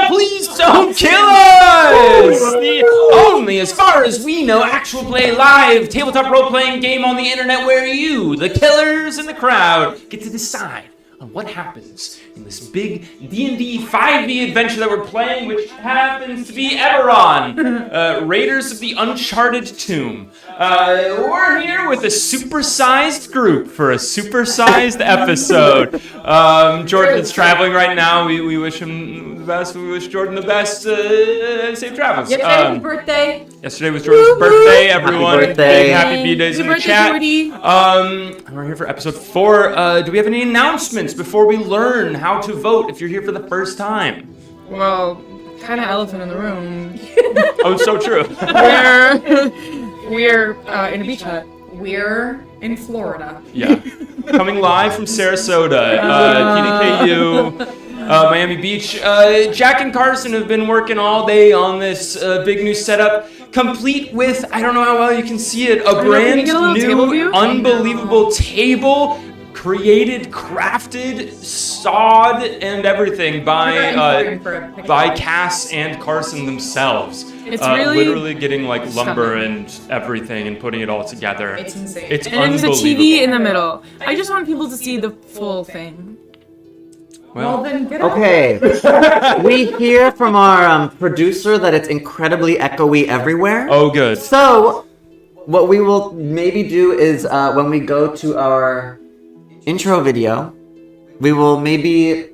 Please don't kill us! The only, as far as we know, actual play live tabletop role-playing game on the internet where you, the killers in the crowd, get to decide on what happens in this big D&D 5e adventure that we're playing, which happens to be EBERRON, Raiders of the Uncharted Tomb. We're here with a supersized group for a supersized episode. Jordan is traveling right now. We wish him the best. We wish Jordan the best. Safe travels. Yesterday was birthday. Yesterday was Jordan's birthday, everyone. Happy birthday. Big happy B-days in the chat. We're here for episode 4. Do we have any announcements before we learn how to vote if you're here for the first time? Well, kind of elephant in the room. Oh, it's so true. We're in a beach hut. We're in Florida. Yeah. Coming live from Sarasota, PDKU, Miami Beach. Jack and Carson have been working all day on this big new setup, complete with, I don't know how well you can see it, a brand new, unbelievable table, created, crafted, sawed, and everything by Kass and Carson themselves. It's really literally getting like lumber and everything and putting it all together. It's insane. It's and then there's a unbelievable. TV in the middle. I just want people to see the full thing. Well, then get out. Okay, we hear from our producer that it's incredibly echoey everywhere. oh, good. So, what we will maybe do is when we go to our intro video, we will maybe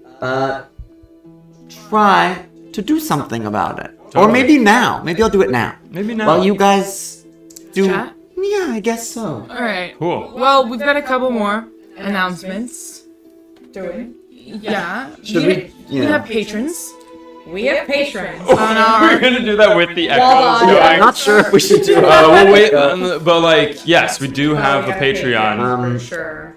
try to do something about it. Or maybe now. Maybe I'll do it now. Maybe now. While you guys do... Chat? Yeah, I guess so. All right. Cool. Well, we've got a couple more announcements. Do it. Yeah. Should we... We have patrons. We have patrons. We're gonna do that with the echoes. Yeah, I'm not sure if we should do it. Well, wait, but like, yes, we do have a Patreon. For sure.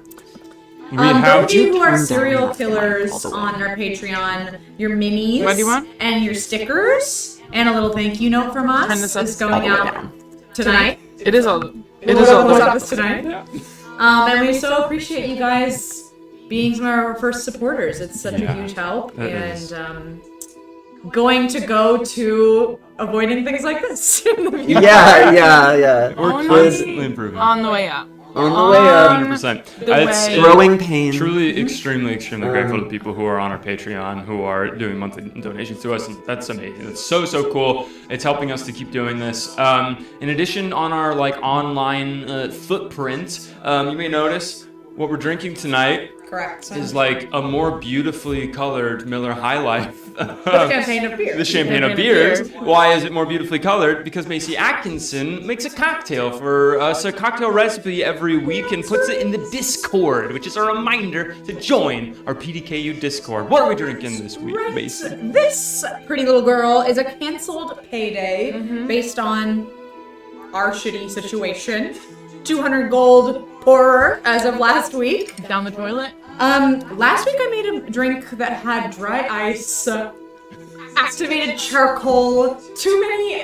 We Those have. of you who are turn down serial that killers all the way? on our Patreon, your minis What do you want? and your stickers and a little thank you note from Turn us this up is All going the way out down. tonight. It is all. It We'll is go all. to the post office tonight. And we so appreciate you guys being some of our first supporters. It's such a huge help, it is. and going to go to avoiding things like this. Yeah. We're On constantly improving. On the way up. On the way up. 100%. the It's way- Growing pain. truly, extremely grateful to people who are on our Patreon, who are doing monthly donations to us, and that's amazing. It's so cool. It's helping us to keep doing this. In addition, on our online footprint, you may notice what we're drinking tonight Correct. is like a more beautifully colored Miller High Life. The champagne of beer. The champagne of beers. Why is it more beautifully colored? Because Macy Atkinson makes a cocktail for us, a cocktail recipe every week, and puts it in the Discord, which is a reminder to join our PDKU Discord. What are we drinking this week, Right. Macy? This pretty little girl is a canceled payday based on our shitty situation. 200 gold poorer as of last week. Down the toilet. Last week I made a drink that had dry ice, activated charcoal, too many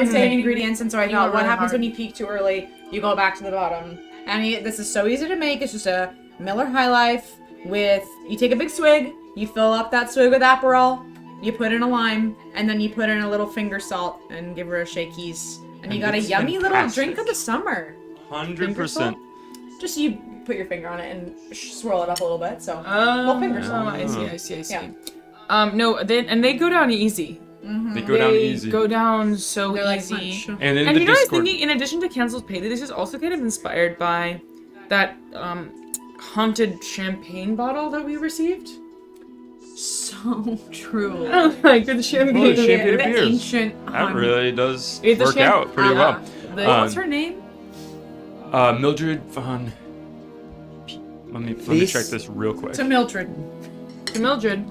insane ingredients, and so I thought, what really happens hard. when you peak too early? You go back to the bottom. And this is so easy to make. It's just a Miller High Life with, you take a big swig, you fill up that swig with Aperol, you put in a lime, and then you put in a little finger salt and give her a shakies. And you got a it's yummy little fantastic. drink of the summer. 100%. Just you put your finger on it and swirl it up a little bit. So Oh, finger salt. I see. Yeah. No, they go down easy. They go down easy. Go down so They're like easy. punch. And in And the you know, I was Discord. thinking, in addition to Canceled Payday, this is also kind of inspired by that haunted champagne bottle that we received. So true. Like the champagne. Oh, the champagne of The beers. ancient That really does It's a work out pretty well. What's her name? Mildred Von. Let me Please? check this real quick. To Mildred. To Mildred.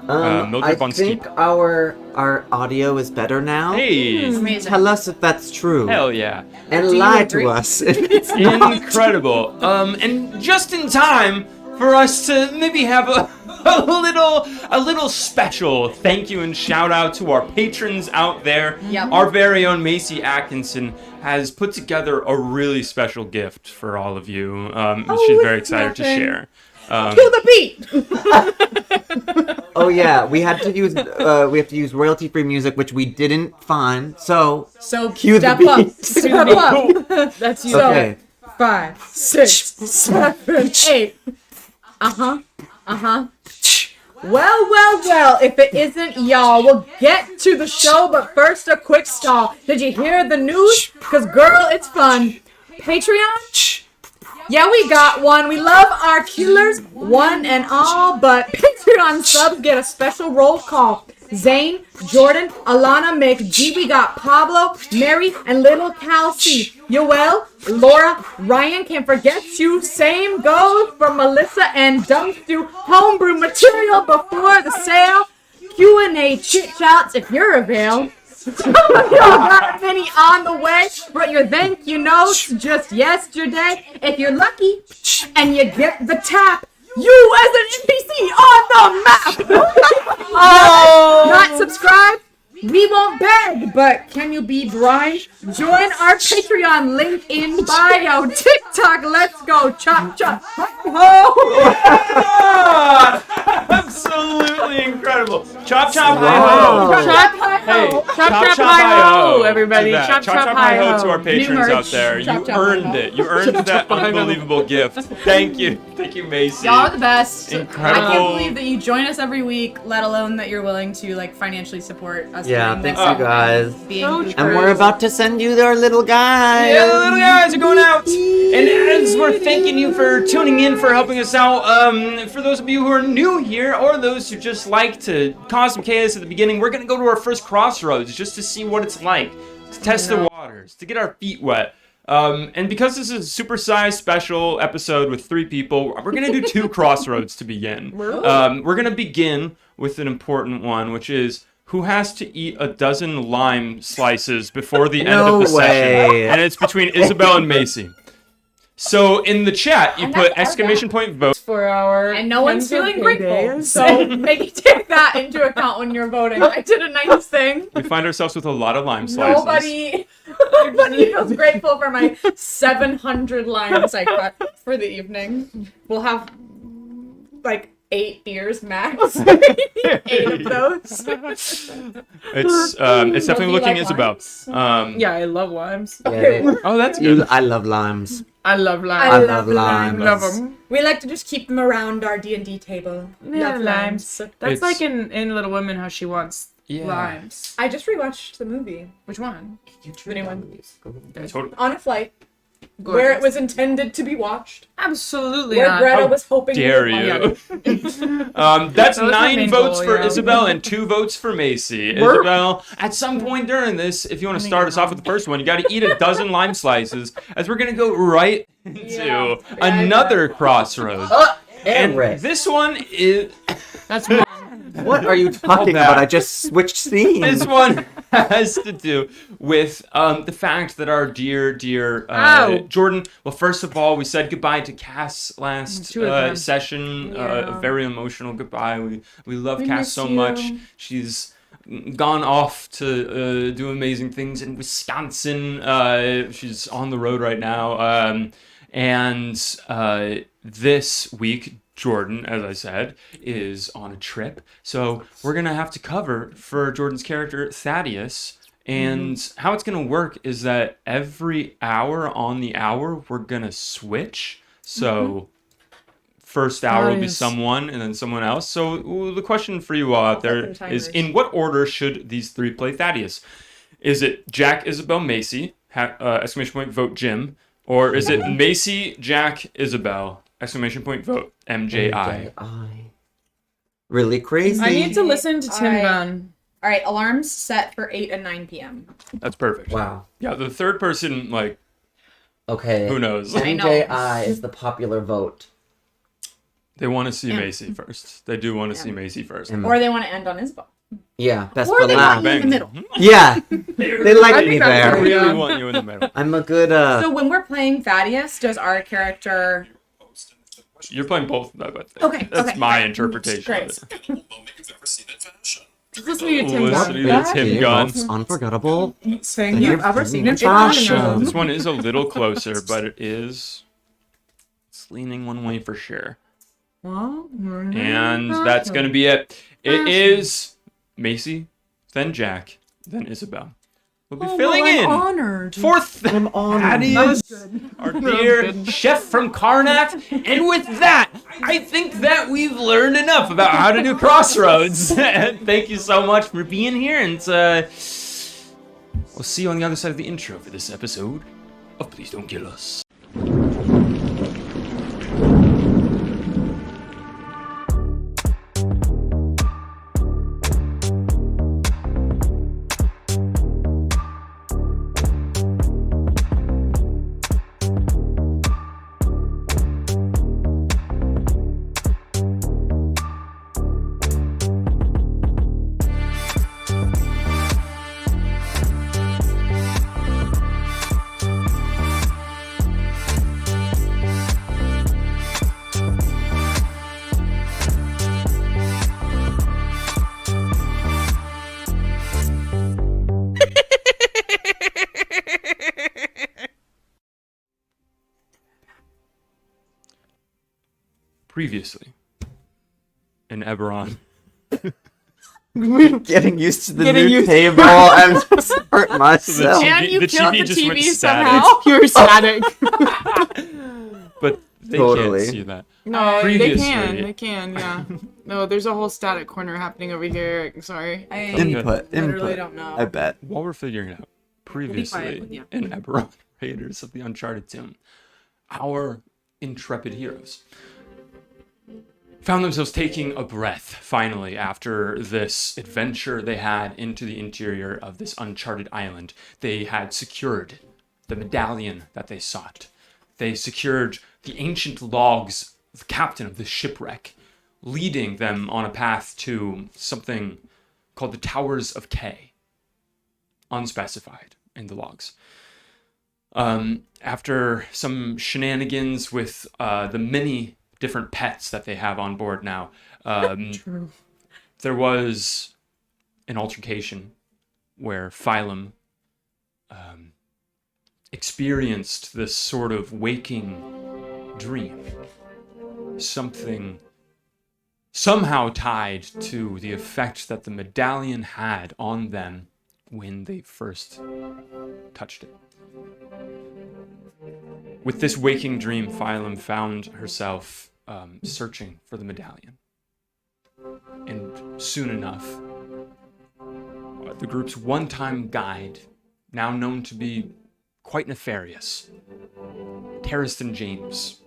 Mildred I von think Skeet. our audio is better now. Hey, Amazing. Tell us if that's true. hell yeah. And Do you lie agree? to us if it's not. Incredible. And just in time for us to maybe have a little special thank you and shout out to our patrons out there. Yep. Our very own Macy Atkinson has put together a really special gift for all of you. She's very excited to nothing. share. Kill the beat! Oh yeah, we have to use royalty-free music, which we didn't find. So cue the step beat. up. Step up. That's you. Okay. 5, 6, 7, 8. Well, if it isn't y'all, we'll get to the show, but first a quick stall. Did you hear the news? Cause girl, it's fun. Patreon? Yeah, we got one. We love our killers, one and all, but Patreon subs get a special roll call. Zane, Jordan, Alana, McG, we got Pablo, Mary, and little Kelsey. Yoel, Laura, Ryan, can't forget you. Same goes for Melissa and Dumpstu. Homebrew material before the sale. Q&A chit-chats if you're available. Y'all got many on the way, but your thank you notes just yesterday. If you're lucky and you get the tap, you as an NPC on the map. Oh, not subscribed? We won't beg, but can you be Brian? Join our Patreon link in bio. TikTok, let's go. Chop, chop. Ho! Absolutely incredible. Chop, chop, Wow. hi-ho. Chop, hi, Hey, ho. Chop, chop, hi-ho, everybody. Do that. Chop, chop, hi-ho to our hi-ho. patrons New out merch. there. Chop, You chop, earned hi-ho. it. You earned that unbelievable gift. Thank you. Thank you, Macy. Y'all are the best. Incredible. I can't believe that you join us every week, let alone that you're willing to like financially support us. Yeah, doing thanks this. you guys. Being So goofers. And we're about to send you our little guys. Yeah, the little guys are going out. And as we're thanking you for tuning in, for helping us out, for those of you who are new here, or those who just like to cause some chaos at the beginning, we're going to go to our first crossroads just to see what it's like, to test the waters, to get our feet wet. And because this is a supersized special episode with 3 people, we're going to do 2 crossroads to begin. We're going to begin with an important one, which is who has to eat a dozen lime slices before the end No of the way. session. And it's between Isabel and Macy. So in the chat, you put exclamation point vote. For our And no one's tens of feeling grateful. paydays. So maybe take that into account when you're voting. I did a nice thing. We find ourselves with a lot of lime slices. Nobody feels grateful for my 700 limes I cut for the evening. We'll have like 8 beers max. 8 of those. It's definitely you looking like Isabel. Yeah, I love limes. Yeah. Oh, that's good. I love limes. I love I limes. love limes. limes. Love them. We like to just keep them around our D&D table. Yeah, Love limes. That's It's- like in Little Women how she wants Yeah. limes. I just rewatched the movie. Which one? The new one. Totally. On a flight. Gorgeous. Where it was intended to be watched. Absolutely Where not. Greta How was hoping dare we would watch you. it. That's That was my 9 main votes goal, for yeah. Isabel and 2 votes for Macy. Isabel, at some point during this, if you want to start us off with the first one, you got to eat a dozen lime slices, as we're going to go right into Yeah. another crossroad. And Eric, this one is... That's one. what are you talking that. about? I just switched scenes. This one has to do with the fact that our dear Ow. Jordan. Well, first of all, we said goodbye to Kass last 2 of them. session. Yeah. A very emotional goodbye. We love We Kass miss so you. much. She's gone off to do amazing things in Wisconsin. She's on the road right now. And this week, Jordan, as I said, is on a trip. So we're going to have to cover for Jordan's character, Thaddeus. And how it's going to work is that every hour on the hour, we're going to switch. So first hour will be Nice. someone and then someone else. So the question for you all out there Set some is, timers. in what order should these 3 play Thaddeus? Is it Jack, Isabel, Macy, exclamation point, vote Jim? Or is it Macy, Jack, Isabel, exclamation point, vote MJI? Really crazy. I need to listen to Tim I- Gunn. All right, alarms set for 8 and 9 p.m. That's perfect. Wow. Yeah, the third person, like, Okay. who knows? I know. MJI is the popular vote. They want to see Yeah. Macy first. They do want to see Macy first. And- Or they want to end on Isabel. yeah, best Or for they last. want you in the middle. Yeah, they like I me think that's there. I fair. really Yeah. want you in the middle. I'm a good. So when we're playing Thaddeus, does our character... You're playing both of them, I think. Okay, That's okay. my interpretation Great. of it. Just listen to Tim Listening Gunn. to Tim the Gunn. most unforgettable. Thing you've ever seen in Fashion. fashion. This one is a little closer, but it's leaning one way for sure. Well, And that's going to be it. It is Macy, then Jack, then Isabel. We'll be filling in. Honored. Fourth, I'm honored. Thaddeus, our dear chef from Karnak. And with that, I think that we've learned enough about how to do Crossroads. Thank you so much for being here, and we'll see you on the other side of the intro for this episode of Please Don't Kill Us. Previously, in EBERRON. We're getting used to the Getting new used- table. I'm just hurt myself. And you The killed TV the just went TV static. somehow. It's pure static. But they Totally. can't see that. No, Previously. they can, yeah. No, there's a whole static corner happening over here. Sorry. I Input. literally don't know. I bet. While we're figuring it out, previously with you. in EBERRON Raiders of the Uncharted Tomb, our intrepid heroes found themselves taking a breath, finally, after this adventure they had into the interior of this uncharted island. They had secured the medallion that they sought. They secured the ancient logs of the captain of the shipwreck, leading them on a path to something called the Towers of Kalazart, unspecified in the logs. After some shenanigans with the many different pets that they have on board now, True. there was an altercation where Phylum experienced this sort of waking dream. Something somehow tied to the effect that the medallion had on them when they first touched it. With this waking dream, Phylum found herself searching for the medallion. And soon enough, the group's one-time guide, now known to be quite nefarious, Tariston James,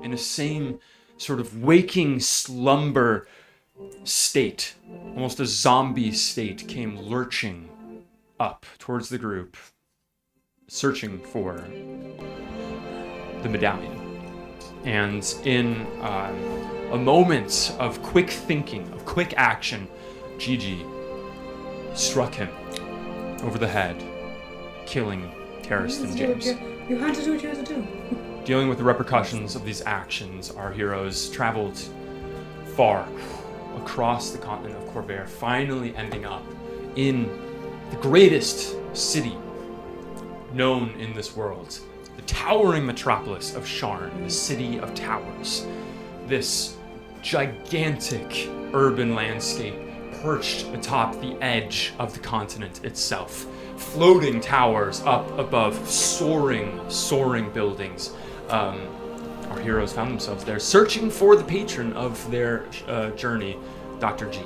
in a same sort of waking slumber state, almost a zombie state, came lurching up towards the group, searching for the medallion. And in a moment of quick thinking, of quick action, Gigi struck him over the head, killing Tariston James. You had to do what you had to do. Dealing with the repercussions of these actions, our heroes traveled far across the continent of Corvair, finally ending up in the greatest city known in this world, the towering metropolis of Sharn, the city of towers. This gigantic urban landscape perched atop the edge of the continent itself. Floating towers up above soaring buildings. Our heroes found themselves there searching for the patron of their journey, Dr. G,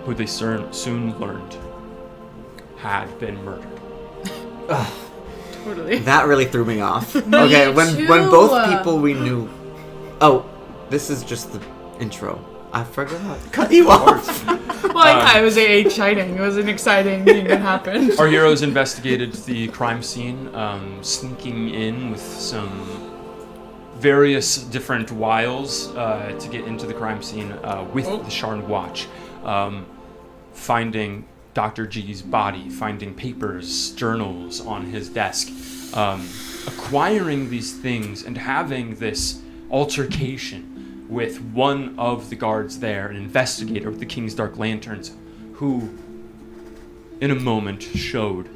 who they soon learned had been murdered. Totally. That really threw me off. Okay, when both people we knew. Oh, this is just the intro. I forgot. Cut you off. Well, yeah, it was exciting. It was an exciting thing that happened. Our heroes investigated the crime scene, sneaking in with some various different wiles to get into the crime scene with the Sharn Watch, finding Dr. G's body, finding papers, journals on his desk, acquiring these things and having this altercation with one of the guards there, an investigator with the King's Dark Lanterns, who in a moment showed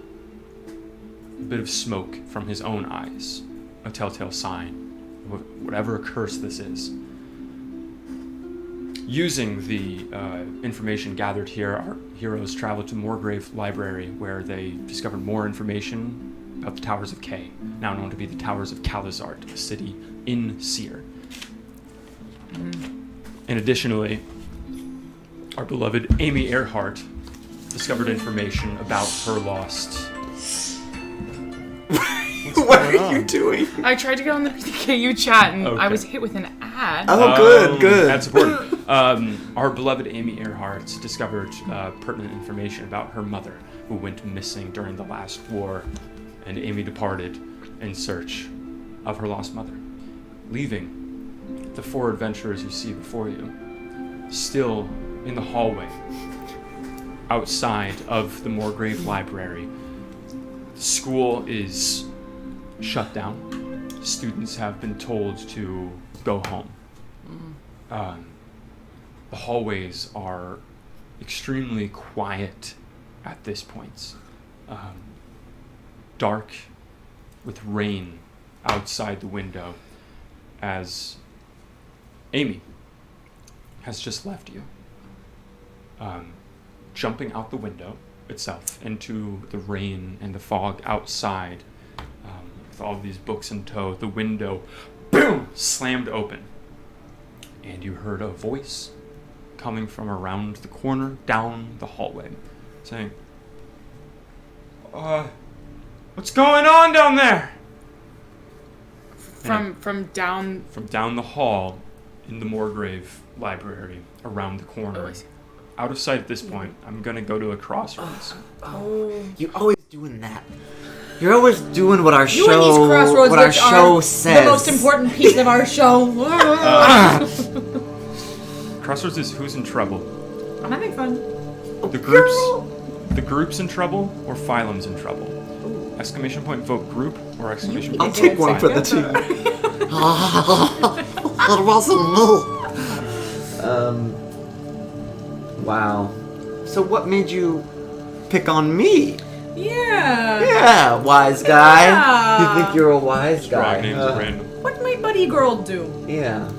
a bit of smoke from his own eyes, a telltale sign of whatever curse this is. Using the information gathered here, our heroes traveled to Moorgrave Library, where they discovered more information about the Towers of K, now known to be the Towers of Kalazart, a city in Seer. And additionally, our beloved Amy Earhart discovered information about her lost... What are you doing? I tried to get on the PDKU chat and Okay. I was hit with an ad. Oh, good. That's important. Our beloved Amy Earhart discovered pertinent information about her mother, who went missing during the last war, and Amy departed in search of her lost mother, leaving the 4 adventurers you see before you still in the hallway outside of the Moorgrave Library. The school is shut down. Students have been told to go home. The hallways are extremely quiet at this point. Dark, with rain outside the window, as Amy has just left you. Jumping out the window itself into the rain and the fog outside, with all of these books in tow, the window, boom, slammed open. And you heard a voice coming from around the corner down the hallway, saying, what's going on down there? From down... From down the hall in the Moorgrave Library, around the corner. Oh, I see. Out of sight at this point, I'm gonna go to a crossroads. You're always doing that. You're always doing what our You and these crossroads, what our which show are says. the most important piece of our show. Crossroads is who's in trouble. I'm having fun. The groups in trouble or Phylum's in trouble. Exclamation point vote group or exclamation I'll point take vote one for the Phylum. team. It wasn't me. Wow. So what made you pick on me? Yeah. Yeah, wise guy. Yeah. You think you're a wise guy? Drawing names at random. What might Buddy Girl do? Yeah.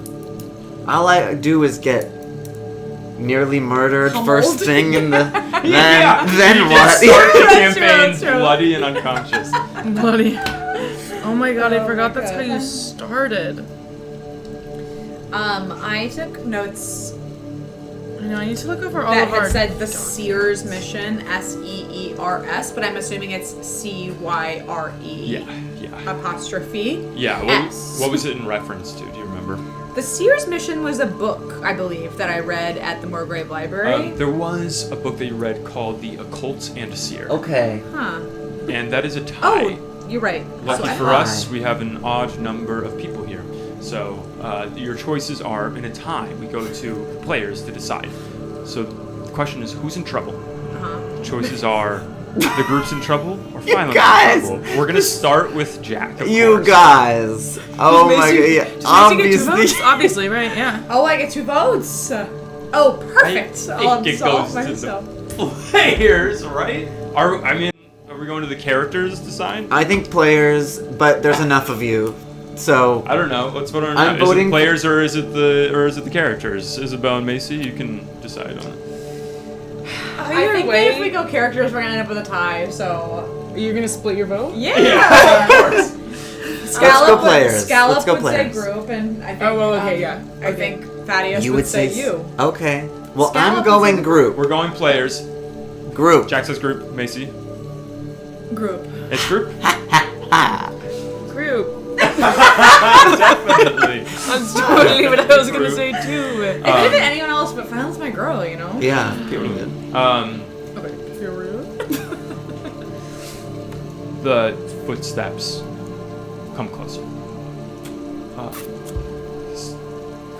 All I do is get nearly murdered Pummeled. first thing in the then Yeah, then you what? just start the That's campaign true, that's true. bloody and unconscious. Bloody. Oh my god, I Oh forgot my that's how God. you started. I took notes I know, I need to look over all that of our... had said the Sears mission, SEERS, but I'm assuming it's CYRE. Yeah. Apostrophe. Yeah, S. what was it in reference to? Do you remember? The Sears mission was a book, I believe, that I read at the Moorgrave Library. There was a book that you read called The Occult and Seer. Okay. Huh. And that is a tie. Oh, you're right. Lucky So I- for us, we have an odd number of people here. So your choices are, in a tie, we go to players to decide. So the question is, who's in trouble? The choices are the group's in trouble or Phylum's guys! in trouble. We're going to start with Jack, of You course. guys. Oh my god. Macy- Yeah, Does Macy get 2 obviously. votes? Obviously, right? Yeah. Oh, I get 2 votes. Oh, perfect. I think it goes to the players, right? Are we going to the characters to sign? I think players, but there's enough of you. So I don't know. Let's vote on it I'm now. Is voting it players or is it the characters? Isabel and Macy, you can decide on it. I think that if we go characters, we're gonna end up with a tie. So You're gonna split your vote? yeah. Of course. Scallop players. Scallop Let's go would players. say group, and I think. Oh, well, okay, yeah. I think Thaddeus you would say you. Okay. Well, Scallop I'm going is- group. We're going players. Group. Jack says group. Macy. Group. It's group. Group. Definitely. That's totally what I was gonna say too. It could have been anyone else, but Fallon's my girl, you know. Yeah. Period. Okay, feel rude. The footsteps come closer. This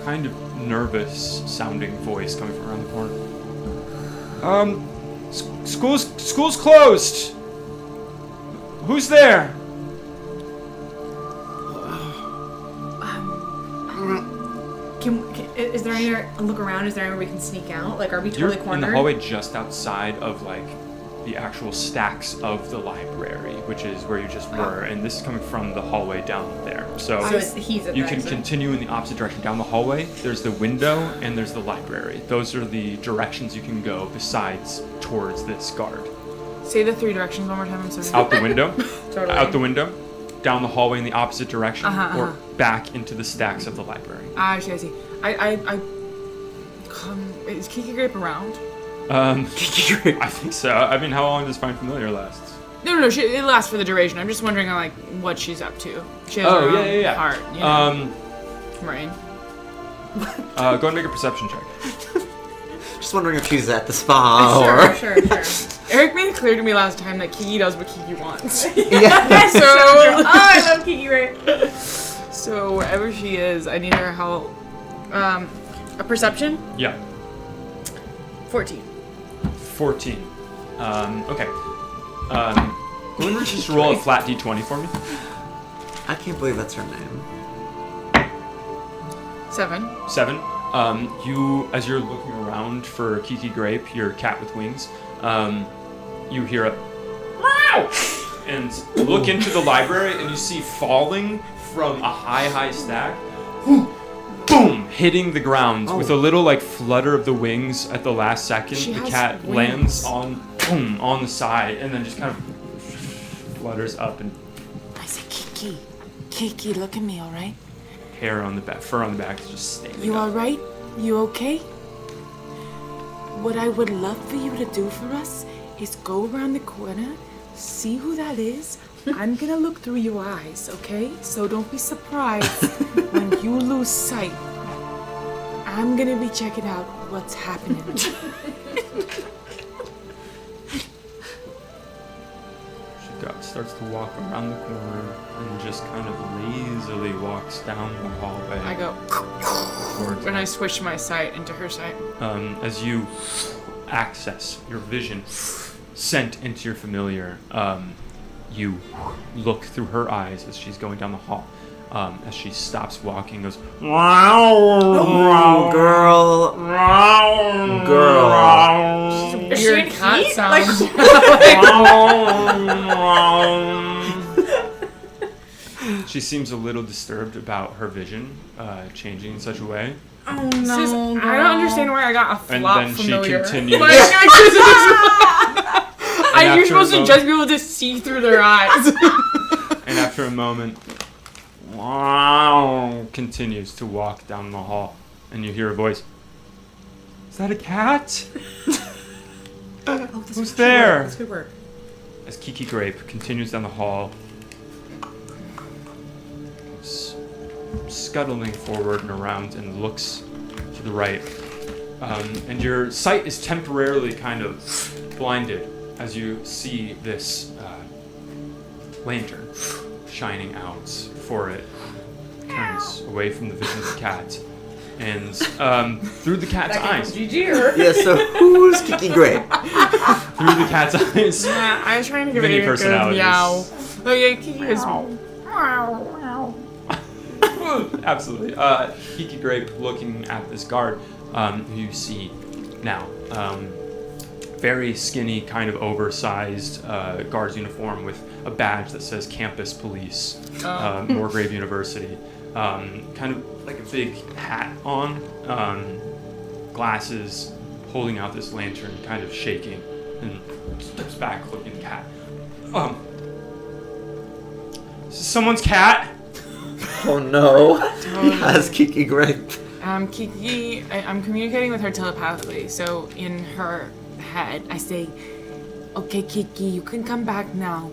kind of nervous sounding voice coming from around the corner. School's closed. Who's there? Is there anywhere? Look around. Is there anywhere we can sneak out? Like, are we You're totally in cornered? the hallway just outside of like the actual stacks of the library, which is where you just were, and this is coming from the hallway down there. So he's at you the can exit. continue in the opposite direction. Down the hallway, there's the window and there's the library. Those are the directions you can go besides towards this guard. Say the 3 directions one more time. I'm sorry. Out the window, Totally. out the window, down the hallway in the opposite direction, Uh-huh, or back into the stacks of the library. I see. Is Kiki Grape around? I think so. I mean, how long does Find Familiar last? No. It lasts for the duration. I'm just wondering, like, what she's up to. She has Oh, her own yeah. heart, you know? Right. Go ahead and make a perception check. Just wondering if she's at the spa or. Sure. Eric made it clear to me last time that Kiki does what Kiki wants. Yeah. So, I love Kiki Ray. so wherever she is, I need her help. A perception? Yeah. 14. 14. Okay. Go ahead and just roll a flat d20 for me. I can't believe that's her name. 7. 7. You, as you're looking around for Kiki Grape, your cat with wings, you hear a meow, and look into the library, and you see falling from a high stack, boom, hitting the ground with a little like flutter of the wings at the last second. She The has cat wings. lands on the side, and then just kind of flutters up, and I said, Kiki, look at me, all right? hair on the back, fur on the back is just standing You up. all right? You okay? What I would love for you to do for us is go around the corner, see who that is. I'm gonna look through your eyes, okay? So don't be surprised when you lose sight. I'm gonna be checking out what's happening. Starts to walk around the corner and just kind of lazily walks down the hallway. I go, towards when I switch my sight into her sight. as you access your vision sent into your familiar, you look through her eyes as she's going down the hall. As she stops walking, goes, Oh, girl. Girl. Is she in cat heat? sounds? She seems a little disturbed about her vision changing in such a way. Oh Sis, no. I don't understand why I got a And flop then familiar. she continues. Like, after you're supposed a to just be able to see through their eyes. And after a moment, continues to walk down the hall, and you hear a voice. Is that a cat? Who's there? That's good work. As Kiki Grape continues down the hall, scuttling forward and around and looks to the right. And your sight is temporarily kind of blinded as you see this lantern shining out before it turns away from the vision of the cat. And through the cat's eyes, Yeah, so who's Kiki Grape? through the cat's eyes, Yeah, I was trying to give Many it a good personalities. meow. Oh yeah, Kiki is. absolutely. Kiki Grape looking at this guard, you see now, very skinny, kind of oversized guard's uniform with a badge that says Campus Police, Moorgrave University. Kind of like a big hat on, glasses, holding out this lantern, kind of shaking, and steps back looking at the cat. Is this someone's cat? Oh no. He has Kiki Grape. Kiki, I'm communicating with her telepathically, so in her head, I say, Okay, Kiki, you can come back now.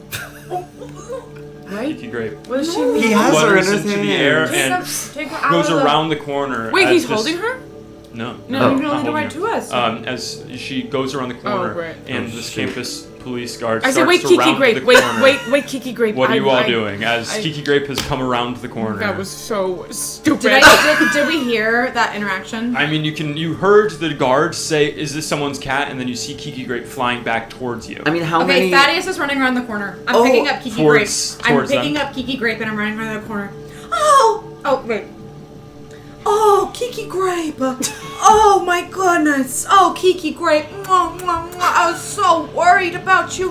Kiki Grape What does she mean? He has her in flutters his into the air hands. and Take her out goes of the- around the corner. wait, as he's this- holding her? No, No, Oh. you're not holding right holding to us. As she goes around the corner, right. and Oh, this shoot. campus police guard I starts say, wait, to Kiki round Grape, the wait, corner. wait, Kiki Grape. What are you all I- doing? As I- Kiki Grape has come around the corner. That was so stupid. Did we hear that interaction? I mean, you heard the guard say, "Is this someone's cat?" And then you see Kiki Grape flying back towards you. I mean, how Okay, many... Thaddeus is running around the corner. I'm Oh, picking up Kiki towards- Grape. I'm towards picking them. up Kiki Grape and I'm running around the corner. Oh, wait. Oh, Kiki Grape. Oh, my goodness. Oh, Kiki Grape. Mwah, mwah, mwah. I was so worried about you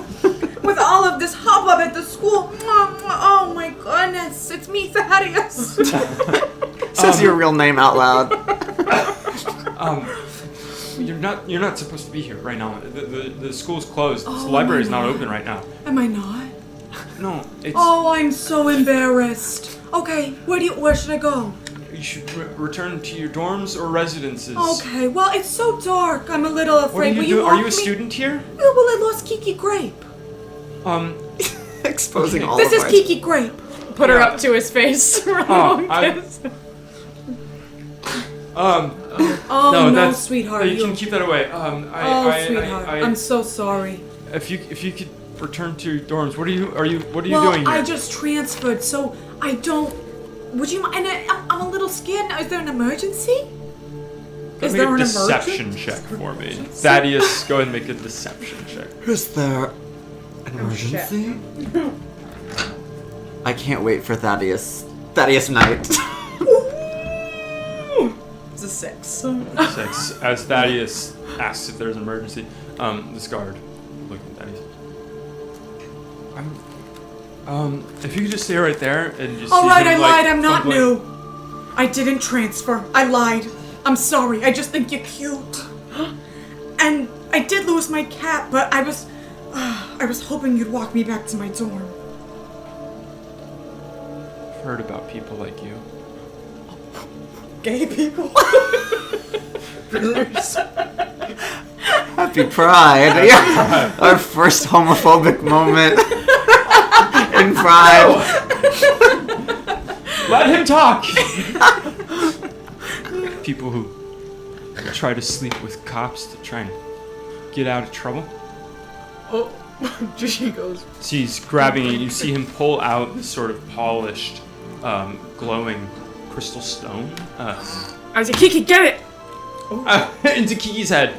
with all of this hubbub at the school. Mwah, mwah. Oh, my goodness. It's me, Thaddeus. Says your real name out loud. You're not supposed to be here right now. The school's closed. The library's not open right now. Am I not? No, it's. Oh, I'm so embarrassed. Okay, where should I go? You should return to your dorms or residences. Okay, well, it's so dark. I'm a little afraid. What are you Will doing? Are walk you a me- student here? Oh, well, I lost Kiki Grape. Exposing all This of is our- Kiki Grape. Put her up to his face. Oh, no, sweetheart. You can keep that away. Sweetheart. I'm so sorry. If you could return to your dorms, what are you doing here? I just transferred, so I don't. Would you mind? And I'm a little scared now. Is there an emergency? Is there an deception check for me? Thaddeus, go ahead and make a deception check. Is there an emergency? I can't wait for Thaddeus night. It's a 6. 6. As Thaddeus asks if there's an emergency, this guard look at Thaddeus. If you could just stay right there and just. All right, I him, lied. I'm not fumbling. new. I didn't transfer. I lied. I'm sorry. I just think you're cute. And I did lose my cat, but I was hoping you'd walk me back to my dorm. I've heard about people like you. Gay people. Happy Pride. Yeah. Our first homophobic moment in Pride. Let him talk! People who try to sleep with cops to try and get out of trouble. Oh, she goes. So he's grabbing it. You see him pull out this sort of polished, glowing crystal stone. I said, Kiki, get it! Into Kiki's head.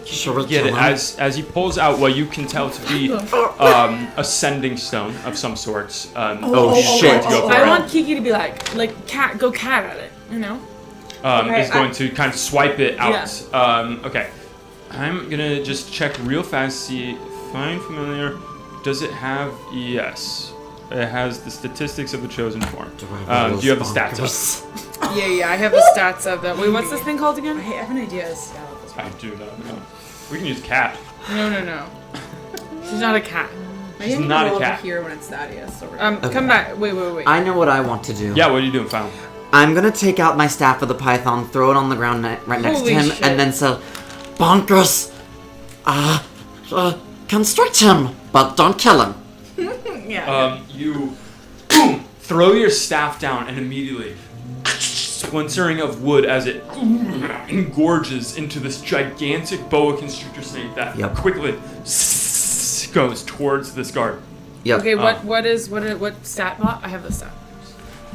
Sure, Get it John. as he pulls out what you can tell to be a sending stone of some sorts. Oh, he's shit. going to go for I it. want Kiki to be like cat, go cat at it, you know? Okay, Is going to kind of swipe it out. Yeah. Okay. I'm gonna just check real fast, see, find familiar. Does it have? Yes. It has the statistics of the chosen form. Do you have the stats up? Yeah, I have the stats of them. Wait, what's this thing called again? I have an idea. I do not know. We can use cat. No. She's not a cat. She's not a cat. Here when it's Thaddeus. Come back. Wait. I know what I want to do. Yeah, what are you doing, Final? I'm gonna take out my staff of the python, throw it on the ground right next Holy to him, shit. and then say, Bonkers! Constrict him, but don't kill him. You boom, throw your staff down and immediately splintering of wood as it engorges into this gigantic boa constrictor snake that quickly goes towards this guard. Yep. Okay, what stat bot? I have the stat.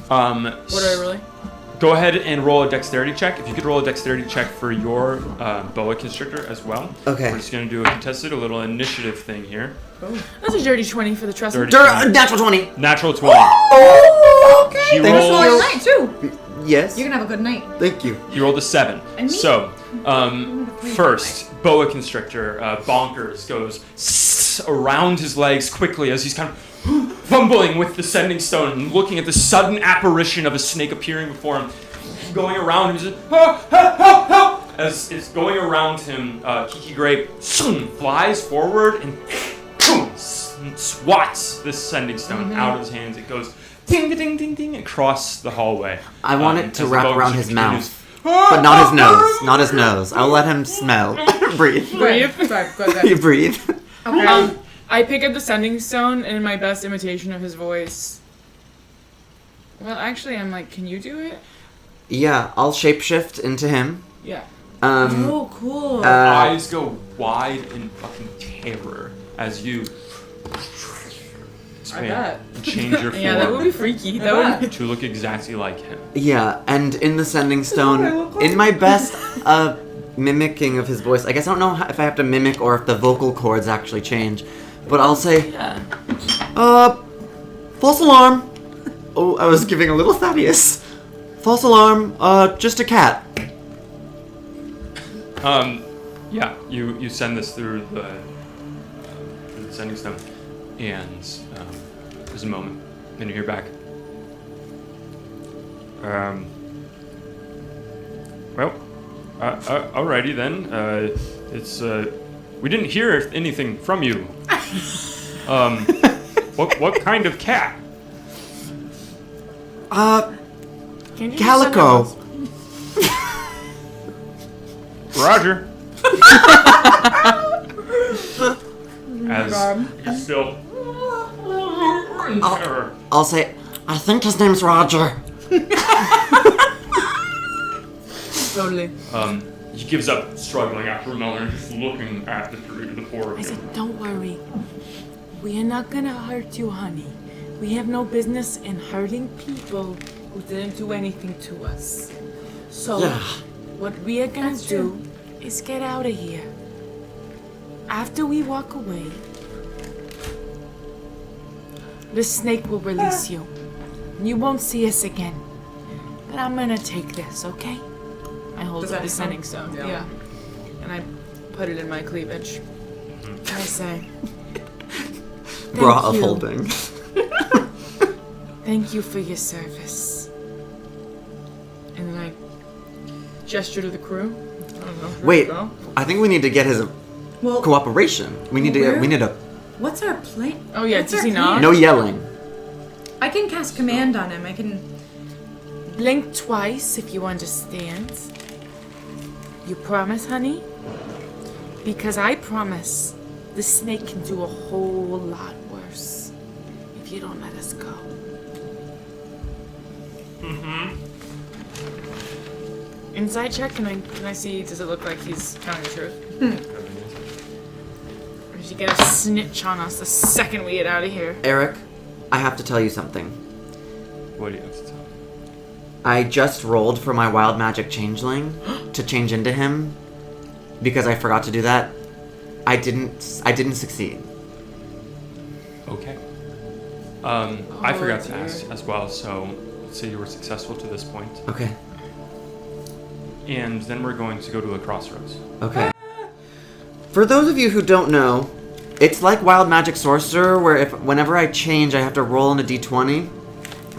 What do I really? Go ahead and roll a dexterity check. If you could roll a dexterity check for your boa constrictor as well. Okay. We're just going to do a contested, a little initiative thing here. That's a dirty 20 for the trust. Natural 20. Natural 20. Oh, okay. He Thanks rolls- for your night too. Yes. You're gonna have a good night. Thank you. He rolled a 7. And me? So, first, boa constrictor, Bonkers, goes around his legs quickly as he's kind of fumbling with the sending stone and looking at the sudden apparition of a snake appearing before him. Going around him, he's like, help! As it's going around him, Kiki Grape flies forward and swats this sending stone out of his hands. It goes ding, ding, ding, ding across the hallway. I want it to as the wrap boa around his constrictor mouth. But not his nose. Not his nose. I'll let him smell. Breathe. Breathe. Sorry, good. You breathe. Okay. I pick up the sending stone and in my best imitation of his voice. Well, actually, I'm like, can you do it? Yeah, I'll shapeshift into him. Yeah. Oh, cool. Eyes go wide in fucking terror as you bet. change your form Yeah, that would be freaky. That would. to look exactly like him. Yeah, and in the sending stone, in my best mimicking of his voice, I guess I don't know if I have to mimic or if the vocal cords actually change, but I'll say, false alarm. Oh, I was giving a little Thaddeus. False alarm. Just a cat. Yeah, you send this through the sending stone, and there's a moment, then you hear back. Well, alrighty then. It's we didn't hear anything from you. What kind of cat? Can you Calico. Roger. As you're still in terror. I'll say, I think his name's Roger. Totally. He gives up, struggling after a moment, just looking at the four of I you. said, don't worry. We are not gonna hurt you, honey. We have no business in hurting people who didn't do anything to us. So, Yeah. what we are gonna do is get out of here. After we walk away, the snake will release you. You won't see us again. But I'm gonna take this, okay? I hold Does up that the sound- sending stone. Yeah. And I put it in my cleavage. I say, Bra Thank of you. holding. thank you for your service. And then I gesture to the crew. I don't know. Wait, Go. I think we need to get his Well, cooperation. We need Where? to. what's our plan? Oh, yeah, What's does our he not? plan? No yelling. I can cast command on him. I can. Blink twice if you understand. You promise, honey? Because I promise the snake can do a whole lot worse if you don't let us go. Inside check, can I see, does it look like he's telling the truth? Or does he get a snitch on us the second we get out of here? Eric, I have to tell you something. What do you have to tell? I just rolled for my wild magic changeling to change into him because I forgot to do that. I didn't succeed. Okay. I forgot to dear. ask as well, so let's say you were successful to this point. Okay. And then we're going to go to a crossroads. Okay. For those of you who don't know, it's like Wild Magic Sorcerer, where whenever I change, I have to roll on a d20,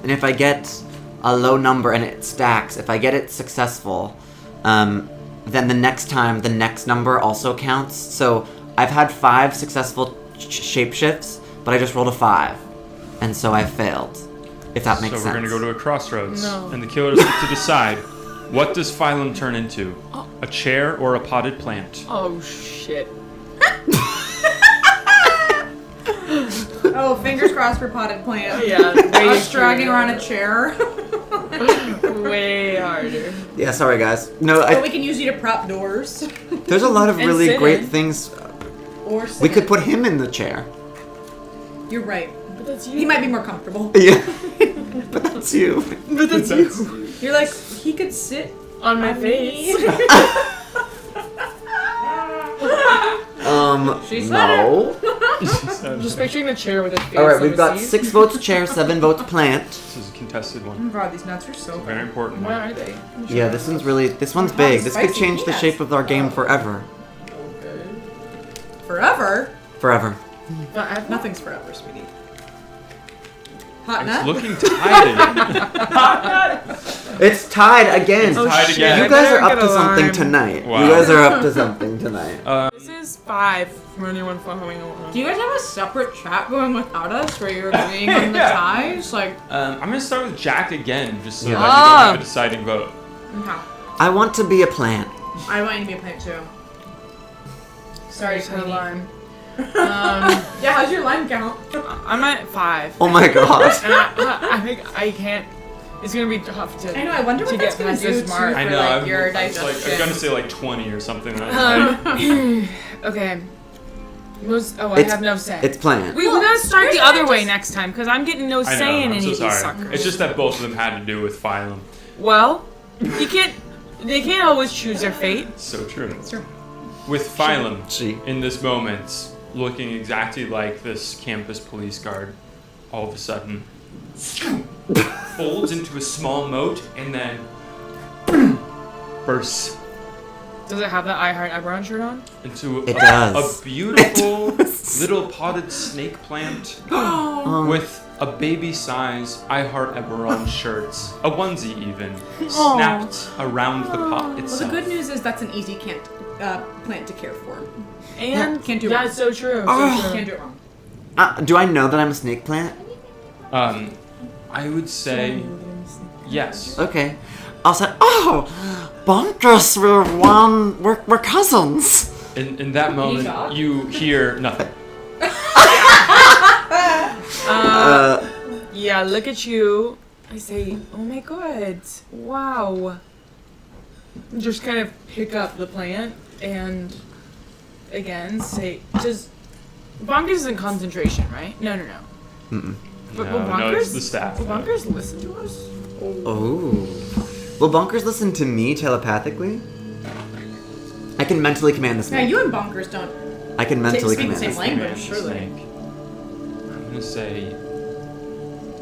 and if I get a low number and it stacks, if I get it successful, then the next time the next number also counts. So I've had 5 successful shapeshifts, but I just rolled a 5, and so I failed. If that makes sense. So we're going to go to a crossroads, No. and the killers get to decide, what does Phylum turn into? A chair or a potted plant? Oh, shit. Oh, fingers crossed for potted plant. Yeah, Us dragging around a chair. way harder. Yeah, sorry guys. No, But we can use you to prop doors. there's a lot of And really sit great in. things. Or We could put him in the chair. You're right. But that's you. He might be more comfortable. Yeah. But that's you. But that's you. You're like, he could sit On my on me. face. She said no. I'm just picturing the chair with his face. Alright, on we've the got seat. 6 votes chair, 7 votes plant. This is a contested Oh one. my god, these nuts are so Very good. important Where one. are they? Yeah, this one's big. This could Spicy change the peanuts. shape of our game forever. Forever? Forever. But Nothing's forever, sweetie. Hot It's nut? looking tied. It's tied again. It's tied shit. again. You guys better are up get to a something lime. tonight. Wow. You guys are up to something tonight. This is 5 for anyone following along. Do you guys have a separate chat going without us where you're agreeing on the Yeah. ties? Like, I'm going to start with Jack again, just so Yeah. that you don't have a deciding vote. okay. I want to be a plant. I want you to be a plant too. Sorry, Just had a Queenie. lime. Yeah, how's your line count? I'm at 5. Oh my god. And I think I can't. It's gonna be tough to. I know, I wonder to what get that's gonna past do this too mark. for I know. like, your I'm digestion. going to say like 20 or something. Like, Okay. I It's- have no say. It's plant. We gotta start the other way next time because I'm getting no I know, say in I'm any so of these sorry. suckers. It's just that both of them had to do with Phylum. Well, you can't. They can't always choose their fate. So true. true. With Phylum, She. in this moment, looking exactly like this campus police guard, all of a sudden, folds into a small moat, and then bursts Does it have that I Heart EBERRON shirt on? into It does. a beautiful little potted snake plant with a baby-size I Heart EBERRON shirts, a onesie even, snapped around the pot Well, itself. the good news is that's an easy plant to care for. And Can't do that's so true. Can't do it wrong. Do I know that I'm a snake plant? I would say yes. Okay. I'll say, Bonkers, we're cousins. In that moment, you hear nothing. Yeah, look at you. I say, oh my god, wow. Just kind of pick up the plant and again say, just Bonkers is in concentration, right? No. But will No, it's the staff. Will Bonkers listen to us? Oh. Will Bonkers listen to me telepathically? I can mentally command the Now snake. you and Bonkers don't. I can mentally speak the command the same snake. language, surely. Snake. I'm gonna say,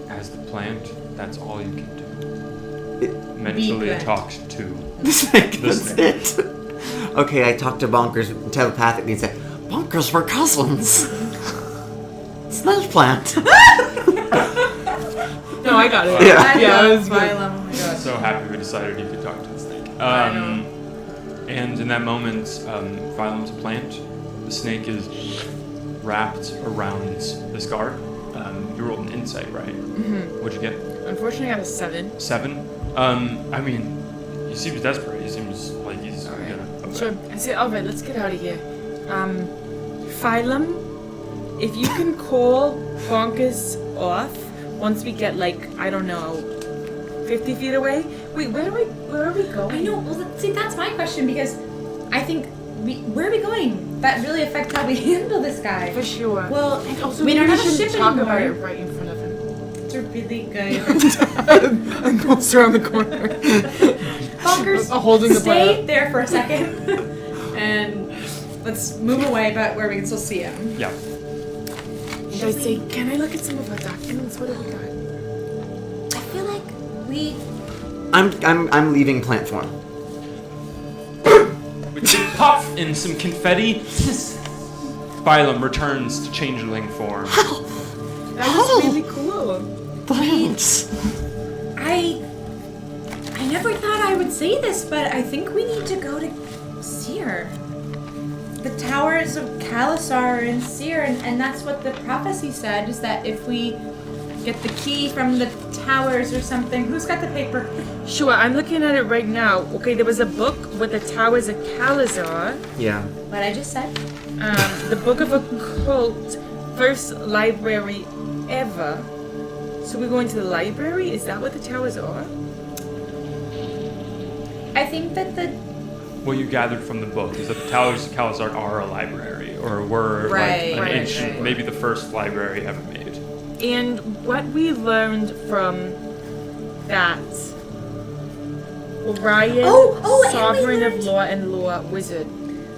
as the plant, that's all you can do. Mentally good. talk to The snake, the that's snake. it. Okay, I talk to Bonkers telepathically and say, Bonkers, we're cousins. Snake plant. No, I got it. Yeah. I Yeah, love it was good. Phylum. Oh my god. So happy we decided you could talk to the snake. I know. And in that moment, Phylum's a plant. The snake is wrapped around this guard. You rolled an insight, right? Mm-hmm. What'd you get? Unfortunately, I got a 7. 7? I mean, he seems desperate. He seems like he's gonna. Okay. So I say, alright, let's get out of here. Phylum, if you can call Bonkers off once we get like, I don't know, 50 feet away. Wait, where are we going? I know. Well, see, that's my question because I think where are we going? That really affects how we handle this guy. For sure. Well, And also, we don't have a shouldn't ship talk anymore. about it right in front of him. It's a really good. I'm close around the corner. Bonkers, Holding the stay plant. there for a second, and let's move away, but where we can still see him. Yeah. I say, can I look at some of our documents? What have we got? I feel like we. I'm leaving plant form. With a puff and some confetti, Phylum returns to changeling form. That was really cool. Thanks. I never thought I would say this, but I think we need to go to Seer. The Towers of Kalazart and Seer, and that's what the prophecy said, is that if we get the key from the towers or something. Who's got the paper? Sure, I'm looking at it right now. Okay, there was a book with the Towers of Kalazart. Yeah. What I just said? The Book of Occult, first library ever. So we're going to the library? Is that what the towers are? I think that the What you gathered from the book is that the Towers of Kalazart are a library, or were Right, like an right, ancient, right. maybe the first library ever made. And what we learned from that Orion, Oh, and we Sovereign of learned- Law and Law Wizard.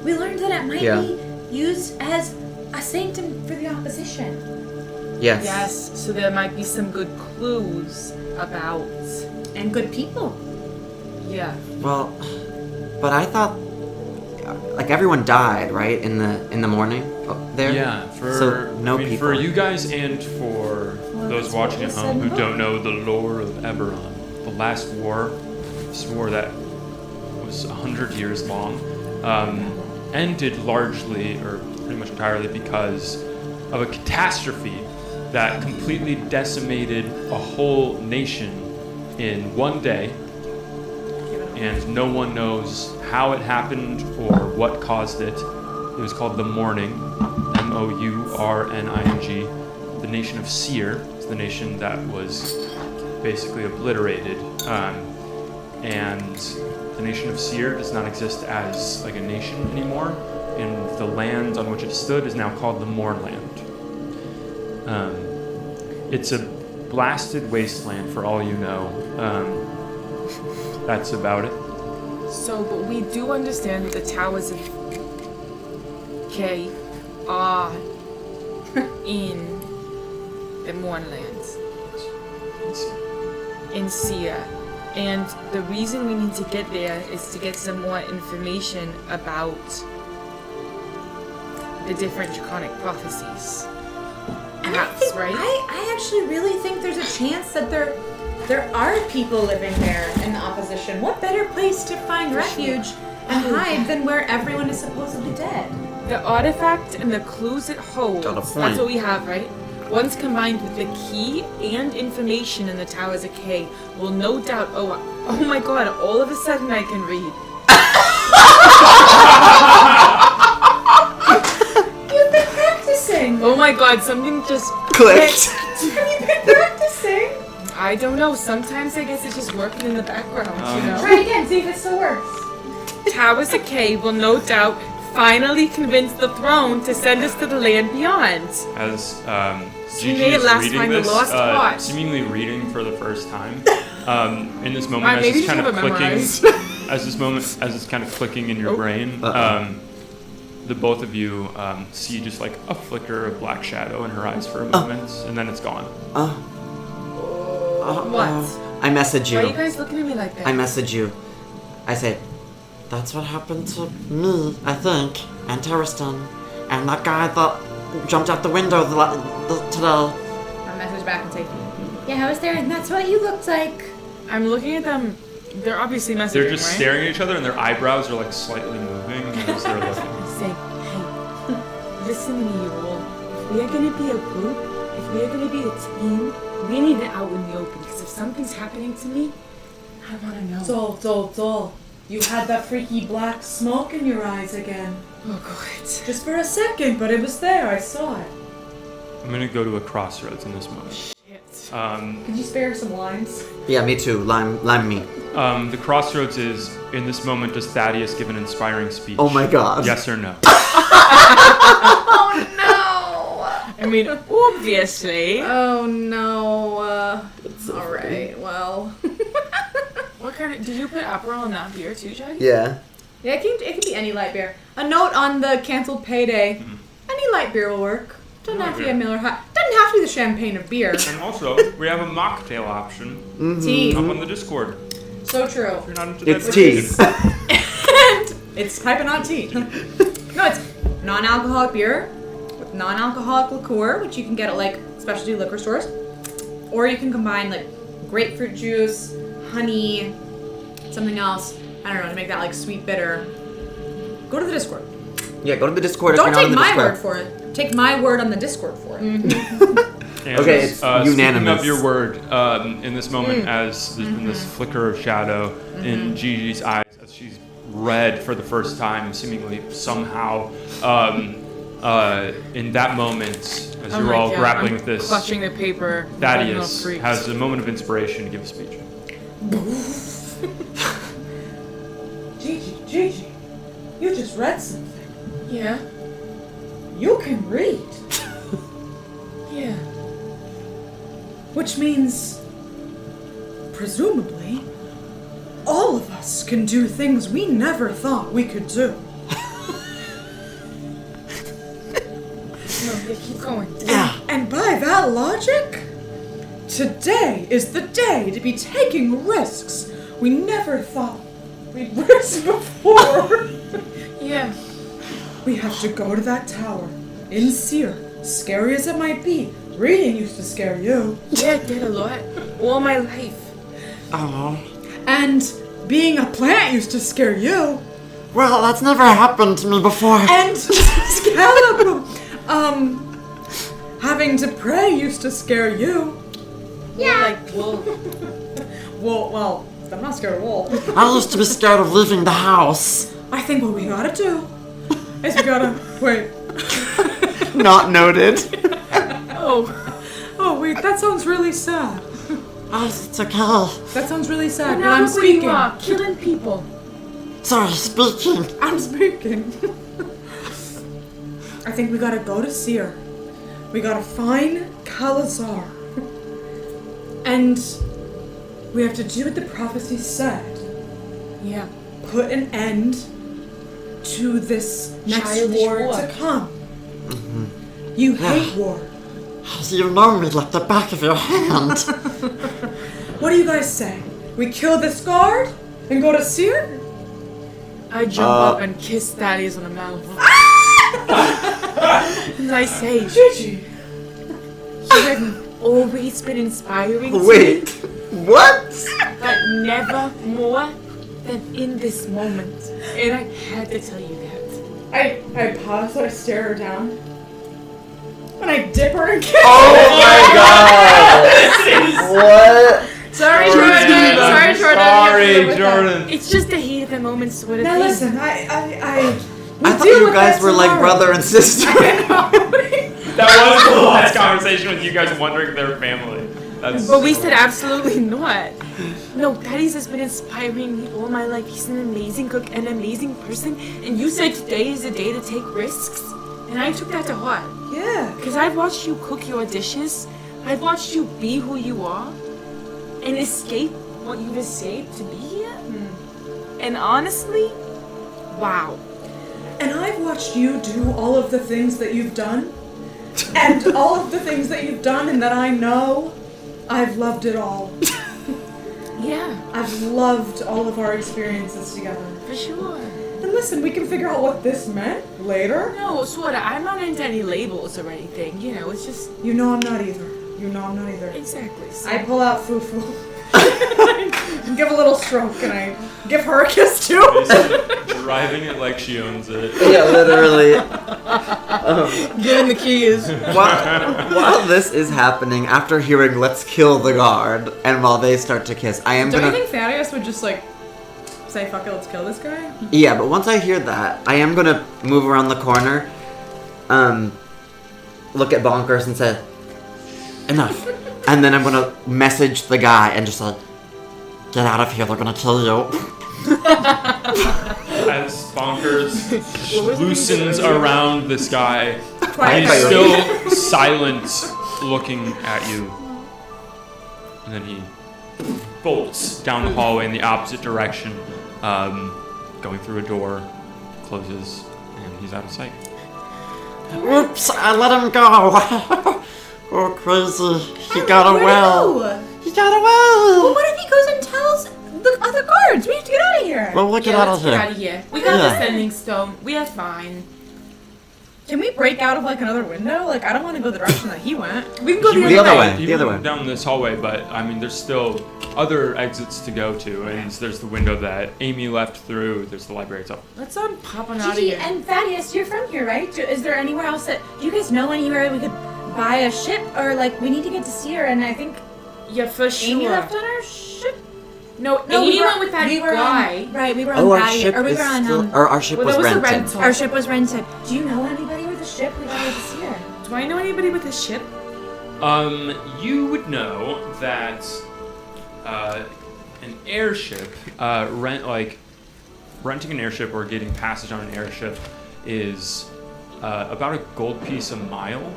we learned that it might Yeah. be used as a sanctum for the opposition. Yes. Yes, so there might be some good clues about. And good people. Yeah. Well, but I thought, like everyone died, right? In the morning there. Yeah, for So, no I mean, people. for you guys and for those that's watching what at was home said who in the don't know the lore of EBERRON, the last war, this war that was 100 years long, ended largely, or pretty much entirely, because of a catastrophe that completely decimated a whole nation in one day, and no one knows how it happened or what caused it. It was called the Mourning, Mourning. The nation of Seer is the nation that was basically obliterated, and the nation of Seer does not exist as like a nation anymore, and the land on which it stood is now called the Mournland. It's a blasted wasteland for all you know. That's about it. So, but we do understand that the Towers of K are in the Mournlands. in Sia. And the reason we need to get there is to get some more information about the different draconic prophecies. Perhaps, right? I actually really think there's a chance that there are people living there in the opposition. What better place to find refuge and hide than where everyone is supposedly dead? The artifact and the clues it holds, Got a point. that's what we have, right? Once combined with the key and information in the Towers of K, will no doubt... Oh my god, all of a sudden I can read. You've been practicing. Oh my god, something just... Clicked. Have you been practicing? I don't know, sometimes I guess it's just working in the background, you know? Try again, see if it still works. Towers of K will no doubt finally convince the throne to send us to the land beyond. As She Gigi made is last reading time the this, lost part. seemingly reading for the first time, in this moment, Right, as maybe it's you kind should of have it clicking, as it's kind of clicking in your brain, the both of you see just like a flicker of black shadow in her eyes for a moment, and then it's gone. What? I message Why are you you. guys looking at me like that? I message you. I say, that's what happened to me, I think, and Tariston, and that guy that jumped out the window today. I message back and say, yeah, I was there and that's what you looked like. I'm looking at them. They're obviously messaging, They're just right? staring at each other, and their eyebrows are like slightly moving as they're looking. Say, hey, listen to me, you all. If we are gonna be a group, if we are gonna be a team, we need it out in the open. Because if something's happening to me, I wanna know. Dol. You had that freaky black smoke in your eyes again. Oh god. Just for a second, but it was there. I saw it. I'm gonna go to a crossroads in this moment. Shit. Could you spare some lines? Yeah, me too. Lime me. The crossroads is, in this moment, does Thaddeus give an inspiring speech? Oh my god. Yes or no? Oh no! I mean, obviously. Oh no. Alright, well. What kind of... Did you put Aperol in that beer too, Jackie? Yeah. Yeah, it can be any light beer. A note on the canceled payday. Any light beer will work. Doesn't have to be a Miller High. Doesn't have to be the champagne of beer. And also, we have a mocktail option Tea. up on the Discord. So true. If you're not into that It's tea. And it's piping hot tea. No, it's non-alcoholic beer with non-alcoholic liqueur, which you can get at like specialty liquor stores. Or you can combine like grapefruit juice, honey, something else. I don't know, to make that like sweet bitter. Go to the Discord. Yeah, go to the Discord if Don't you're not take in the my Discord. word for it. Take my word on the Discord for it. And, Okay, it's Speaking unanimous. of your word, in this moment, as there's been this flicker of shadow in Gigi's eyes, as she's read for the first time, seemingly somehow, in that moment, as Oh you're my all God, grappling I'm with this, clutching the paper. Thaddeus freaks. has a moment of inspiration to give a speech. Gigi, you just read something. Yeah. You can read. Yeah. Which means, presumably, all of us can do things we never thought we could do. No, yeah, keep going. Yeah. And by that logic, today is the day to be taking risks we never thought we'd risk before. Yeah. We have to go to that tower in Seer. Scary as it might be, reading used to scare you. Yeah, it did a lot. All my life. Oh. And being a plant used to scare you. Well, that's never happened to me before. And Scallop, having to pray used to scare you. Yeah. Like, well, Well, I'm not scared of wolves. I used to be scared of leaving the house. I think what we gotta do is we gotta wait. Not noted. Oh wait, that sounds really sad. Oh, it's okay. That sounds really sad. But now I'm look where you speaking. are, killing people. Sorry, speaking. I'm speaking. I think we gotta go to Seer. We gotta find Kalazart. And we have to do what the prophecy said. Yeah. Put an end to this next Childish war war. to come. You hate war. You know me like the back of your hand. What do you guys say? We kill this guard and go to Seer? I jump up and kiss Thaddeus on the mouth. And I say, Gigi. you have always been inspiring to Wait, me, what? but never more than in this moment. And I had to tell you that. I pause, I stare her down. And I dip her and kiss her. Oh my god! What? Sorry, Jordan. Jordan. Sorry, Jordan. Sorry, Jordan. It's just the heat of the moment sort of Now thing. listen, I thought you guys were like brother and sister. That was the last conversation with you guys wondering their family. That's But we said absolutely not. No, Thaddeus has been inspiring me all my life. He's an amazing cook, an amazing person. And you said today is a day to take risks. And I took that to heart. Yeah. Because I've watched you cook your dishes. I've watched you be who you are. And escape what you've escaped to be here. And honestly, wow. And I've watched you do all of the things that you've done. And all of the things that you've done and that I know, I've loved it all. Yeah, I've loved all of our experiences together. for sure. And listen, we can figure out what this meant later. No, sorta. I'm not into any labels or anything. You know, it's just You know I'm not either. You know I'm not either. exactly. So. I pull out Fufu. Give a little stroke and I give her a kiss too. basically driving it like she owns it. Yeah, literally. Giving the keys. While this is happening, after hearing "Let's kill the guard," and while they start to kiss, I am Do you gonna. think Thaddeus would just like say, fuck it, let's kill this guy? Yeah, but once I hear that, I am gonna move around the corner, look at Bonkers and say, "Enough," and then I'm gonna message the guy and just like, "Get out of here! They're gonna kill you." As Bonkers loosens around this guy, Quiet he's coyote. still silent, looking at you. And then he bolts down the hallway in the opposite direction, going through a door, closes, and he's out of sight. Oops! I let him go. Oh, crazy! He got away. He got away. Well, what if he goes and tells the other guards? We have to get out of here. Well, we'll get Yeah, out let's of get here. out of here. We got Yeah. the sending stone. We are fine. Can we break out of like another window? Like, I don't want to go the direction that he went. We can go He the The other other way. way. He The other went way. down this hallway, but I mean, there's still other exits to go to, and there's the window that Amy left through. There's the library itself. Let's pop on out of Gigi here. and Thaddeus, you're from here, right? Is there anywhere else that do you guys know anywhere we could buy a ship, or like we need to get to Seer? And I think Yeah, for sure. Amy left on our ship. No, No, Amy went with that we were guy. On, right, we were on Oh, our Thaddeus, ship or we is were on still, or our ship Well, was that was a rented. rental. our ship was rented. Do you know anybody with a ship? We gotta go to Seer. Do I know anybody with a ship? You would know that an airship, renting an airship or getting passage on an airship is about a gold piece a mile.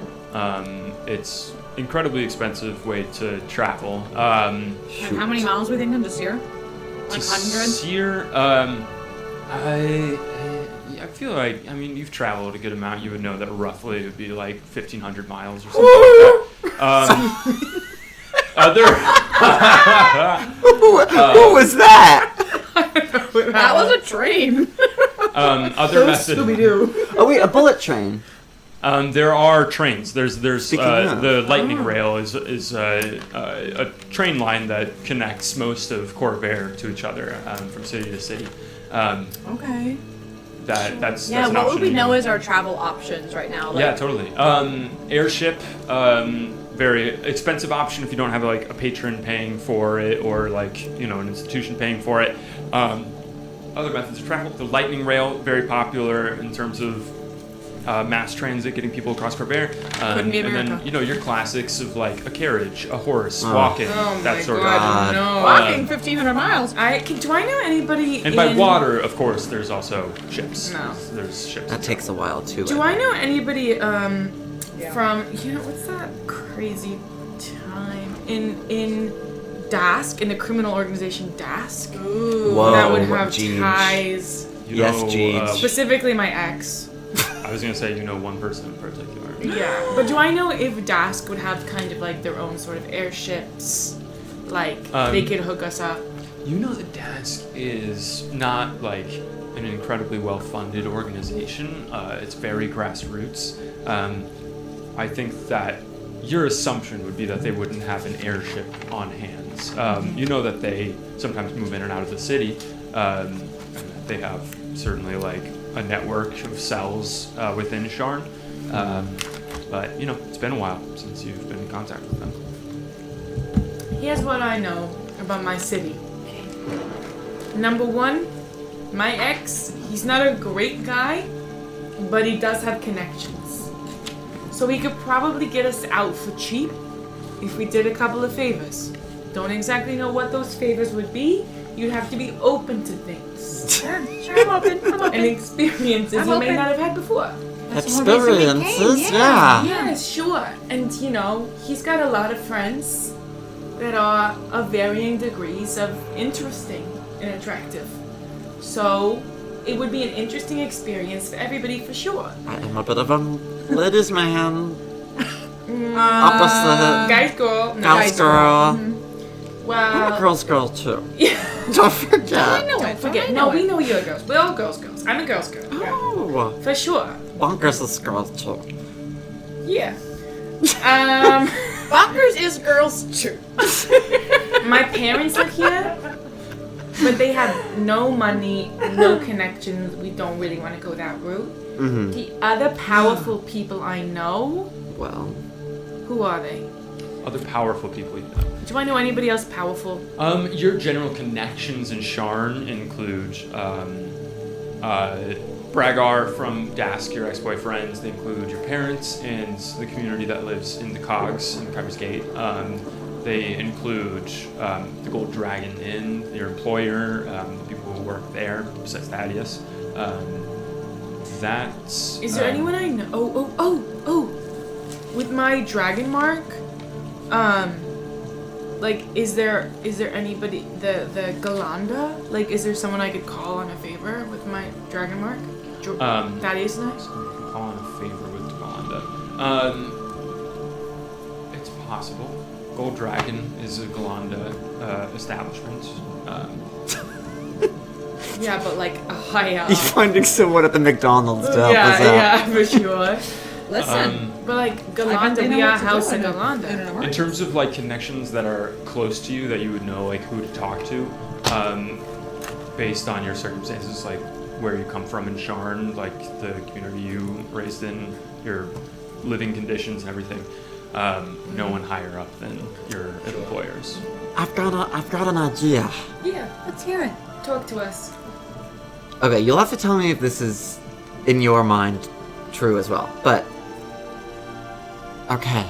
It's incredibly expensive way to travel. And how many miles we think to Seer? Like 100? Seer, I feel like, I mean, you've traveled a good amount. You would know that roughly it would be like 1,500 miles or something like that. Who was that? That was a train. Other methods. Oh wait, a bullet train. There are trains. There's Speaking of. the lightning rail is a train line that connects most of Corvair to each other from city to city. Okay. That's Yeah, an what would option we you know know. is our travel options right now? Like, Yeah, totally. Airship, very expensive option if you don't have like a patron paying for it or like an institution paying for it. Other methods of travel, the lightning rail, very popular in terms of mass transit, getting people across Corvair. Couldn't be And then America. your classics of like a carriage, a horse, Oh. walking, Oh that my sort god, of. no. Walking 1,500 miles. Do I know anybody And by in... water, of course, there's also ships. No. There's ships. That takes a while too. Do I know anybody Yeah. from what's that crazy time in Dask, in the criminal organization Dask, Whoa, that would have Jeez. ties, You Yes, know, Jeeves. specifically my ex. I was gonna say one person in particular. Yeah, but do I know if Dask would have kind of like their own sort of airships, Like, Um, they could hook us up. You know that Dask is not like an incredibly well-funded organization. It's very grassroots. I think that your assumption would be that they wouldn't have an airship on hands. You know that they sometimes move in and out of the city. And that they have certainly like a network of cells within Sharn. But you know, it's been a while since you've been in contact with them. Here's what I know about my city. Number one, my ex, he's not a great guy, but he does have connections. So he could probably get us out for cheap if we did a couple of favors. Don't exactly know what those favors would be. You'd have to be open to things. Sure, I'm open. And experiences I'm you open. may not have had before. Experiences, yeah. Yeah, sure. And you know, he's got a lot of friends that are of varying degrees of interesting and attractive. So it would be an interesting experience for everybody for sure. I am a bit of a ladies' man. Opposite. Guys, girl. No, Girls, girl. I'm Well, a girl's girl too. yeah. Don't forget. Don't forget. No, we know you're girls. We're all girls. I'm a girl's girl. Yeah. Oh, For sure. Bonkers is girls too. Yeah. Bonkers is girls too. My parents are here, but they have no money, no connections. We don't really want to go that route. Mm-hmm. The other powerful people I know, Well, who are they? Other powerful people you know. Do I know anybody else powerful? Your general connections in Sharn include Bragar from Dask, your ex-boyfriends. They include your parents and the community that lives in the Cogs in Kyber's Gate. They include the Gold Dragon Inn, your employer, the people who work there, besides Thaddeus. That's... Is there anyone I know? Oh! With my dragon mark, like, is there anybody, the Galanda? Like, is there someone I could call on a favor with my dragon mark? Thaddeus and I? Call on a favor with Galanda. It's possible. Gold Dragon is a Galanda establishment. Yeah, but like a high up. he's finding someone at the McDonald's to help us out. Yeah, for sure. Listen. But like Galanda, we are House of Galanda. In terms of like connections that are close to you that you would know like who to talk to, based on your circumstances, like where you come from in Sharn, like the community you raised in, your living conditions and everything. No one higher up than your employers. I've got an idea. Yeah, Let's hear it. talk to us. Okay, you'll have to tell me if this is in your mind true as well. But okay,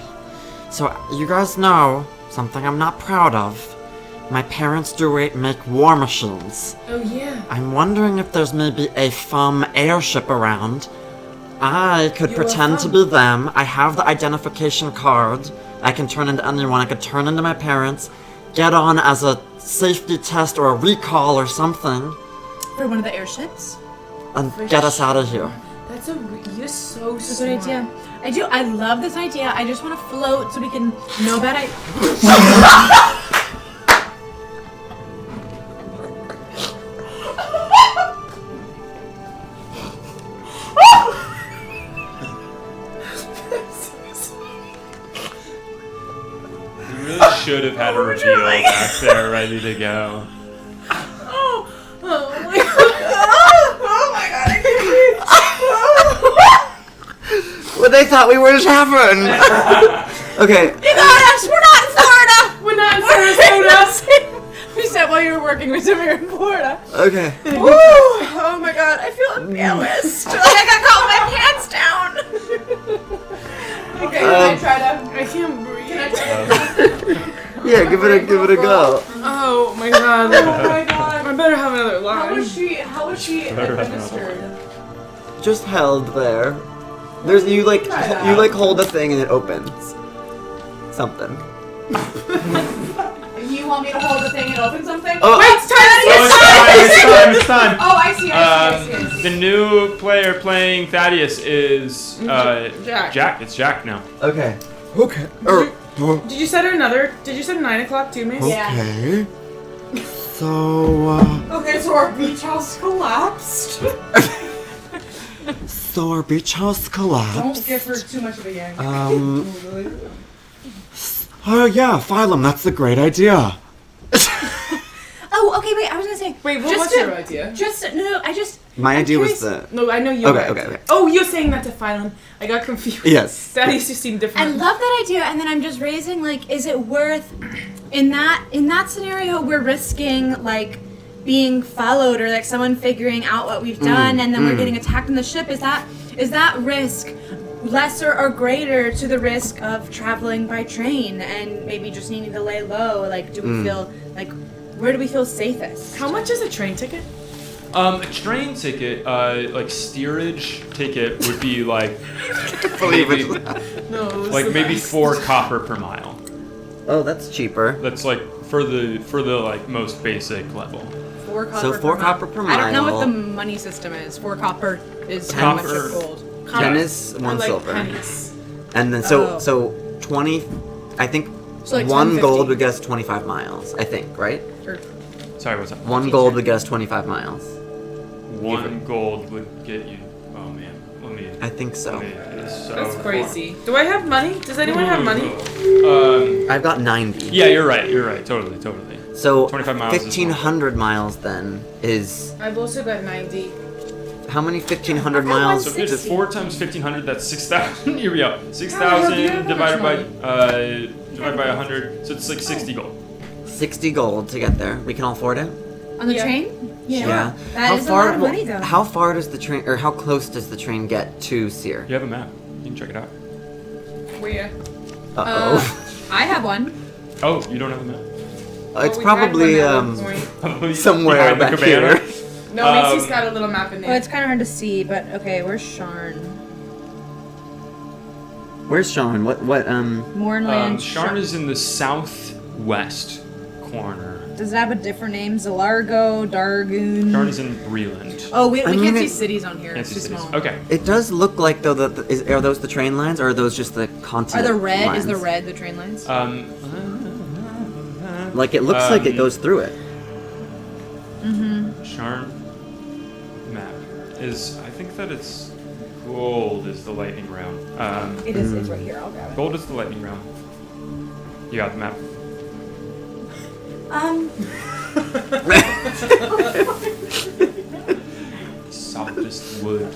so you guys know something I'm not proud of. My parents do make war machines. Oh yeah. I'm wondering if there's maybe a FUM airship around. I could You're a pretend to FUM. be them. I have the identification card. I can turn into anyone. I could turn into my parents, get on as a safety test or a recall or something, For one of the airships? and For get us out of here. That's you're so That's a smart. good idea. I love this idea. I just want to float so we can know that You really should have had a reveal back there ready to go. Oh my god, I can't Well, they thought we were in tavern. Okay. You got us! We're not in Florida! We're not in Sarasota. We said while you were working, we said we were in Florida. Okay. Woo! Oh my god, I feel embarrassed. I feel like I got caught with my pants down. Okay, can I try to? I can't breathe. Can I try Yeah, give it a go. Oh my god. Oh my god. I better have another How line. was she Better have administered? Just held there. There's you hold the thing and it opens. Something. You want me to hold the thing and open something? Oh. Wait, it's time! It's time. Oh, I see. The new player playing Thaddeus is Jack. Jack. It's Jack now. Okay. Did you set 9 o'clock too, Mace? Okay. So, Okay, so our beach house collapsed. so our beach house collapsed. Don't give her too much of a yank. Oh yeah, Phylum, that's a great idea. Oh, okay, wait, I was gonna say. Wait, what was your idea? My I'm idea was curious- the... No, I know you. Okay. Oh, you're saying that to Phylum. I got confused. Yes. That used to seem I different. love that idea, and then I'm just raising, like, is it worth, in that scenario, we're risking, like, being followed, or, like, someone figuring out what we've done, and then we're getting attacked on the ship. Is that risk lesser or greater to the risk of traveling by train, and maybe just needing to lay low? Like, do we feel, like, where do we feel safest? How much is a train ticket? A train ticket, like steerage ticket, would be like Believe maybe, it. No. like maybe 4 copper per mile. Oh, that's cheaper. That's like for the like most basic level. 4 copper So 4 per copper mile. per I don't know what mile. the money system is. 4 copper is how much Copper. of gold? 10 is 1 like silver. pennies. And then Oh. so 20, I think So, like, 1 10.50. gold would get us 25 miles, I think, right? Or- Sorry, what's that? 1 gold would get us 25 miles. 1 gold would get you. Oh man, let me. I think so. Let me it is so That's crazy. Do I have money? Does anyone have money? I've got 90. Yeah, you're right. Totally. So 25 miles is 1,500 miles then is... I've also got 90. How many 1,500 I got miles? So if it's 4 times 1,500, that's 6,000. Here we go. How 6,000 do you have divided by that 100, so it's like 60 gold. 60 gold to get there. We can all afford it? On the Yeah. train? Yeah. That is a lot of money, though. How far does the train, or how close does the train get to Sear? You have a map. You can check it out. Where? Uh-oh. I have one. Oh, you don't have a map. It's Well, we had probably one at one point. Probably somewhere behind the back cabana. here. No, Macy's got a little map in Oh, there. it's kind of hard to see, but okay, where's Sharn? Where's Sean? What, Mournland. Sharn is in the southwest corner. Does it have a different name? Zalargo, Dargoon? Sharn is in Breland. Oh, we I can't mean, see it- cities on here. Can't It's see too cities. small. Okay. It does look like, though, are those the train lines, or are those just the Are continent the red? lines? Is the red the train lines? Like, it looks like it goes through it. Sharn map is, I think that it's gold is the lightning round. It is. It's right here. I'll grab it. Gold is the lightning round. You got the map. Softest wood.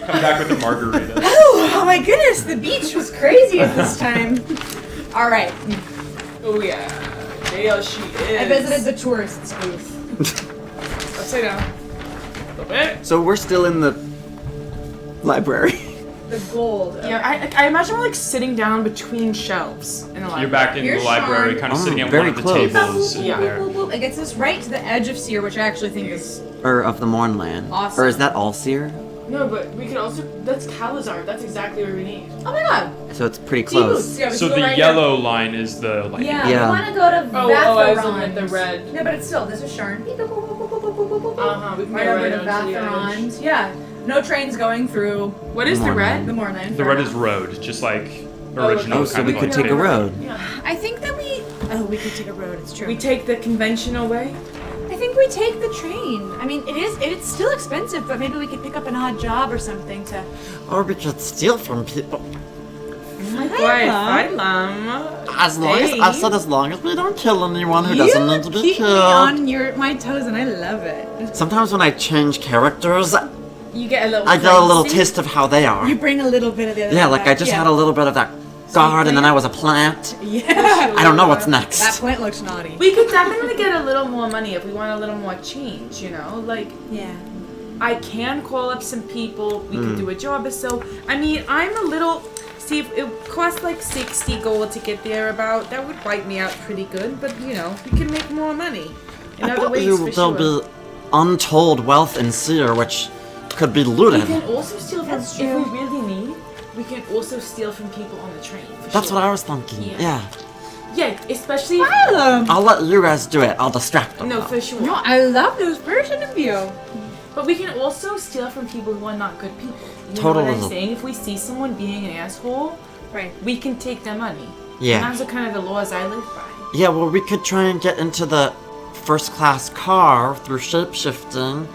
Come back with a margarita. Oh my goodness, the beach was crazy at this time. All right, Oh yeah. There she is. I visited the tourists booth. Upside down. A little bit. So we're still in the library. The gold. Yeah, I imagine we're like sitting down between shelves in the library. You're back in Here's the library, Sharn. kind of Oh, sitting at very one of the close. tables in Yeah. there. It gets us right to the edge of Sear, which I actually think is Or of the Mournland. Awesome. Or is that all Sear? No, but we could also. That's Kalazart. That's exactly what we need. Oh my god. So it's pretty Sea boots. close. Yeah, we So should go the right yellow line is the there. lightning. Yeah, Yeah. we want to go to Oh, I was looking Vatheron. at the red. No, but it's still, this is Sharn. We can Right go over right to onto the edge. Vatherons. Yeah. No trains going through What is the red? the Mournland. The red is road, just like original Oh, so kind we of could like take a paper. road. I think that we... Oh, we could take a road. It's true. We take the conventional way. I think we take the train. I mean, it's still expensive, but maybe we could pick up an odd job or something to... Or we could steal from people. As long as we don't kill anyone who doesn't need to be keep me killed. on my toes, and I love it. Sometimes when I change characters, You get a little. I get a little fancy. taste of how they are. You bring a little bit of the other. Yeah, one like I back. just Yeah. had a little bit of that guard, and then I was a plant. Yeah. I don't know what's That next. plant looks naughty. We could definitely get a little more money if we want a little more change. You know, like Yeah. I can call up some people. We could do a job or so. I mean, I'm a little. See, if it costs like 60 gold to get there, about that would wipe me out pretty good. But you know, we can make more money in I other bet ways you for there'll sure. be untold wealth in Seer, which could be We looted. can also steal from. That's If true. we really need, we can also steal from people on the train. For That's sure. what I was thinking. Yeah. Yeah. Yeah, especially. If, I'll let you guys do it. I'll distract them. no, for sure. No, I love this version of you. But we can also steal from people who are not good people. You know Totally. what I'm saying? If we see someone being an asshole, Right. we can take their money. Yeah. And those are kind of the laws I live by. Yeah, well, we could try and get into the first-class car through shape-shifting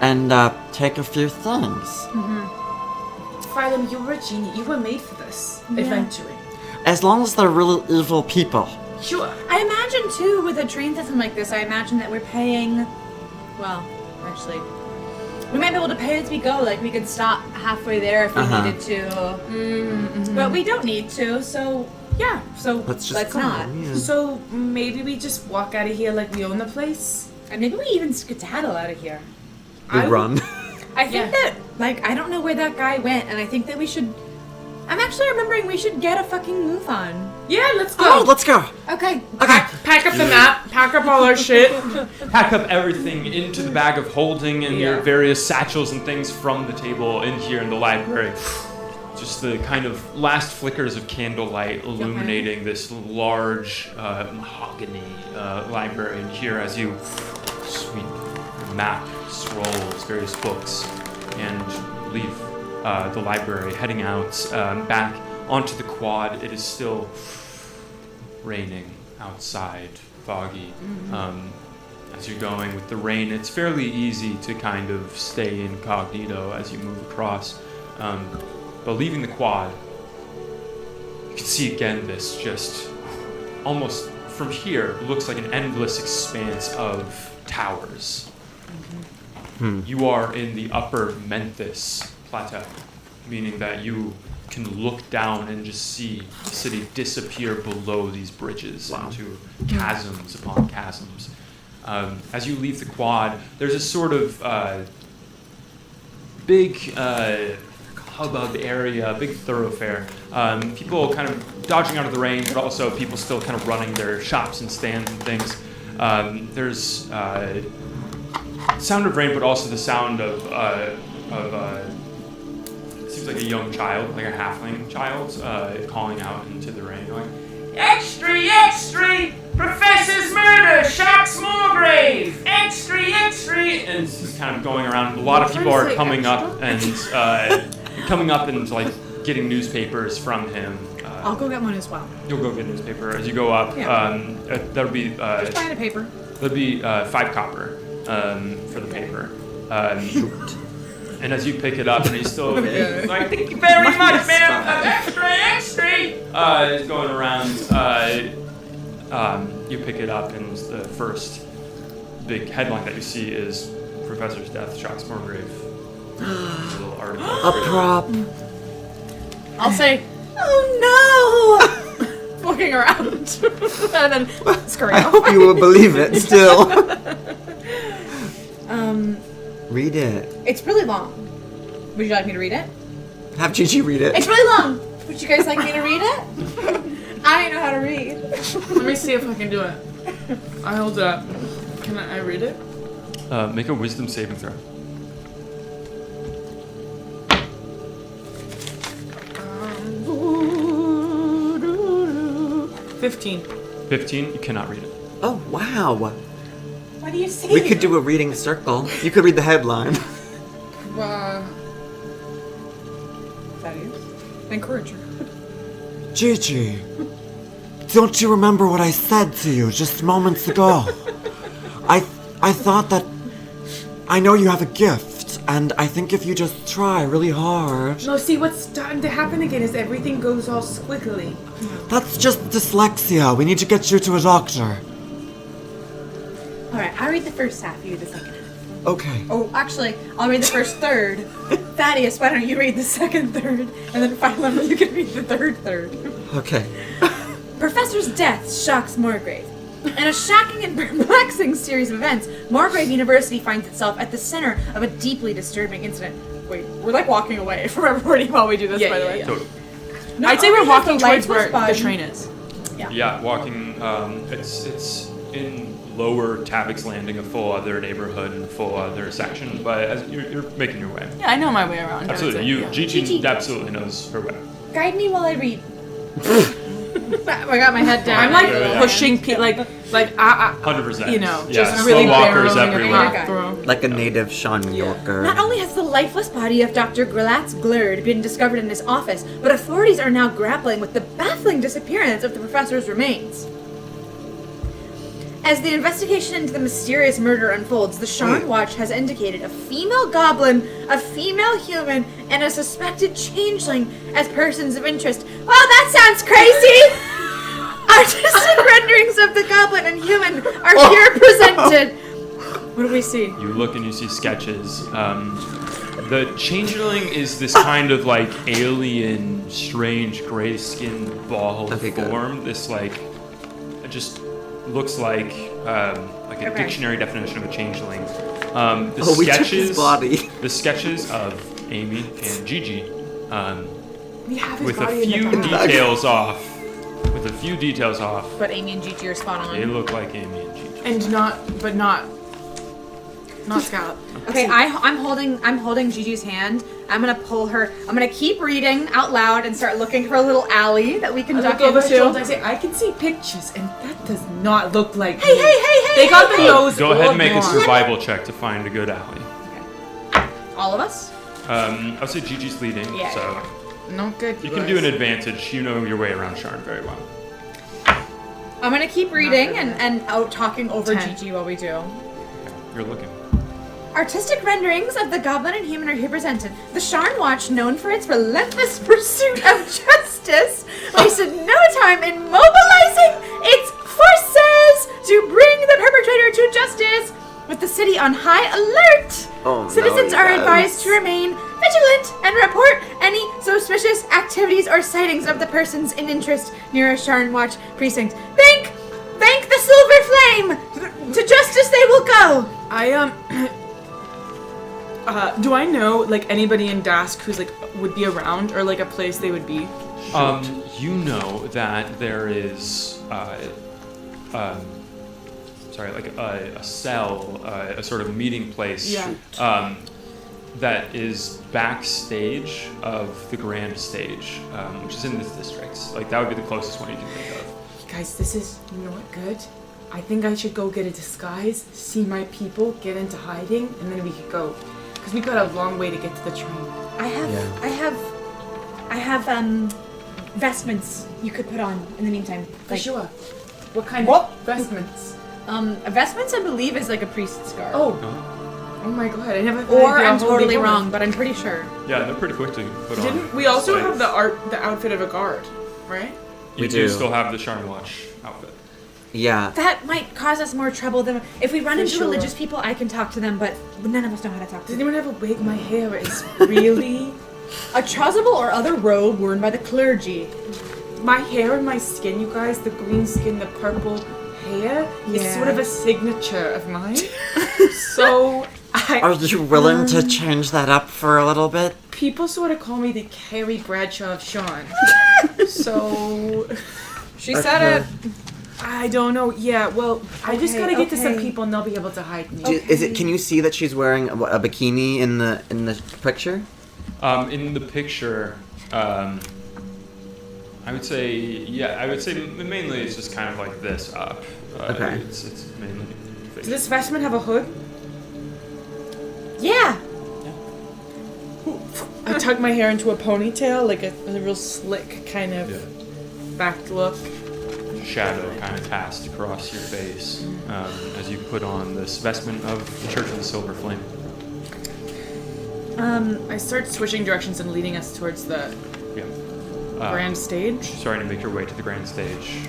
and take a few things. Phylum, you were a genius. You were made for this. Adventuring. As long as they're really evil people. Sure. I imagine too, with a train system like this, I imagine that we're paying. Well, actually, we might be able to pay as we go. Like we could stop halfway there if we needed to, but we don't need to. So yeah, so Let's just go. not. Yeah. So maybe we just walk out of here like we own the place? And maybe we even skedaddle out of here. We run. I think that, like, I don't know where that guy went, and I think that we should. I'm actually remembering we should get a fucking move on. Yeah, let's go. Oh, let's go. Okay. Pack up the map. Pack up all our shit. Pack up everything into the bag of holding and your various satchels and things from the table in here in the library. Just the kind of last flickers of candlelight illuminating this large mahogany library in here as you sweep your map, scrolls, various books, and leave the library, heading out back onto the quad. It is still raining outside, foggy. As you're going with the rain, it's fairly easy to kind of stay incognito as you move across. But leaving the quad, you can see again this just almost from here looks like an endless expanse of towers. You are in the upper Memphis plateau, meaning that you can look down and just see the city disappear below these bridges into chasms upon chasms. As you leave the quad, there's a sort of big hubbub area, big thoroughfare. People kind of dodging out of the rain, but also people still kind of running their shops and stands and things. There's sound of rain, but also the sound of it seems like a young child, like a halfling child, calling out into the rain, going, "Extra, extra! Professor's murder shocks Moorgrave! Extra, extra!" And it's just kind of going around. A lot of people are coming up and like getting newspapers from him. I'll go get one as well. You'll go get a newspaper as you go up. Yeah. That'll be Just buying a paper. that'll be 5 copper for the paper. And as you pick it up, and he's still like, "Thank you very much, ma'am. Extra, extra!" He's going around. You pick it up, and the first big headline that you see is "Professor's Death Shocks Moorgrave." A little article. A prop. I'll say, "Oh no!" Looking around, and then scurry I off. hope you will believe it still. Read it. It's really long. Would you like me to read it? Have Gigi read it. It's really long. Would you guys like me to read it? I don't know how to read. Let me see if I can do it. I hold it up. Can I read it? Make a wisdom saving throw. 15. 15. You cannot read it. Oh, wow. What do you see? We could do a reading circle. You could read the headline. That is. Encourage her. Gigi, don't you remember what I said to you just moments ago? I thought that I know you have a gift, and I think if you just try really hard. No, see, what's starting to happen again is everything goes all squiggly. That's just dyslexia. We need to get you to a doctor. Alright, I'll read the first half, you read the second half. Okay. Oh, actually, I'll read the first third. Thaddeus, why don't you read the second third? And then finally, you can read the third. Okay. Professor's death shocks Moorgrave. In a shocking and perplexing series of events, Moorgrave University finds itself at the center of a deeply disturbing incident. Wait, we're like walking away from everybody while we do this, by the way. Totally. Not I'd say we're only has walking the light towards where button- the train is. Yeah, walking. It's in lower Tavix Landing, a full other neighborhood and a full other section. But as you're making your way. Yeah, I know my way around. Absolutely, Gigi Gigi. absolutely knows her way. Guide me while I read. I got my head down. I'm like Yeah. pushing, like Like, 100%. You know, Yeah, just really slow walkers barreling everywhere. a path through. Like a native Sharn Yorker. Not only has the lifeless body of Dr. Grillat's Glurd been discovered in his office, but authorities are now grappling with the baffling disappearance of the professor's remains. As the investigation into the mysterious murder unfolds, the Sharn Watch has indicated a female goblin, a female human, and a suspected changeling as persons of interest. Well, that sounds crazy! Artistic renderings of the goblin and human are here presented. What do we see? You look and you see sketches. The changeling is this kind of like alien, strange, gray-skinned ball form. This like, it just looks like a dictionary definition of a changeling. We took his body. The sketches of Amy and Gigi, We have his with a body in few the bag. details off. With a few details off, But Amy and Gigi are spot on. they look like Amy and Gigi. And not Scallop. Okay, I'm holding Gigi's hand. I'm gonna pull her. I'm gonna keep reading out loud and start looking for a little alley that we can duck Look over his shoulder. I into. say, I can see pictures, and that does not look like. Hey, me. hey, hey, hey! They got hey, the hey. nose. Go ahead and make a on. survival check to find a good alley. All of us? I'll say Gigi's leading, Yeah, so Not good. you can do an advantage. You know your way around Sharn very well. I'm gonna keep reading and out talking over 10. Gigi while we do. You're looking. Artistic renderings of the goblin and human are here presented. The Sharn Watch, known for its relentless pursuit of justice, wasted no time in mobilizing its forces to bring the perpetrator to justice. With the city on high alert, citizens are advised to remain vigilant and report any suspicious activities or sightings of the persons in interest near a Sharn Watch precinct. Thank the Silver Flame! To justice they will go! Do I know like anybody in Dask who's like would be around or like a place they would be? You know that there is, like a cell, a sort of meeting place. Yeah. That is backstage of the grand stage, which is in this district. Like that would be the closest one you can think of. Guys, this is not good. I think I should go get a disguise, see my people, get into hiding, and then we could go. Because we've got a long way to get to the train. I have vestments you could put on in the meantime. For sure. What kind of vestments? Vestments I believe is like a priest's garb. Oh my god, I never thought Or I'd be a I'm holy totally woman. wrong, but I'm pretty sure. Yeah, they're pretty quick to put on. Didn't we also Like, have the outfit of a guard, right? You We do do. still have the Sharn Watch outfit. Yeah. That might cause us more trouble than if we run For into sure. religious people. I can talk to them, but none of us know how to talk to Does them. anyone have a wig? My hair is really... A chasuble or other robe worn by the clergy. My hair and my skin, you guys, the green skin, the purple hair, is Yeah. sort of a signature of mine. So, Are you willing to change that up for a little bit? people sort of call me the Carrie Bradshaw of Sharn. So, She said it. I don't know. Yeah, well, I just gotta get to some okay. people and they'll be able to hide me. Is it? Can you see that she's wearing a bikini in the picture? In the picture, I would say mainly it's just kind of like this up. Okay. It's mainly. Does this vestment have a hood? Yeah. I tuck my hair into a ponytail, like a real slick kind of back look. Shadow kind of cast across your face as you put on this vestment of the Church of the Silver Flame. I start switching directions and leading us towards the Yeah. grand stage. Starting to make your way to the grand stage,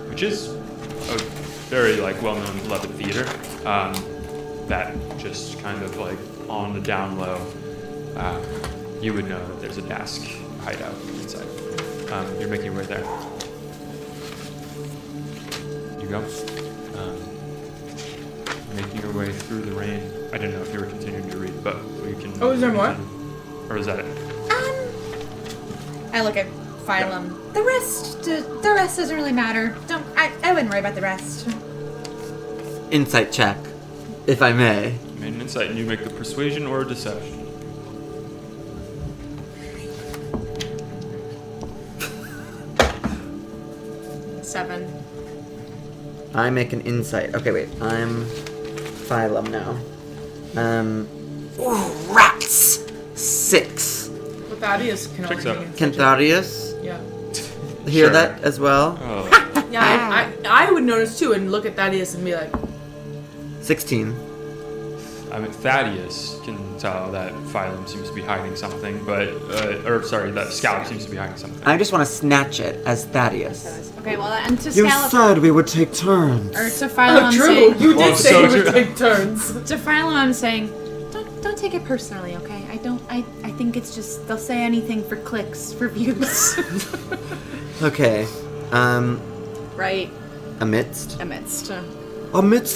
which is a very like well-known, beloved theater that just kind of like on the down low, you would know that there's a Dask hideout inside. You're making your way there. You go. Making your way through the rain. I didn't know if you were continuing to read, but we can. Oh, is there more? Or is that it? I look at Phylum. The rest doesn't really matter. I wouldn't worry about the rest. Insight check, if I may. You made an insight, and you make the persuasion or deception. Seven. I make an insight. Okay, wait. I'm Phylum now. Ooh, rats! 6. But Thaddeus can Checks only out. be Can Thaddeus Yeah. hear Sure. that as well? Oh. Yeah, I would notice too and look at Thaddeus and be like, 16. I mean, Thaddeus can tell that Phylum seems to be hiding something, but, that Scout seems to be hiding something. I just want to snatch it as Thaddeus. Okay, well, and to You Scallop, said we would take turns. or to Phylum, I'm true, saying, you did say so you would true. take turns. to Phylum, I'm saying, don't take it personally, okay? I think it's just they'll say anything for clicks, for views, Okay. right? Amidst Amidst.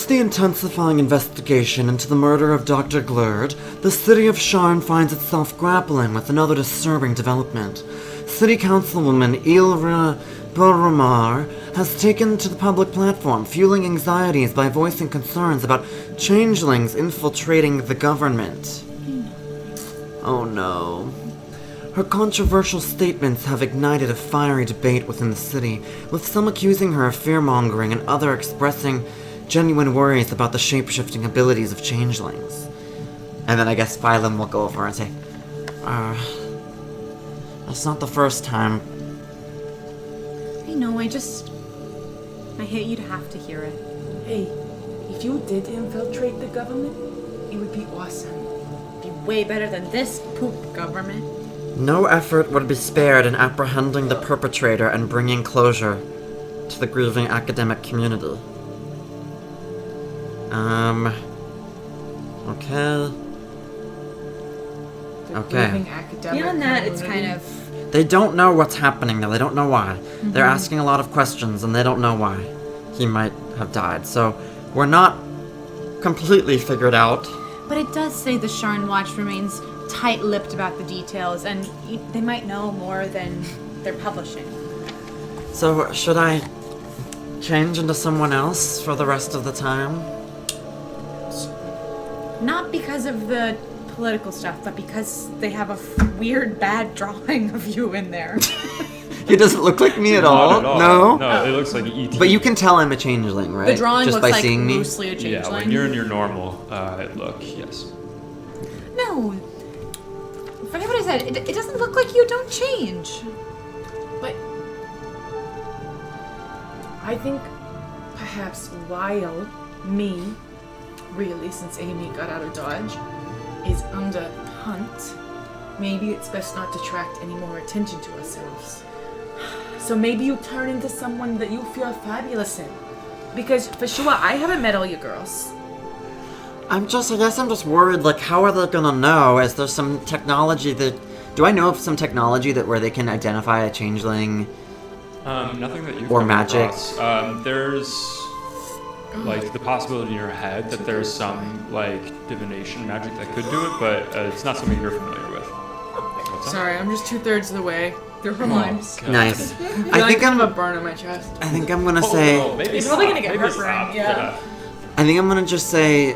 the intensifying investigation into the murder of Dr. Glurd, the city of Sharn finds itself grappling with another disturbing development. City Councilwoman Ilra Boromar has taken to the public platform, fueling anxieties by voicing concerns about changelings infiltrating the government. Oh no. Her controversial statements have ignited a fiery debate within the city, with some accusing her of fear-mongering and others expressing genuine worries about the shape-shifting abilities of changelings. And then I guess Phylum will go over and say, that's not the first time. I know, I hate you to have to hear it. Hey, if you did infiltrate the government, it would be awesome. It'd be way better than this poop government. No effort would be spared in apprehending the perpetrator and bringing closure to the grieving academic community. Okay. Okay. Beyond that, it's kind of... They don't know what's happening though, they don't know why. They're asking a lot of questions and they don't know why he might have died. So, we're not completely figured out. But it does say the Sharn Watch remains tight-lipped about the details, and they might know more than they're publishing. So, should I change into someone else for the rest of the time? Not because of the political stuff, but because they have a weird, bad drawing of you in there. He doesn't look like me at Not all. at all. No? No, it looks like E.T. But you can tell I'm a changeling, right? The drawing Just looks by like seeing me. loosely a changeling. Yeah, when you're in your normal look, yes. No. Forget what I said. It doesn't look like you don't change. But I think perhaps while me, really, since Amy got out of Dodge, is under hunt, maybe it's best not to attract any more attention to ourselves. So maybe you turn into someone that you feel fabulous in. Because for sure, I haven't met all you girls. I guess I'm just worried, like, how are they gonna know? Is there some technology do I know of some technology where they can identify a changeling? Nothing that you've Or come magic. across. There's like the possibility in your head that there's some like divination magic that could do it, but it's not something you're familiar with. What's up? Sorry, I'm just 2/3 of the way through her Oh, lines. God. Nice. I think I'm a burn on my chest. I think I'm gonna Oh, say. no, maybe You're probably stop, gonna get maybe heartburn, stop, yeah. I think I'm gonna just say.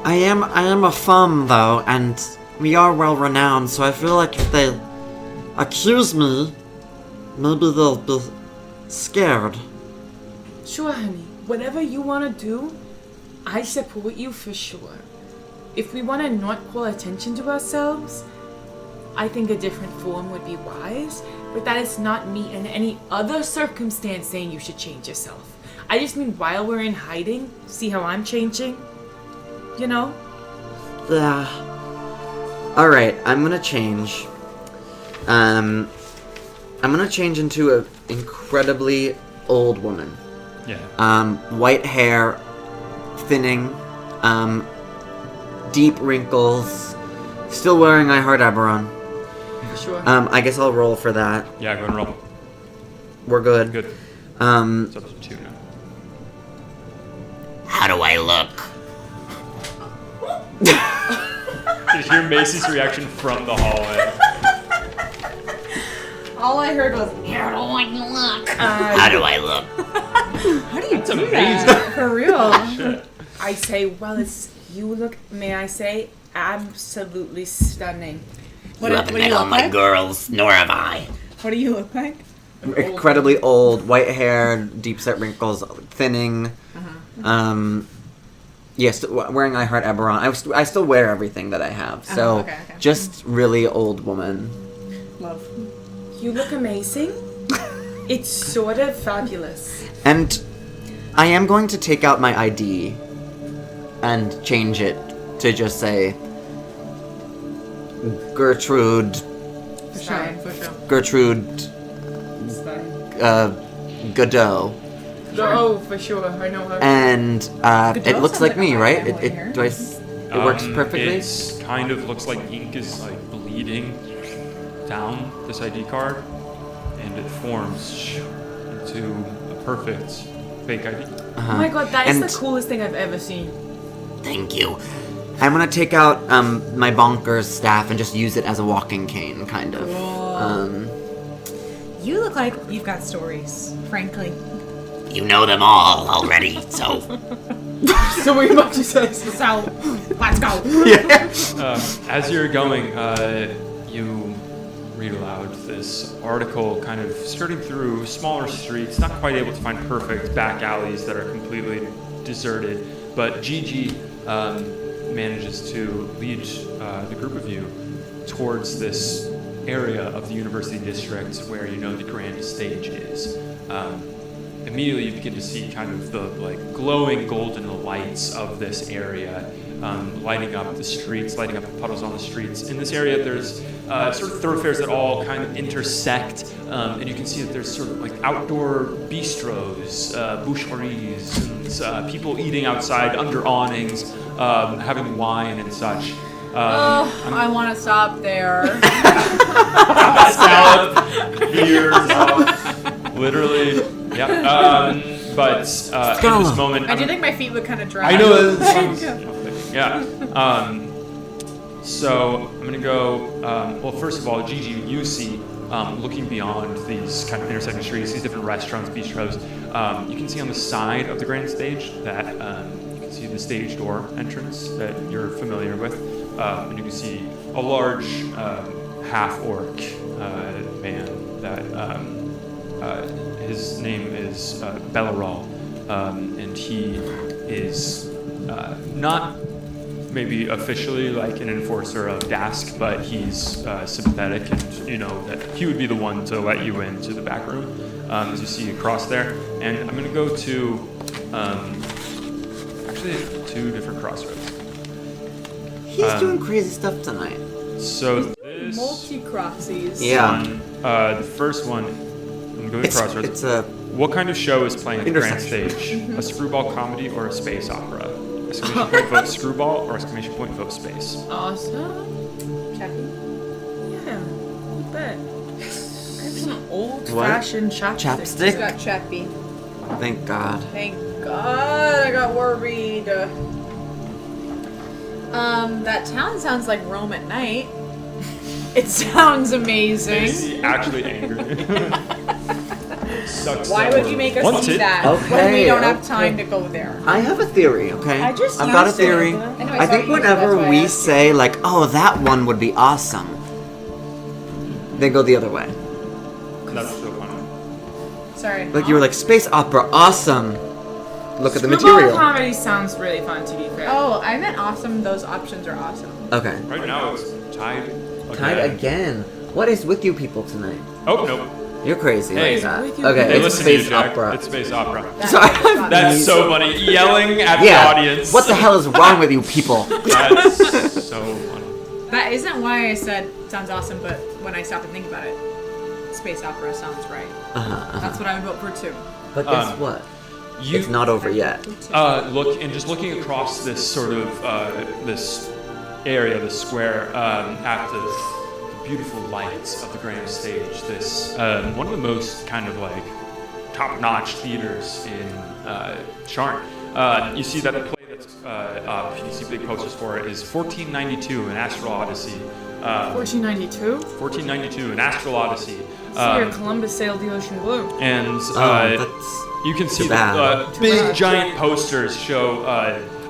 I am a femme though, and we are well renowned, so I feel like if they accuse me, maybe they'll be scared. Sure, honey. Whatever you want to do, I support you for sure. If we want to not call attention to ourselves, I think a different form would be wise, but that is not me in any other circumstance saying you should change yourself. I just mean while we're in hiding, see how I'm changing? You know? Yeah. Alright, I'm gonna change. I'm gonna change into an incredibly old woman. Yeah. White hair, thinning, deep wrinkles, still wearing I Heart EBERRON. For sure. I guess I'll roll for that. Yeah, go and roll. We're good. Good. Um, It's up to 2 now. how do I look? Did you hear Macy's reaction from the hallway? All I heard was, How do I look? how do you That's do amazing. that? For real. Shit. I say, well, it's you look, may I say, absolutely stunning. What do you look like? girls, nor have I. What do you look like? incredibly old, white hair, deep set wrinkles, thinning. Yes, wearing I Heart EBERRON. I still wear everything that I have, so okay. just really old woman. Love. You look amazing. It's sort of fabulous. And I am going to take out my ID and change it to just say Gertrude. Gertrude Godot. Oh, for sure. I know her. And it looks sounds like like me, a right? family here. It works perfectly. It's kind of looks like ink is like bleeding down this ID card, and it forms into a perfect fake ID. Oh my god, that is And- the coolest thing I've ever seen. Thank you. I'm gonna take out my bonkers staff and just use it as a walking cane, kind of. You look like you've got stories, frankly. You know them all already, so. So what are you about to say? So, let's go. As you're going, you read aloud this article, kind of skirting through smaller streets, not quite able to find perfect back alleys that are completely deserted, but Gigi manages to lead the group of you towards this area of the university district where you know the grand stage is. Immediately you begin to see kind of the like glowing golden lights of this area lighting up the streets, lighting up the puddles on the streets. In this area there's sort of thoroughfares that all kind of intersect, and you can see that there's sort of like outdoor bistros, boucheries, and people eating outside under awnings, having wine and such. I want to stop there. Literally, yeah. But in this moment, I do think my feet would kind of dry. I know. Yeah. So I'm gonna go. Well, first of all, Gigi, you see, looking beyond these kind of intersecting streets, these different restaurants, bistros. You can see on the side of the grand stage that you can see the stage door entrance that you're familiar with, and you can see a large half-orc man that his name is EBERRON, and he is not maybe officially like an enforcer of Dask, but he's sympathetic, and you know that he would be the one to let you into the back room, as you see across there. And I'm going to go to actually 2 different crossroads. He's doing crazy stuff tonight. So this Multi-crossies. Yeah. the first one, I'm going to go to crossroads. It's a What kind of show is playing at the grand Intersection. stage? A screwball comedy or a space opera? Exclamation point vote screwball or exclamation point vote space? Awesome. Chappy. Yeah, you bet. I have some old-fashioned chopsticks. He's chapstick. got Chappy. Thank God. Thank God, I got worried. That town sounds like Rome at night. It sounds amazing. Macy actually angry. Sucks Why that would we're you make us wanted. do that when Okay, we don't have time to go there? I have a theory, okay? I just I've got a used it. theory. I know, I I saw think you use it, whenever that's why I we asked you. say, like, oh, that one would be awesome, they go the other way. That's so funny. Sorry. Like, you were like, space opera, awesome. Look at the Screwball material. comedy sounds really fun, to be fair. Oh, I meant awesome. Those options are awesome. Okay. Right now it's tied. Tied again. What is with you people tonight? Oh, no. You're crazy Hey. like that. With you Okay, Hey, it's listen to you, space Jack. opera. It's space opera. Sorry. That's so funny. Yelling at Yeah. the audience. What the hell is wrong with you people? That's so funny. That isn't why I said sounds awesome, but when I stop and think about it, space opera sounds right. That's what I would vote for too. But guess what? You It's not over yet. looking across this sort of this area, this square, at the beautiful lights of the grand stage. This one of the most kind of like top-notch theaters in Sharn. You see that the play that's up, you see big posters for it, is 1492, an Astral Odyssey. 1492? 1492, an Astral Odyssey. So your Columbus sailed the ocean blue. And Oh, that's you can see too bad. big giant posters show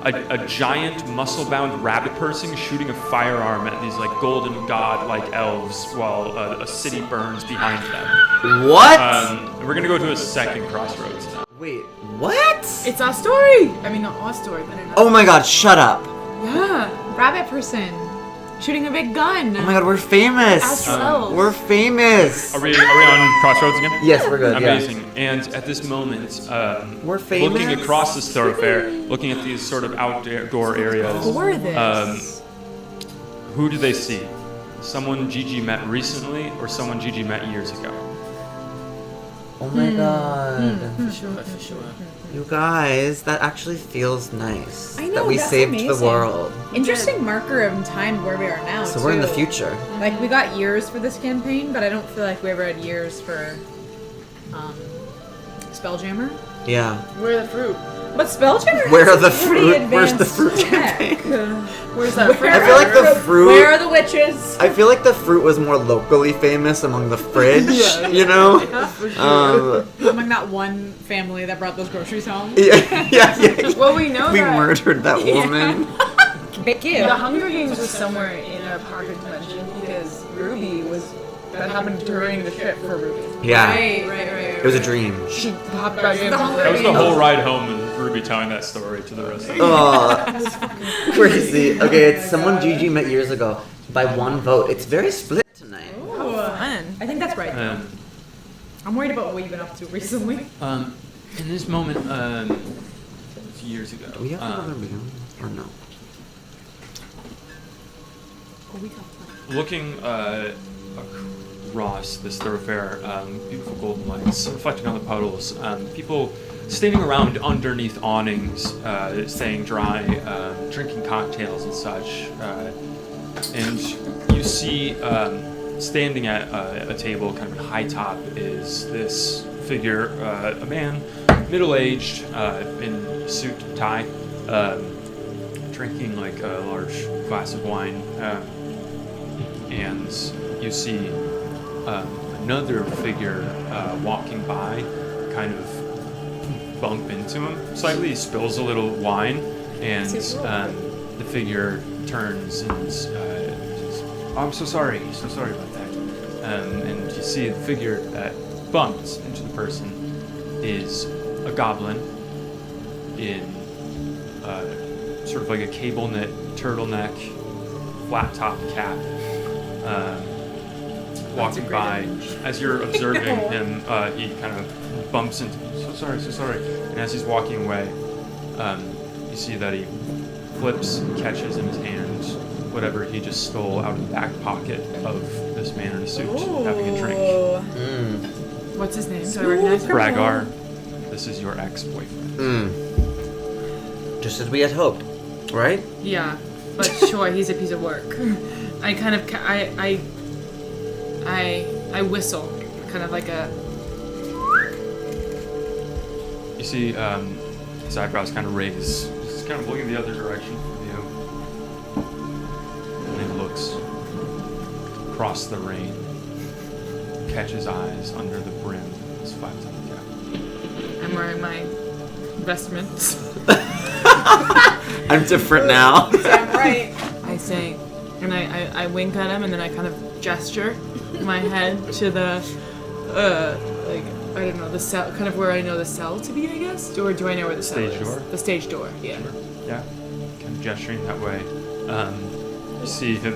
a giant muscle-bound rabbit person shooting a firearm at these like golden god-like elves while a city burns behind them. What? We're gonna go to a second crossroads now. Wait, what? It's our story. I mean, not our story, but another. Oh my god, shut up. Yeah. Rabbit person shooting a big gun. Oh my god, we're famous. As well. We're famous. Are we on crossroads again? Yes, we're good. Amazing. Yeah. And at this moment, We're famous. looking across this thoroughfare, looking at these sort of outdoor areas, For this. who do they see? Someone Gigi met recently or someone Gigi met years ago? Oh my god. For sure. You guys, that actually feels nice. I know, that we that's saved the amazing. world. Interesting marker of time where we are now. So we're in the too. future. Like we got years for this campaign, but I don't feel like we ever had years for Spelljammer. Yeah. Where are the fruit? But Spelljammer Where has are the some pretty fruit? Where's the advanced fruit tech. Where's that fruit? I feel like the fruit. Where are the witches? I feel like the fruit was more locally famous among the fridge, you know? Among that one family that brought those groceries home. Yeah. Well, we know We that murdered that woman. Big you. the Hunger Games was somewhere in a pocket dimension because Ruby was. That happened during the trip for Ruby. Yeah. Right. It was a dream. She hopped back in. That was the whole ride home and Ruby telling that story to the rest of them. Oh, crazy. Okay, it's someone Gigi met years ago by one vote. It's very split tonight. Fun. I think that's right. I'm worried about what you've been up to recently. In this moment, a few years ago, Do we have another meal or no? looking across this thoroughfare, beautiful golden lights reflecting on the puddles, people standing around underneath awnings, staying dry, drinking cocktails and such, and you see standing at a table kind of at high top is this figure, a man, middle-aged, in suit and tie, drinking like a large glass of wine, and you see another figure walking by, kind of bump into him slightly. He spills a little wine, and the figure turns and says, "Oh, I'm so sorry about that." And you see the figure that bumped into the person is a goblin in sort of like a cable knit turtleneck, flat top cap. Walking by, as you're observing him, he kind of bumps into, so sorry. And as he's walking away, you see that he flips and catches in his hand whatever he just stole out of the back pocket of this man in a suit having a drink. What's his name? So I recognize him. Bragar, this is your ex-boyfriend. Just as we had hoped, right? Yeah, but sure, he's a piece of work. I kind of, I whistle, kind of like a. You see his eyebrows kind of raise. He's kind of looking the other direction from you. And he looks across the rain, catches eyes under the brim of his flat-top cap. I'm wearing my vestments. I'm different now. Damn right. I say, and I wink at him, and then I kind of gesture my head to the, like, I don't know, the cell, kind of where I know the cell to be, I guess? Or do I know where the cell Stage is? door? The stage door, yeah. Sure. Yeah, kind of gesturing that way. You see him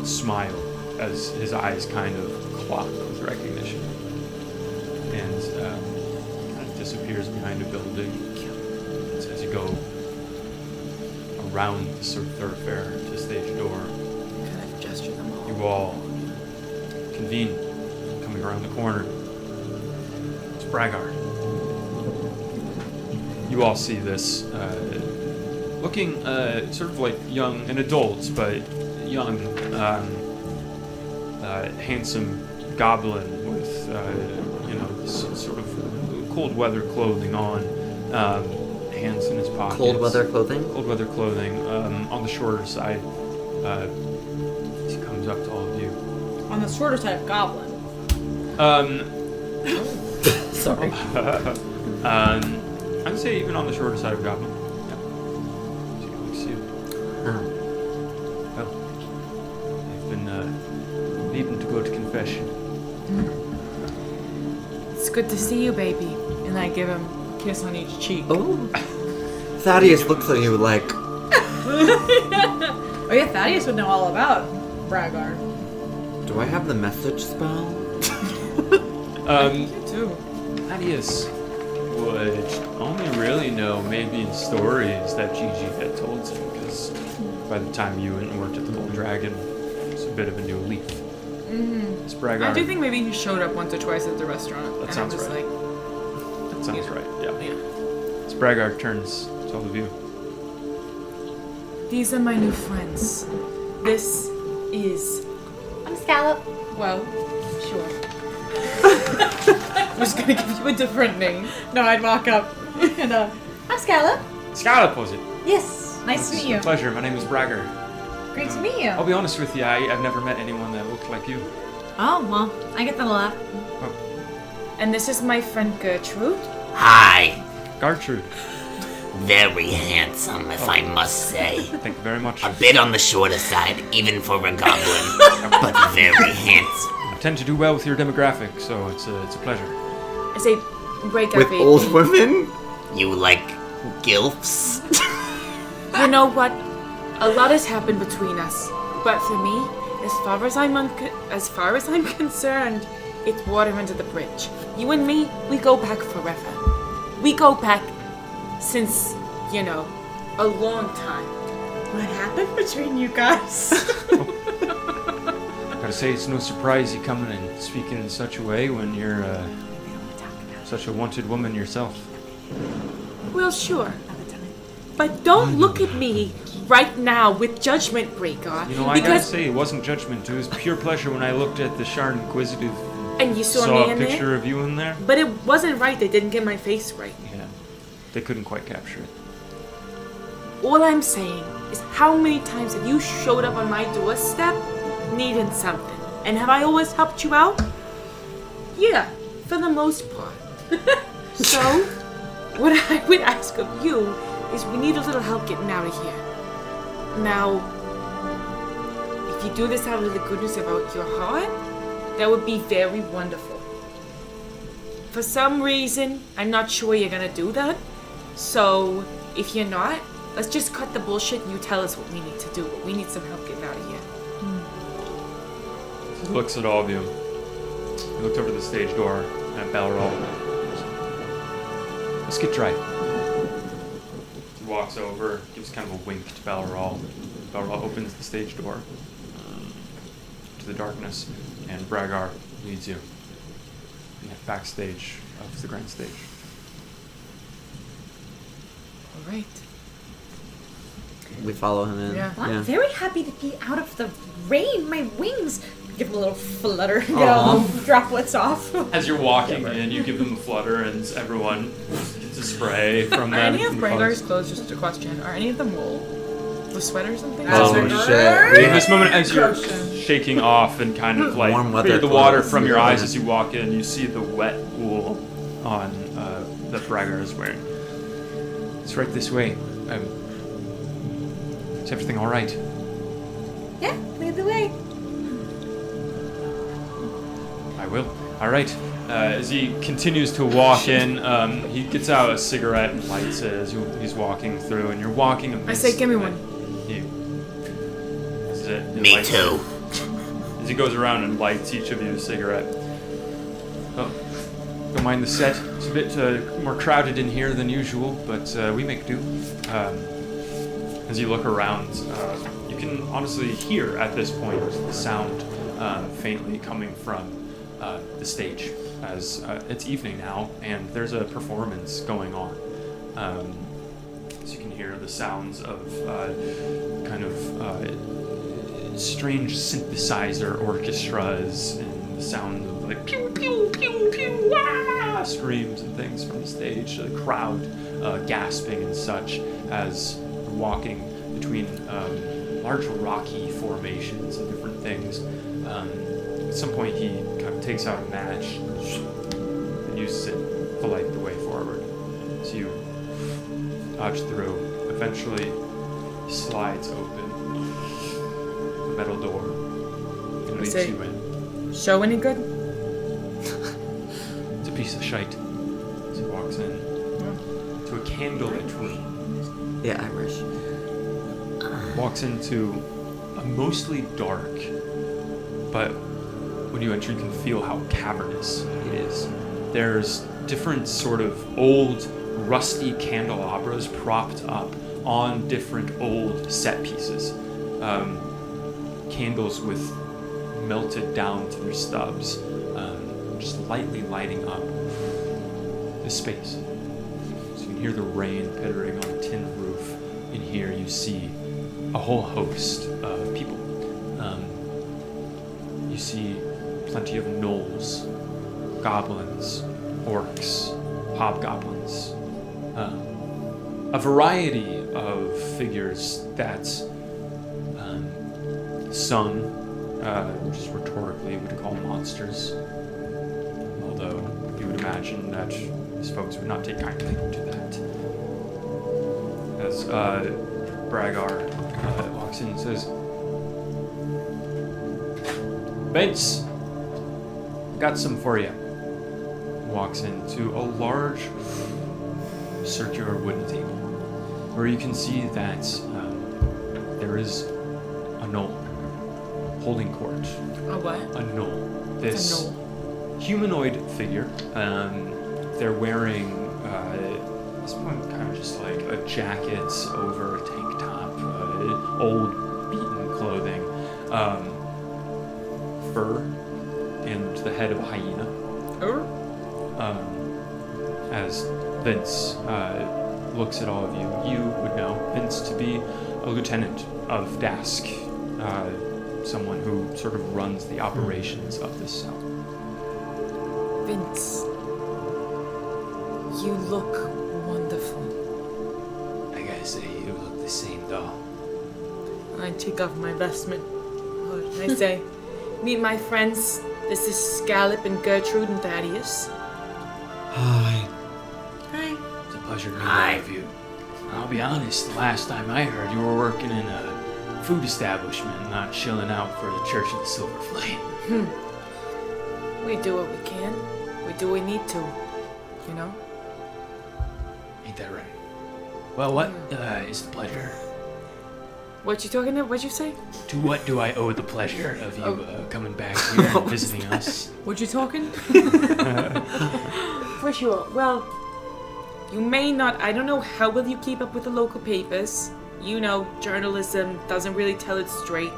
smile as his eyes kind of clock with recognition. And kind of disappears behind a building. As you go around the sort of thoroughfare to stage door, Kind of gesture them all. you all convene, coming around the corner. It's Bragar. You all see this looking sort of like young, an adult, but young, handsome goblin with, sort of cold weather clothing on, hands in his pockets. Cold weather clothing? Cold weather clothing, on the shorter side. He comes up to all of you. On the shorter side of goblin. Sorry. I'd say even on the shorter side of goblin. Yeah. Well, I've been needing to go to confession. It's good to see you, baby. And I give him a kiss on each cheek. Oh. Thaddeus looks at you like, Oh yeah, Thaddeus would know all about Bragar. do I have the message spell? You too. Thaddeus would only really know maybe in stories that Gigi had told him, because by the time you went and worked at the Gold Dragon, it's a bit of a new leaf. It's Bragar. I do think maybe he showed up once or twice at the restaurant. That sounds and I was right. like, That sounds right, yeah. yeah. It's Bragar turns to all of you. These are my new friends. This is, I'm Scallop. well, sure. I was gonna give you a different name. No, I'd walk up and I'm Scallop. Scallop, was it? Yes. Nice to It's meet you. a pleasure. My name is Bragar. Great to meet you. I'll be honest with you, I've never met anyone that looked like you. Oh well, I get that a lot. And this is my friend Gertrude. Hi. Gertrude, Very handsome, if I must say. thank you very much. A bit on the shorter side, even for a goblin, but very handsome. I tend to do well with your demographic, so it's a pleasure. I say, break up, With baby. old women? You like gilfs? You know what? A lot has happened between us, but for me, as far as I'm concerned, it's water under the bridge. You and me, we go back forever. We go back since, you know, a long time. What happened between you guys? Gotta say, it's no surprise you coming and speaking in such a way when you're such a wanted woman yourself. Well, sure. But don't look at me right now with judgment, Breaker. You know, I gotta say, it wasn't judgment. It was pure pleasure when I looked at the Sharn Inquisitive. And you saw Saw me a in picture there? of you in there. But it wasn't right. They didn't get my face right. Yeah, they couldn't quite capture it. All I'm saying is how many times have you showed up on my doorstep needing something? And have I always helped you out? Yeah, for the most part. So, what I would ask of you is we need a little help getting out of here. Now, if you do this out of the goodness of your heart, that would be very wonderful. For some reason, I'm not sure you're gonna do that. So, if you're not, let's just cut the bullshit and you tell us what we need to do. But we need some help getting out of here. He looks at all of you. He looked over the stage door at Balrog. Let's get dry. He walks over, gives kind of a wink to Balrog. Balrog opens the stage door to the darkness, and Bragar leads you in the backstage of the grand stage. All right. We follow him in. Yeah. Well, I'm very happy to be out of the rain. My wings give a little flutter, get Aw. all the droplets off. As you're walking in, you give them a flutter, and everyone gets a spray from Are them. any of from Bragar's clothes. clothes, just a question, are any of them wool? The sweaters and things? Oh, That's shit. In this moment, as you're shaking off and kind of like Warm weather clear the water clothes. from your eyes as you walk in, you see the wet wool on that Bragar is wearing. It's right this way. Is everything all right? Yeah, lead the way. I will. All right. As he continues to walk in, he gets out a cigarette and lights it as he's walking through, and you're walking I amidst say, give me the- one. This is it. He Me lights too. it. As he goes around and lights each of you a cigarette. Oh, don't mind the set. It's a bit more crowded in here than usual, but we make do. As you look around, you can honestly hear at this point the sound faintly coming from the stage, as it's evening now and there's a performance going on. So you can hear the sounds of kind of strange synthesizer orchestras and the sound of like pew pew pew pew ah, screams and things from the stage. The crowd gasping and such as you're walking between large rocky formations and different things. At some point, he kind of takes out a match and uses it to light the way forward. So you dodge through. Eventually, slides open. The metal door. And leads say- you in. Show any good? It's a piece of shite. So he walks in to a candlelit room. Yeah, Irish. Walks into a mostly dark, but when you enter, you can feel how cavernous it is. There's different sort of old, rusty candelabras propped up on different old set pieces. Candles with melted down to their stubs, just lightly lighting up the space. So you can hear the rain pittering on a tin roof. In here, you see a whole host of people. You see plenty of gnolls, goblins, orcs, hobgoblins, a variety of figures that some, just rhetorically, would call monsters. Although you would imagine that these folks would not take kindly to that. As Bragar walks in and says, Vince, got some for you. Walks into a large circular wooden table where you can see that there is a gnoll holding court. A what? A gnoll. This A gnoll. humanoid figure. They're wearing this one kind of just like a jacket over a tank top, old beaten clothing, fur, and the head of a hyena. As Vince looks at all of you, you would know Vince to be a lieutenant of Dask, someone who sort of runs the operations of this cell. Vince, you look wonderful. I gotta say, you look the same, doll. I take off my vestment. I say, meet my friends. This is Scallop and Gertrude and Thaddeus. Hi. Hi. It's a pleasure to meet all of you. I'll be honest, the last time I heard, you were working in a food establishment, not chilling out for the Church of the Silver Flame. We do what we can. We do what we need to. You know? Ain't that right? Well, what is the pleasure? What you talking about? What'd you say? To what do I owe the pleasure of you coming back here and visiting us? What you talking? For sure. Well, you may not. I don't know how will you keep up with the local papers. You know, journalism doesn't really tell it straight,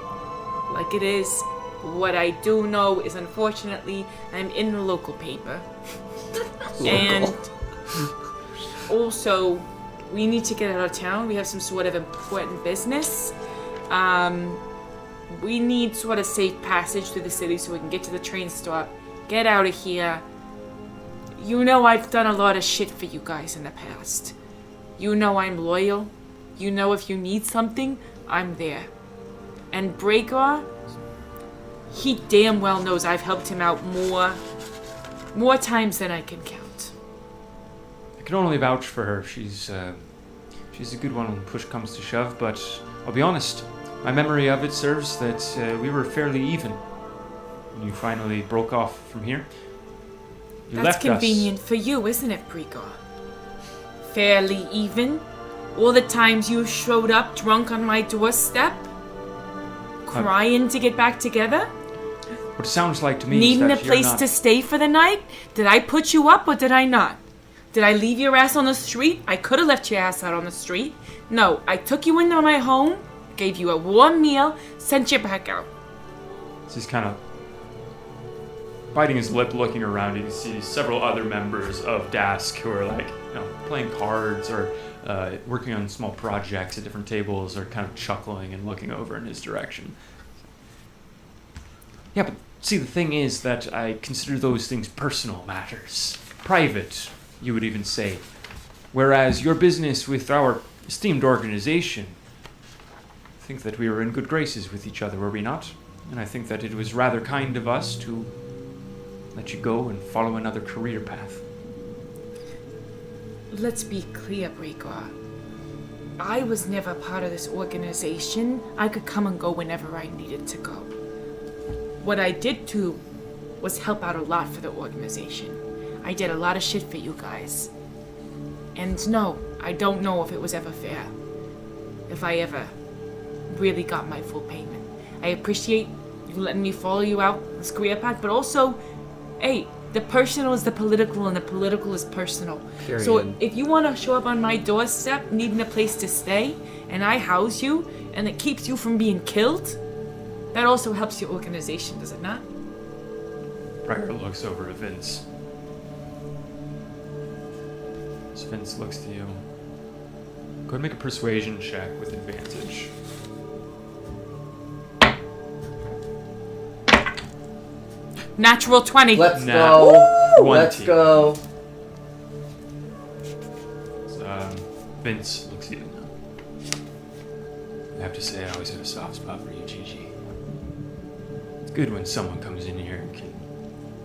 like it is. What I do know is, unfortunately, I'm in the local paper, and also we need to get out of town. We have some sort of important business. We need sort of safe passage through the city so we can get to the train stop, get out of here. You know I've done a lot of shit for you guys in the past. You know I'm loyal. You know if you need something, I'm there. And Breaker, he damn well knows I've helped him out more times than I can count. I can only vouch for her. She's a good one when push comes to shove, but I'll be honest, my memory of it serves that we were fairly even when you finally broke off from here. You That's left convenient for you, isn't it, Breaker? Fairly even? All the times you showed up drunk on my doorstep? Crying to get back together? What it sounds like to me Needing is a that place you're not... to stay for the night? Did I put you up or did I not? Did I leave your ass on the street? I could have left your ass out on the street. No, I took you into my home, gave you a warm meal, sent you back out. He's kind of biting his lip, looking around. You can see several other members of Dask who are like, playing cards or working on small projects at different tables, or kind of chuckling and looking over in his direction. Yeah, but see, the thing is that I consider those things personal matters. Private, you would even say. Whereas your business with our esteemed organization, I think that we were in good graces with each other, were we not? And I think that it was rather kind of us to let you go and follow another career path. Let's be clear, Breaker. I was never part of this organization. I could come and go whenever I needed to go. What I did do was help out a lot for the organization. I did a lot of shit for you guys. And no, I don't know if it was ever fair. If I ever really got my full payment. I appreciate you letting me follow you out this career path, but also, hey, the personal is the political and the political is personal. Period. So if you want to show up on my doorstep needing a place to stay, and I house you, and it keeps you from being killed, that also helps your organization, does it not? Pryor looks over at Vince. As Vince looks to you, go ahead and make a persuasion check with advantage. Natural 20. Let's Nat go. 20. Let's go. Vince looks at you. I have to say, I always had a soft spot for you, Gigi. It's good when someone comes in here and can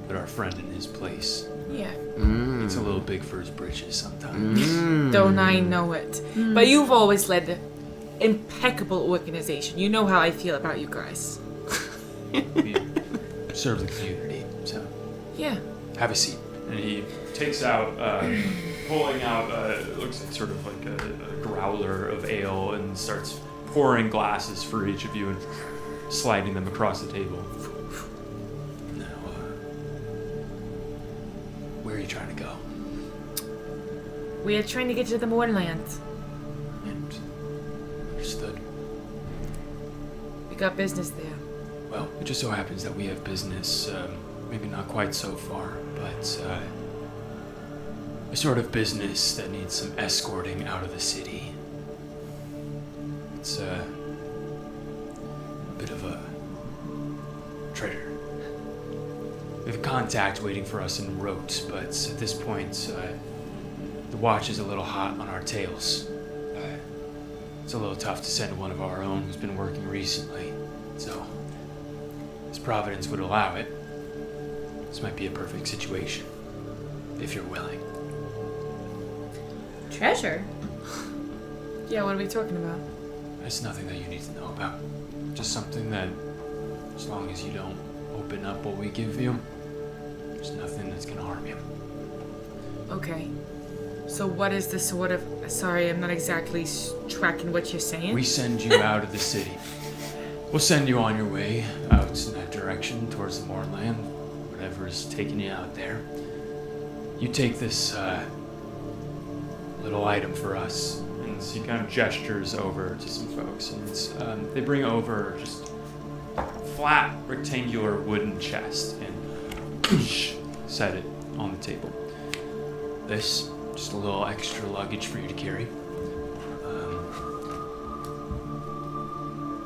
put our friend in his place. Yeah. It's a little big for his britches sometimes. Don't I know it? But you've always led an impeccable organization. You know how I feel about you guys. We serve the community, so Yeah. have a seat. And he takes out, pulling out, it looks like sort of like a growler of ale and starts pouring glasses for each of you and sliding them across the table. Now, where are you trying to go? We are trying to get to the Moorland. And understood. We got business there. Well, it just so happens that we have business, maybe not quite so far, but a sort of business that needs some escorting out of the city. It's a bit of a treasure. We have a contact waiting for us en route, but at this point, the watch is a little hot on our tails. It's a little tough to send one of our own who's been working recently, so as Providence would allow it, this might be a perfect situation, if you're willing. Treasure? Yeah, what are we talking about? It's nothing that you need to know about. Just something that, as long as you don't open up what we give you, there's nothing that's gonna harm you. Okay. So what is the sort of... Sorry, I'm not exactly tracking what you're saying. We send you out of the city. We'll send you on your way out in that direction towards the moorland, whatever's taking you out there. You take this little item for us, and he kind of gestures over to some folks, and it's, they bring over just a flat rectangular wooden chest and set it on the table. This, just a little extra luggage for you to carry.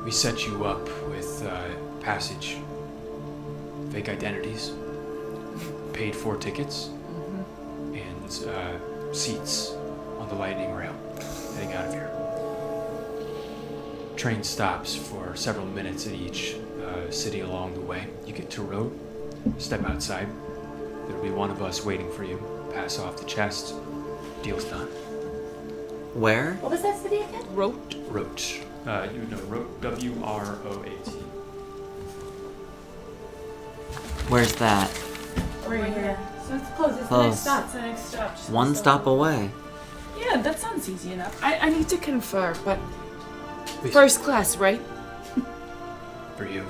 We set you up with passage, fake identities, paid for tickets, and seats on the lightning rail heading out of here. Train stops for several minutes at each city along the way. You get to Road, step outside. There'll be one of us waiting for you. Pass off the chest. Deal's done. Where? What was that city again? Rote. Roach. You know Roach. W-R-O-A-T. Where's that? Right here. So it's close. It's Close. It's the next stop. Just One stop away. Yeah, that sounds easy enough. I need to confer, but Please. first class, right? For you.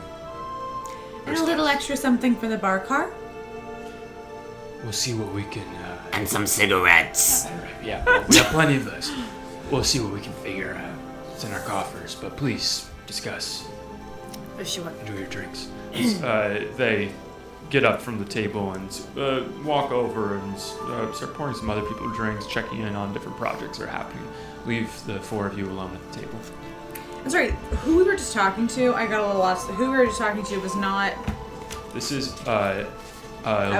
And a little extra something for the bar car? We'll see what we can... And some cigarettes. Yeah, well, we have plenty of those. We'll see what we can figure out. It's in our coffers, but please, discuss. For sure. Enjoy your drinks. They get up from the table and walk over and start pouring some other people drinks, checking in on different projects that are happening. Leave the four of you alone at the table. I'm sorry, who we were just talking to, I got a little lost. Who we were just talking to was not... This is I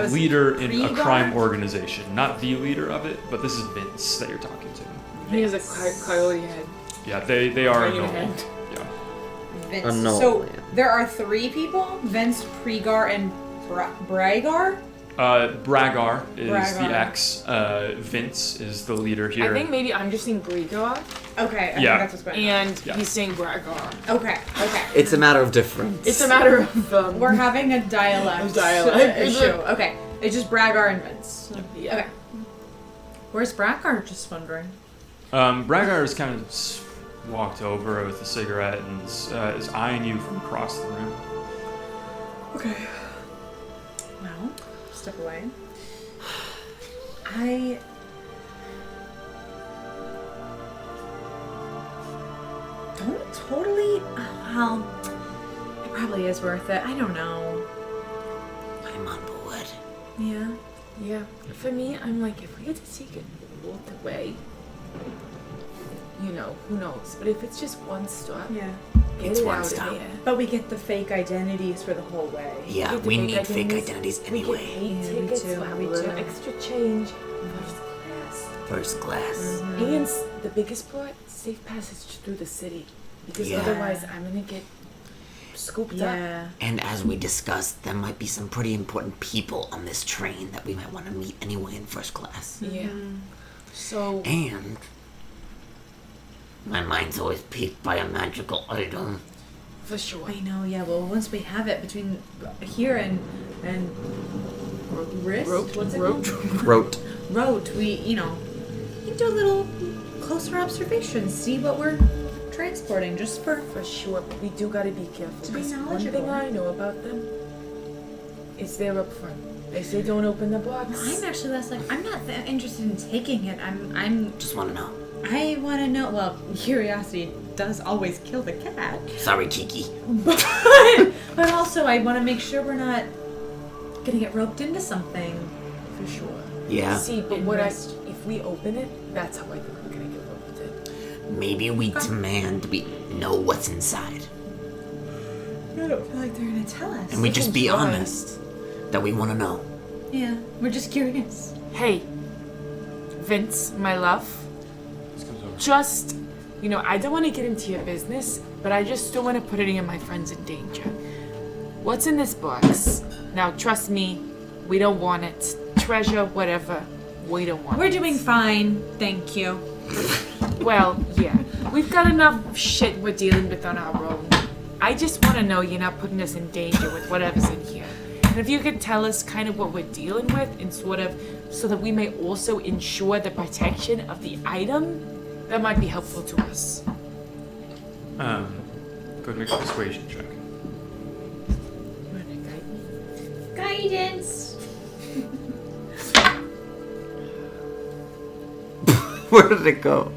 was leader in a pre-guard? crime organization. Not the leader of it, but this is Vince that you're talking to. He has a coyote head. Yeah, they are Right in normal. your head. Yeah. Vince. Annul, So yeah. there are 3 people: Vince, Pregar, and Bragar. Bragar is the Bragar. X. Vince is the leader here. I think maybe I'm just saying Grigor, Okay, I Yeah. think that's what's going on. and Yeah. he's saying Bragar. Okay. It's a matter of difference. It's a matter of We're having a dialect issue. Okay. It's just Bragar and Vince. yeah. Okay. Where's Bragar? Just wondering. Bragar is kind of walked over with a cigarette and is eyeing you from across the room. Okay. Well, step away. I don't totally. Well, it probably is worth it. I don't know. I'm on board. Yeah. Yeah. For me, I'm like, if we had to take it all the way, you know, who knows? But if it's just one stop, Yeah. get It's it one out stop. of here. But we get the fake identities for the whole way. Yeah, Get the we fake need fake identities We anyway. get paid Yeah, me tickets, too, we'll have me a little too. extra change, first class. First class. And the biggest part, safe passage through the city. Because Yeah. otherwise I'm gonna get scooped up. Yeah. And as we discussed, there might be some pretty important people on this train that we might want to meet anyway in first class. Yeah. So And my mind's always piqued by a magical item. for sure. I know. Yeah. Well, once we have it between here and wrist. What's it called? Wrote. Road. We can do a little closer observation. See what we're transporting, just for. For sure, but we do gotta be careful. To be 'cause one knowledgeable. thing I know about them is they're up front. They say don't open the box. I'm actually less like I'm not that interested in taking it. I'm Just want to know. I want to know. Well, curiosity does always kill the cat, Sorry, Kiki. but also I want to make sure we're not gonna get roped into something. For sure. Yeah. See, but Invest. if we open it, that's how I think we're gonna get roped in. Maybe we demand we know what's inside. I don't feel like they're gonna tell us. And we just be try. honest that we want to know. Yeah, we're just curious. Hey, Vince, my love. This comes over. Just, I don't want to get into your business, but I just don't want to put any of my friends in danger. What's in this box? Now, trust me, we don't want it. Treasure, whatever, we don't want We're it. doing fine, thank you. Well, yeah. We've got enough shit we're dealing with on our own. I just want to know you're not putting us in danger with whatever's in here. And if you could tell us kind of what we're dealing with and sort of so that we may also ensure the protection of the item, that might be helpful to us. Go ahead and make a persuasion check. Guidance. Where did it go?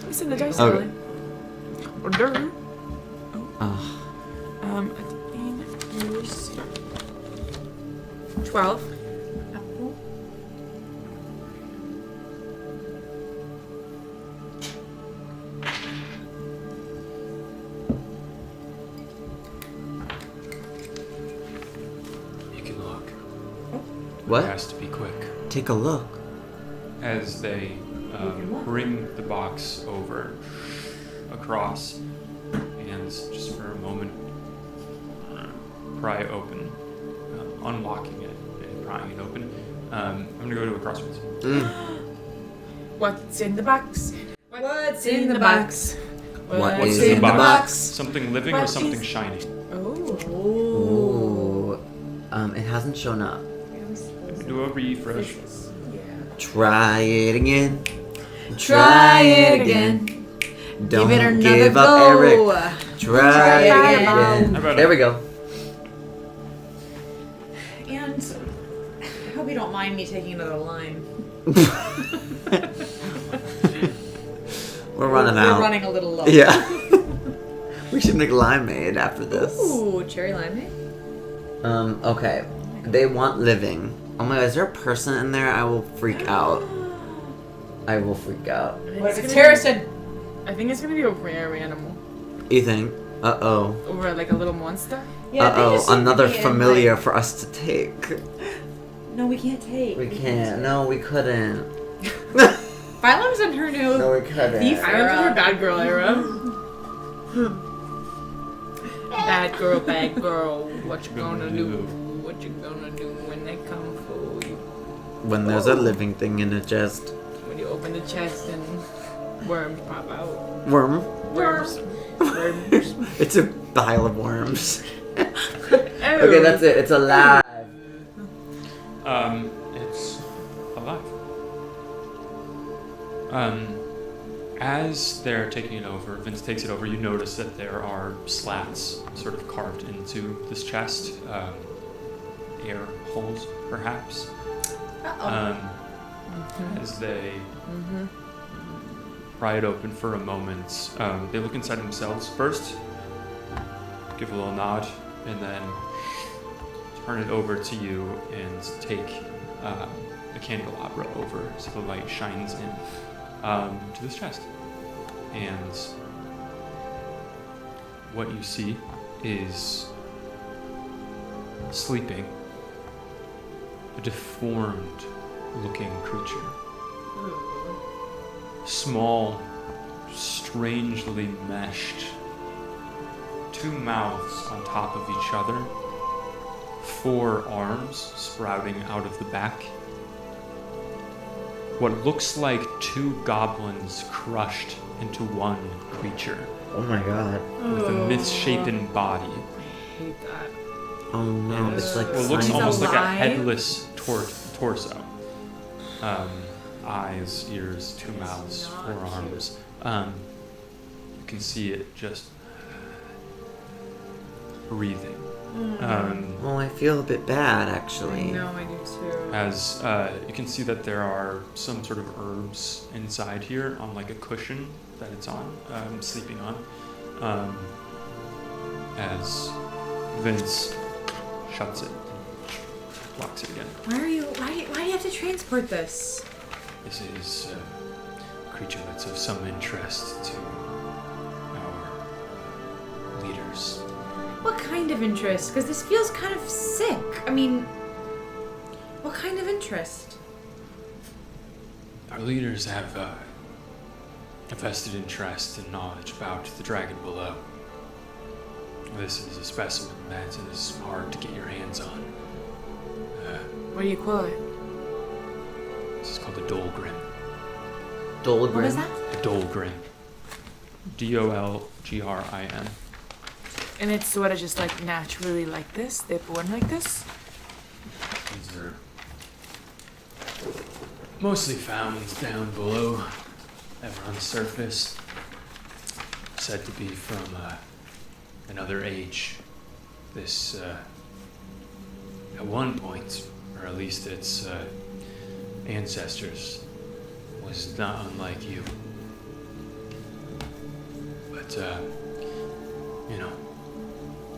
It's in the dice Okay. roll. Order. Oh. Use 12. You can look. What? It has to be quick. Take a look. As they bring the box over across and just for a moment pry it open, unlocking it and prying it open. I'm gonna go to a crossroads. What's in the box? What's in the box? What's in in the box? Something living or What something is- shiny? Oh. Ooh. It hasn't shown up. Do a refresh. Try it again. Try it again. Don't Give it another give go. up, Eric. Try it How again. about There it? we go. And I hope you don't mind me taking another lime. We're running out. We're running a little low. Yeah. We should make limeade after this. Ooh, cherry limeade. Okay. They want living. Oh my god, is there a person in there? I will freak out. I will freak out. What if it's Tariston? I think it's gonna be a rare animal. You think? Uh-oh. Or like a little monster. Yeah, they just Uh-oh, seem to another be in, familiar for us to take. No, we can't take. We can't. No, we couldn't. Phylum's in her new No, we couldn't. thief I went through her era. bad girl era. Bad girl, what you gonna do? What you gonna do when they come for you? when there's a living thing in a chest. When you open the chest and worms pop out. Worm. Worms. It's a pile of worms. Okay, that's it. It's alive. It's alive. As they're taking it over, Vince takes it over, you notice that there are slats sort of carved into this chest. Air holes, perhaps. As they pry it open for a moment, they look inside themselves first, give a little nod, and then turn it over to you and take the candelabra over so the light shines in to this chest. And what you see is sleeping a deformed looking creature. Small, strangely meshed, 2 mouths on top of each other, 4 arms sprouting out of the back. What looks like 2 goblins crushed into one creature Oh my god. with a misshapen body. I hate that. Oh no, And it's like what looks slimy. almost like a alive? headless torso. Eyes, ears, 2 mouths, 4 arms. You can see it just breathing. Well, I feel a bit bad I actually. know, I do too. As you can see that there are some sort of herbs inside here on like a cushion that it's on, sleeping on. As Vince shuts it, locks it again. Why do you have to transport this? This is a creature that's of some interest to our leaders. What kind of interest? Because this feels kind of sick. I mean, what kind of interest? Our leaders have a vested interest and knowledge about the dragon below. This is a specimen that is hard to get your hands on. What do you call it? This is called a Dolgrim. Dolgrim. What is that? A Dolgrim. Dolgrin. And it's sort of just like naturally like this? They're born like this? These are mostly found down below, never on the surface. Said to be from another age. This, at one point, or at least its ancestors, was not unlike you. But, you know,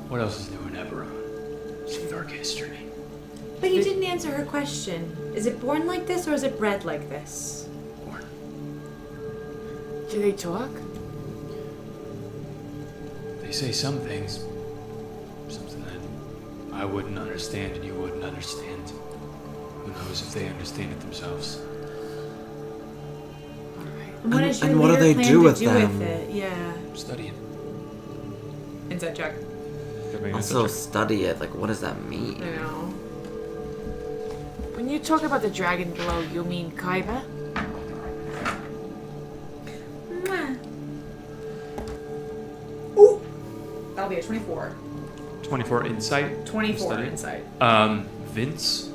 what else is new in EBERRON? Some dark history. But you didn't answer her question. Is it born like this or is it bred like this? Born. Do they talk? They say some things. Something that I wouldn't understand and you wouldn't understand. Who knows if they understand it themselves. And what And- is your and what do leader they plan do to with do them? with it? Yeah. Study it. Inside check. Also study it. Like, what does that mean? I know. When you talk about the dragon below, you mean Kaiba? Ooh! That'll be a 24. 24 insight. 24 Study. insight. Vince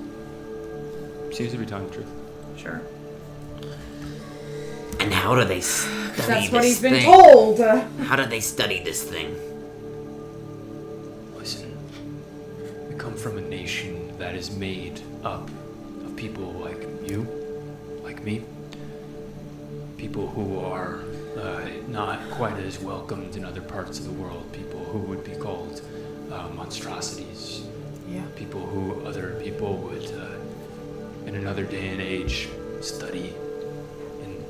seems to be telling the truth. Sure. And how do they study That's what this he's been thing? told. How do they study this thing? Listen, we come from a nation that is made up of people like you, like me. People who are not quite as welcomed in other parts of the world. People who would be called monstrosities. Yeah. People who other people would, in another day and age, study in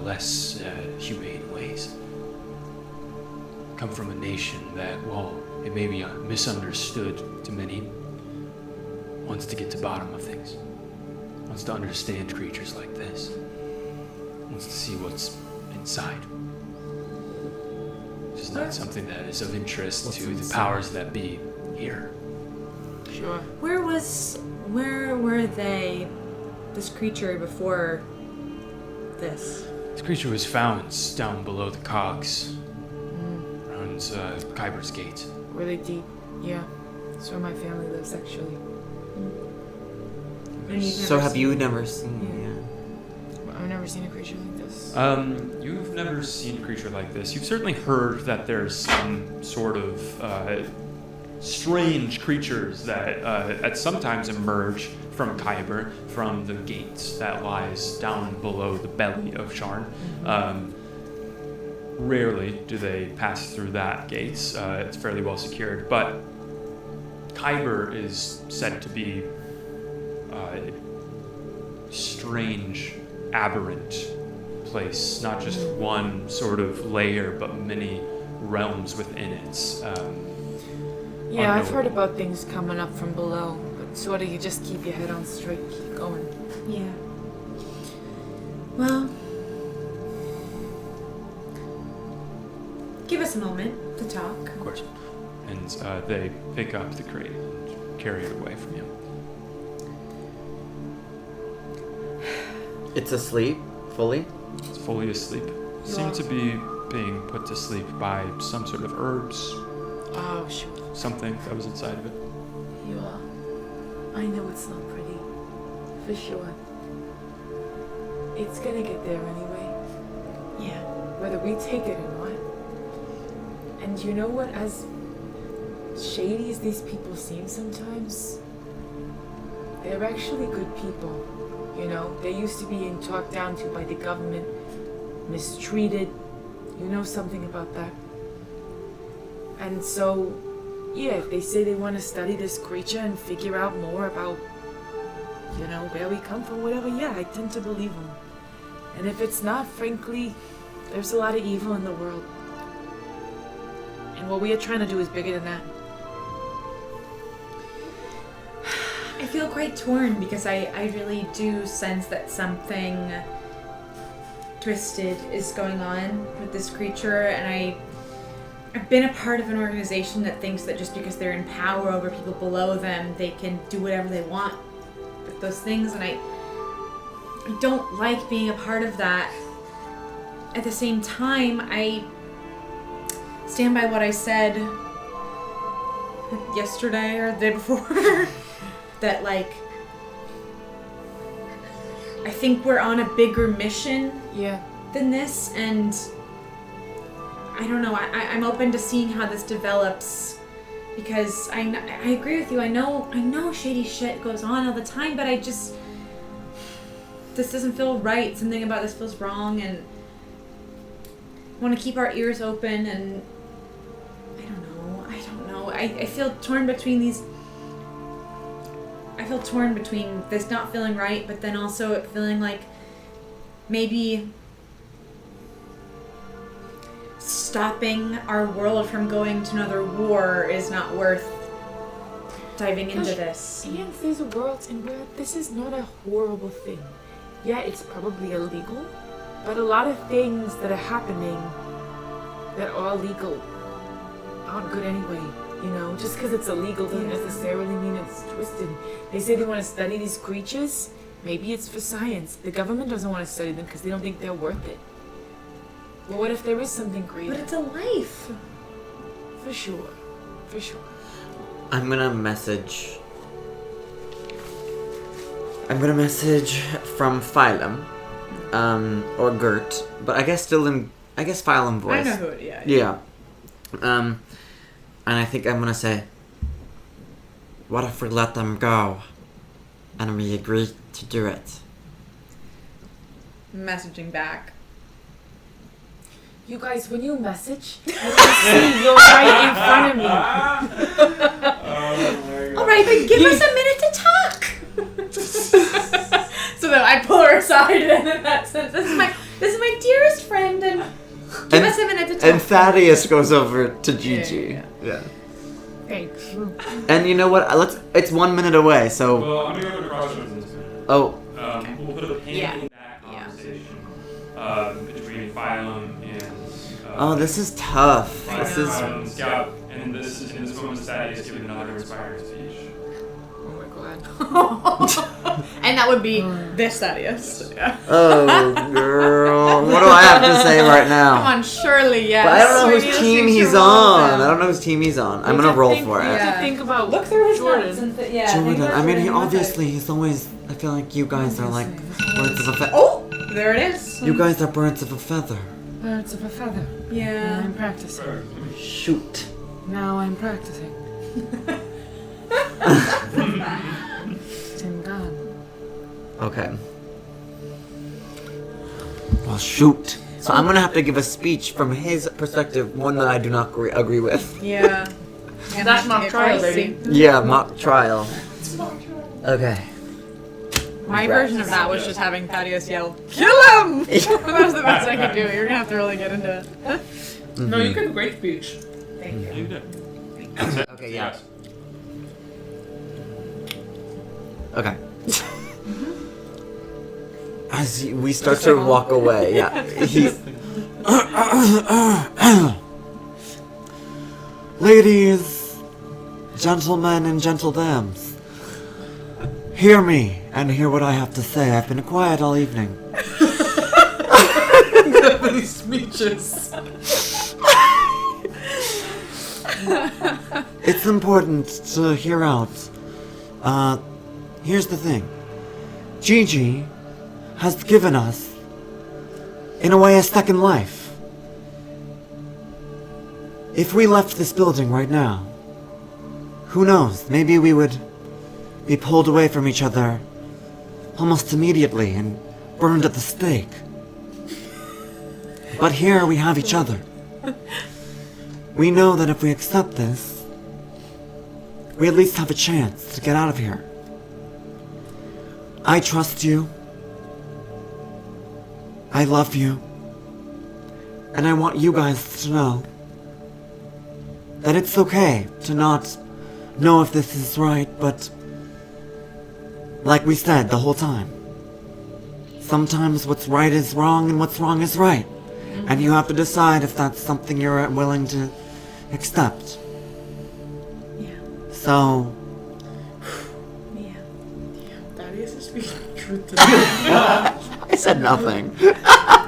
less humane ways. Come from a nation that, while it may be misunderstood to many, wants to get to the bottom of things. Wants to understand creatures like this. Wants to see what's inside. This is not something that is of interest What's to the inside? powers that be here. Sure. Where were they, this creature, before this? This creature was found down below the cogs. Around Kyber's Gate. Really deep. Yeah. That's where my family lives, actually. And you've So never have seen- you never seen? I've never seen a creature like this. You've never seen a creature like this. You've certainly heard that there's some sort of strange creatures that at sometimes emerge from Kyber, from the gates that lies down below the belly of Sharn. Rarely do they pass through that gates. It's fairly well secured, but Kyber is said to be strange, aberrant place, not just one sort of layer, but many realms within it. Yeah, I've heard about things coming up from below, but sort of you just keep your head on straight, keep going. Yeah. Well, give us a moment to talk. Of course. And they pick up the crate and carry it away from you. It's asleep, fully. It's fully asleep. Seem to be being put to sleep by some sort of herbs, Oh, sure. something that was inside of it. You are. I know it's not pretty. For sure. It's gonna get there anyway. Yeah. Whether we take it or not. And you know what? As shady as these people seem sometimes, they're actually good people. You know, they used to be being talked down to by the government, mistreated. You know something about that. And so, yeah, if they say they want to study this creature and figure out more about, you know, where we come from, whatever, yeah, I tend to believe them. And if it's not, frankly, there's a lot of evil in the world. And what we are trying to do is bigger than that. I feel quite torn because I really do sense that something twisted is going on with this creature, and I've been a part of an organization that thinks that just because they're in power over people below them, they can do whatever they want with those things, and I don't like being a part of that. At the same time, I stand by what I said yesterday or the day before. That, like, I think we're on a bigger mission than this, and I don't know, I'm open to seeing how this develops, because I agree with you, I know shady shit goes on all the time, but this doesn't feel right, something about this feels wrong, and I want to keep our ears open, and I don't know, I feel torn between these. I feel torn between this not feeling right, but then also it feeling like maybe stopping our world from going to another war is not worth diving into this. And there's worlds in where this is not a horrible thing. Yeah, it's probably illegal, but a lot of things that are happening that are legal aren't good anyway. You know, just because it's illegal doesn't necessarily mean it's twisted. They say they want to study these creatures. Maybe it's for science. The government doesn't want to study them because they don't think they're worth it. Well, what if there is something greater? But it's a life. For sure. For sure. I'm gonna message from Phylum, or Gert, but I guess Phylum voice. I know who it is. Yeah. And I think I'm gonna say, what if we let them go? And we agree to do it. Messaging back. You guys, when you message, I can see you're right in front of me. Alright, but give us a minute to talk! So then I pull her aside and in that sense, this is my dearest friend, and give us a minute to talk. And Thaddeus goes over to Gigi. Yeah. Thanks. And you know what? It's 1 minute away, so. Well, I'm gonna go to crossroads in this minute. Oh. We'll put a pin in that conversation between Phylum and. Oh, this is tough. This is. Scout, and in this moment, Thaddeus giving another inspiring speech. my god. And that would be this Thaddeus. Yeah. Oh, girl. What do I have to say right now? Come on, surely, yes. But I don't know We whose need to team speak he's to all of on. them. I don't know whose team he's on. I'm gonna roll for You it. have to think about Look through his Jordan. notes and yeah. Jordan. I mean, he's always. I feel like you guys are like birds of a feather. Oh, there it is. You guys are birds of a feather. Birds of a feather. Now Yeah. I'm practicing. Shoot. Now I'm practicing. Tim gone. Okay. Well, shoot. So I'm gonna have to give a speech from his perspective, one that I do not agree with. Yeah. That's mock trial, baby. Yeah, mock trial. Okay. My version of that was just having Thaddeus yell, "Kill him!" That was the best I could do. You're gonna have to really get into it. No, you got a great speech. Thank you. You did. Okay, yeah. Okay. As we start to walk away, yeah. Ladies, gentlemen, and gentle dams, hear me and hear what I have to say. I've been quiet all evening. These speeches. It's important to hear out. Here's the thing. Gigi has given us, in a way, a second life. If we left this building right now, who knows, maybe we would be pulled away from each other almost immediately and burned at the stake. But here we have each other. We know that if we accept this, we at least have a chance to get out of here. I trust you. I love you. And I want you guys to know that it's okay to not know if this is right, but like we said the whole time, sometimes what's right is wrong and what's wrong is right. And you have to decide if that's something you're willing to accept. Yeah. So, Yeah. Thaddeus is speaking truth to I said nothing.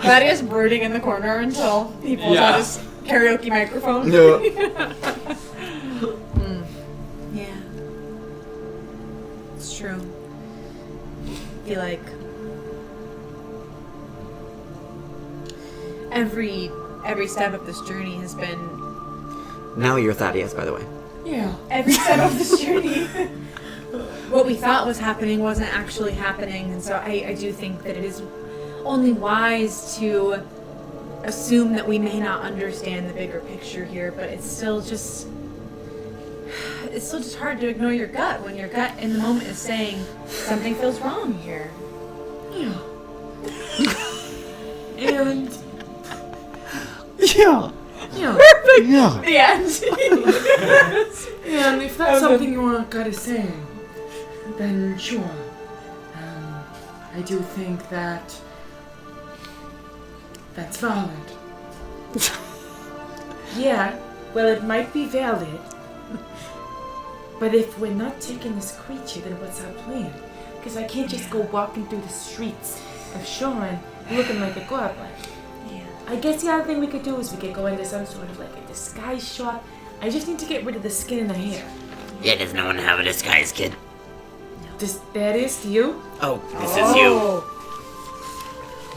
Thaddeus brooding in the corner until he pulls out his karaoke microphone. Yeah. It's true. I feel like every step of this journey has been Now you're Thaddeus, by the way. Yeah. every step of this journey. What we thought was happening wasn't actually happening, and so I do think that it is only wise to assume that we may not understand the bigger picture here, but it's still just hard to ignore your gut when your gut in the moment is saying something feels wrong here. Yeah. And Yeah. yeah. Yeah. The end. And if that's something you want gotta say, then sure. I do think that that's valid. Yeah, well, it might be valid. But if we're not taking this creature, then what's our plan? Because I can't just go walking through the streets of Sharn looking like a goblin. Yeah. I guess the other thing we could do is we could go into some sort of like a disguise shop. I just need to get rid of the skin and the hair. Yeah, does no one have a disguise, kid? That is you? Oh, this is you.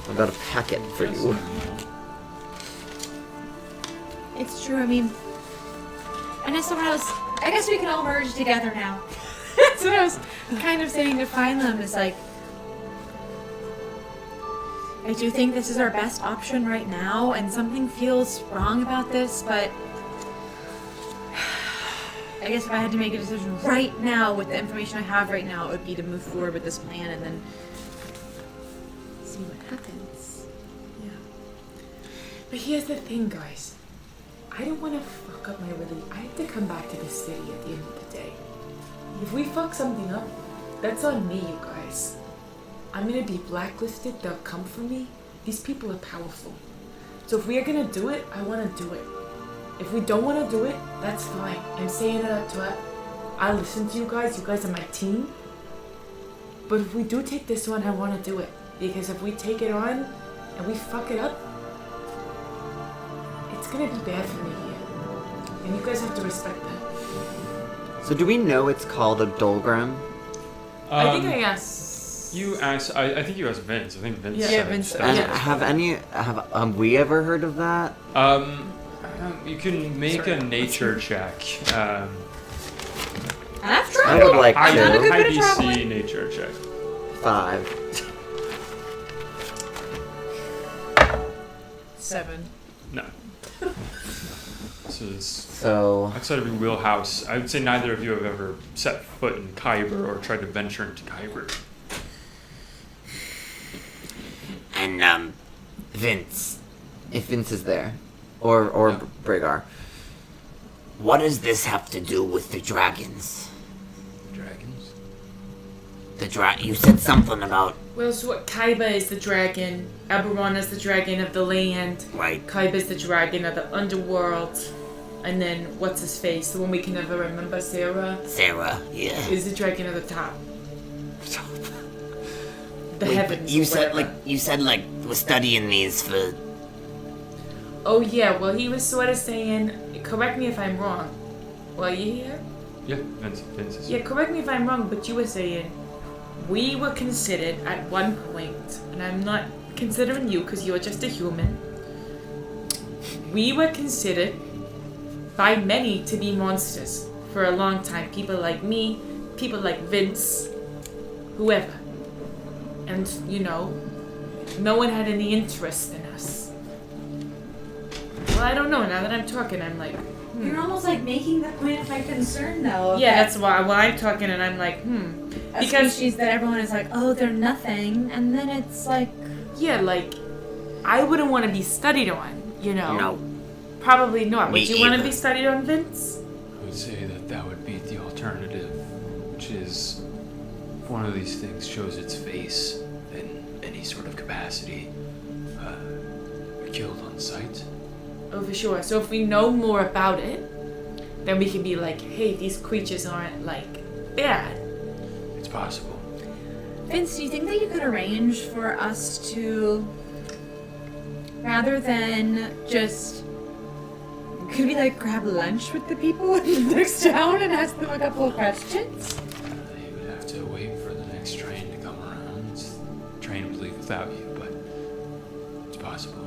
I've got a packet for you. It's true, I mean, and as someone else, I guess we can all merge together now. That's what I was kind of saying to find them, is like, I do think this is our best option right now, and something feels wrong about this, but I guess if I had to make a decision right now with the information I have right now, it would be to move forward with this plan and then see what happens. Yeah. But here's the thing, guys. I don't want to fuck up my relief. I have to come back to this city at the end of the day. If we fuck something up, that's on me, you guys. I'm gonna be blacklisted. They'll come for me. These people are powerful. So if we are gonna do it, I want to do it. If we don't want to do it, that's fine. I'm saying it up to I listen to you guys. You guys are my team. But if we do take this on, I want to do it. Because if we take it on and we fuck it up, it's going to be bad for me here. And you guys have to respect that. So do we know it's called a dolgram? I think I asked. You asked. I think you asked Vince. I think Vince. Yeah, said Vince that. And have we ever heard of that? You can make a nature check. And I've I traveled. would like I've done a to. good bit of IBC traveling. nature check. 5. 7. No. This is So outside of your wheelhouse. I would say neither of you have ever set foot in Kyber or tried to venture into Kyber. and Vince, if Vince is there, or Yeah. Brigar, what does this have to do with the dragons? Dragons? You said something about Well, so what? Kaiba is the dragon. EBERRON is the dragon of the land. right. Kaiba is the dragon of the underworld. And then, what's his face? The one we can never remember, Sarah, Sarah, yeah. is the dragon of the top. The Wait, heavens. you or said whatever. we're studying these for. Oh, yeah, well, he was sort of saying, correct me if I'm wrong. Well, you here? Yeah, Vince is. Yeah, correct me if I'm wrong, but you were saying we were considered at one point, and I'm not considering you because you're just a human. We were considered by many to be monsters for a long time. People like me, people like Vince, whoever. And, you know, no one had any interest in us. Well, I don't know. Now that I'm talking, I'm like, You're almost like making the point of my concern, though. yeah, that's why. Well, I'm talking, and I'm like, A because species that everyone is like, oh, they're nothing, and then it's like, yeah, like I wouldn't want to be studied on, you know. No. Probably not. Me Would you want to either. be studied on, Vince? I would say that would be the alternative, which is if one of these things shows its face in any sort of capacity, you're killed on sight. Oh, for sure. So if we know more about it, then we can be like, hey, these creatures aren't like bad. It's possible. Vince, do you think that you could arrange for us to, rather than just, could we like grab lunch with the people in the next town and ask them a couple of questions? You would have to wait for the next train to come around. Train would leave without you, but it's possible.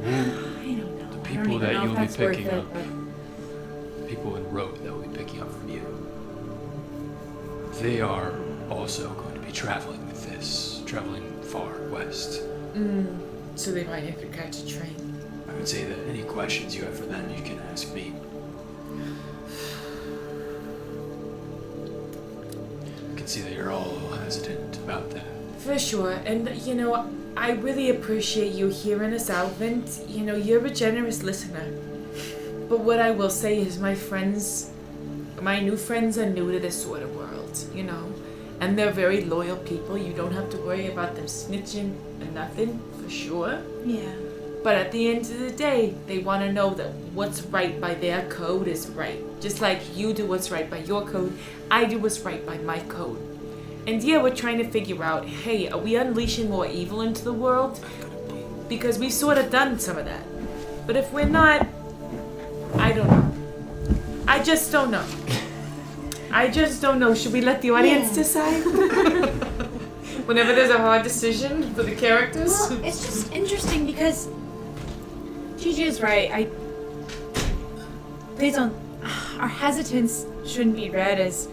I don't know. The I people don't even that know you'll if be that's worth picking it, up, but- people in road that will be picking up from you, they are also going to be traveling with this, traveling far west. So they might have to catch a train. I would say that any questions you have for them, you can ask me. I can see that you're all a little hesitant about that. For sure. And, you know, I really appreciate you hearing us out, Vince. You know, you're a generous listener. But what I will say is my new friends are new to this sort of world, you know. And they're very loyal people. You don't have to worry about them snitching or nothing, for sure. Yeah. But at the end of the day, they want to know that what's right by their code is right. Just like you do what's right by your code, I do what's right by my code. And yeah, we're trying to figure out, hey, are we unleashing more evil into the world? Because we've sort of done some of that. But if we're not, I don't know. I just don't know. I just don't know. Should we let the audience decide? Whenever there's a hard decision for the characters? Well, it's just interesting because Gigi is right. Our hesitance shouldn't be read as,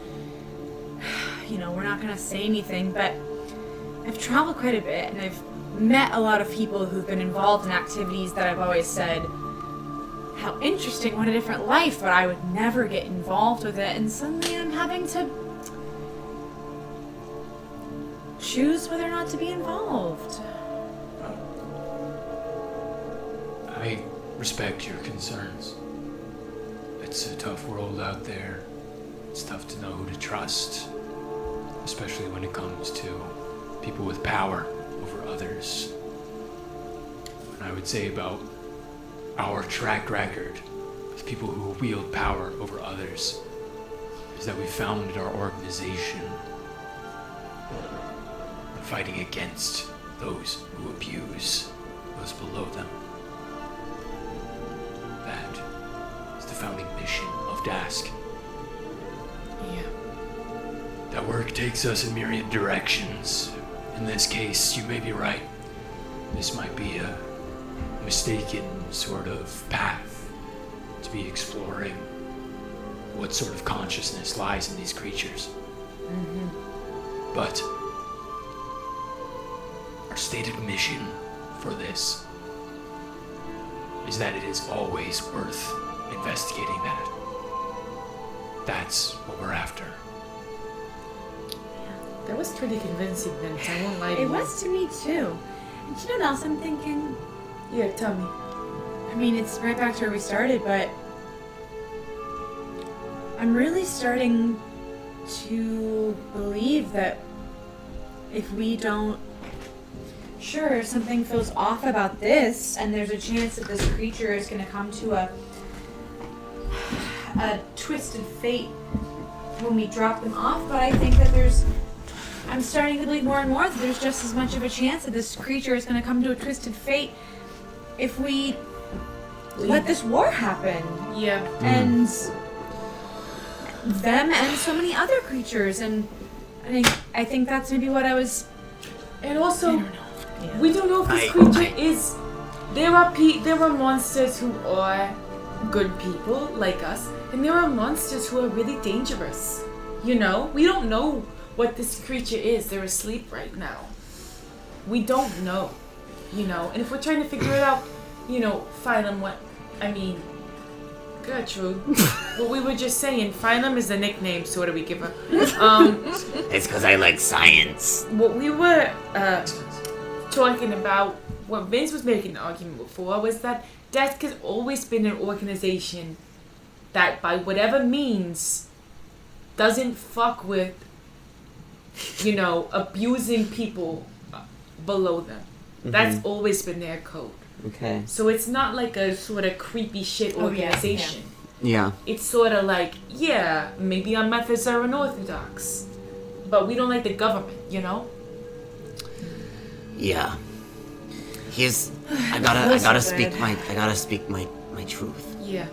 you know, we're not gonna say anything, but I've traveled quite a bit and I've met a lot of people who've been involved in activities that I've always said, how interesting, what a different life, but I would never get involved with it, and suddenly I'm having to choose whether or not to be involved. I respect your concerns. It's a tough world out there. It's tough to know who to trust, especially when it comes to people with power over others. And I would say about our track record with people who wield power over others is that we founded our organization fighting against those who abuse those below them. That is the founding mission of Dask. Yeah. That work takes us in myriad directions. In this case, you may be right. This might be a mistaken sort of path to be exploring what sort of consciousness lies in these creatures. But our stated mission for this is that it is always worth investigating that. That's what we're after. That was pretty convincing, Vince. I won't lie to It you. was to me too. And you know what else I'm thinking? Yeah, tell me. I mean, it's right back to where we started, but I'm really starting to believe that if we don't... Sure, if something feels off about this, and there's a chance that this creature is going to come to a twisted fate when we drop them off, but I think that I'm starting to believe more and more that there's just as much of a chance that this creature is going to come to a twisted fate if we let this war happen. Yeah. And them and so many other creatures, and I think that's maybe what I was... And also, I don't know. Yeah. we don't know if this creature is... There are monsters who are good people, like us, and there are monsters who are really dangerous. You know? We don't know what this creature is. They're asleep right now. We don't know. You know? And if we're trying to figure it out, you know, Phylum, Gertrude, what we were just saying, Phylum is a nickname, so what do we give her? It's because I like science. What we were talking about, what Vince was making the argument before, was that Dask has always been an organization that, by whatever means, doesn't fuck with, you know, abusing people below them. That's always been their code. Okay. So it's not like a sort of creepy shit organization. Yeah. It's sort of like, yeah, maybe our methods are unorthodox, but we don't like the government, you know? Yeah. I gotta speak my truth. Yeah.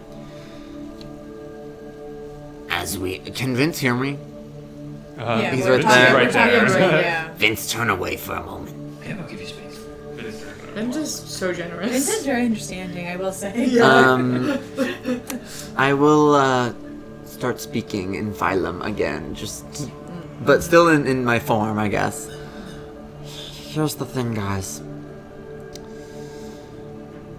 Can Vince hear me? Yeah, He's we're right talking- there. we're talking right, yeah. Vince, turn away for a moment. Yeah, I'll give you space. I'm just so generous. Vince is very understanding, I will say. I will start speaking in phylum again, but still in my form, I guess. Here's the thing, guys.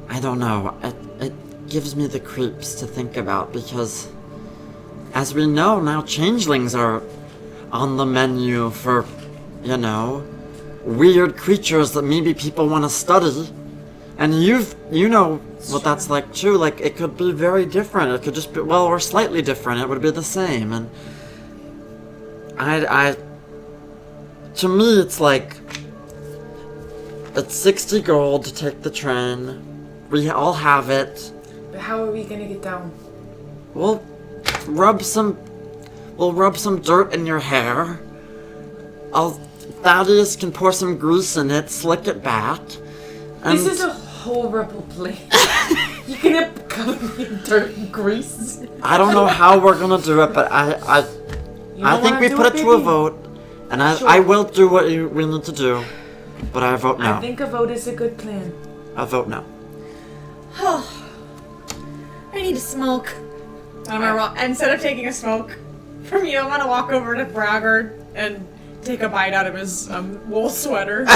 I don't know. It gives me the creeps to think about because, as we know now, changelings are on the menu for, you know, weird creatures that maybe people want to study. And you know what that's like too. Like, it could be very different. It could just be, well, or slightly different. It would be the same. And to me, it's like, it's 60 gold to take the train. We all have it. But how are we gonna get down? We'll rub some dirt in your hair. Thaddeus can pour some grease in it, slick it back. And This is a horrible place. You're gonna cover me in dirt and grease. I don't know how we're gonna do it, but I think we put it to a vote, and I will do what we need to do, but I vote no. I think a vote is a good plan. I vote no. I need to smoke. I'm gonna instead of taking a smoke from you, I'm gonna walk over to Braggart and take a bite out of his wool sweater.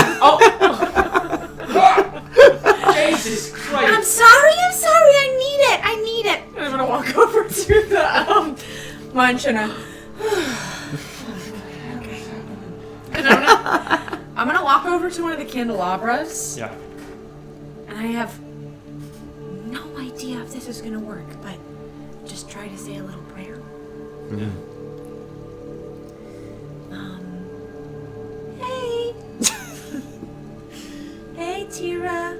Jesus Christ! I'm sorry, I need it. And I'm gonna walk over to the munch and I'm gonna walk over to one of the candelabras. Yeah. And I have no idea if this is gonna work, but just try to say a little prayer. Yeah. Hey. Hey, Tira.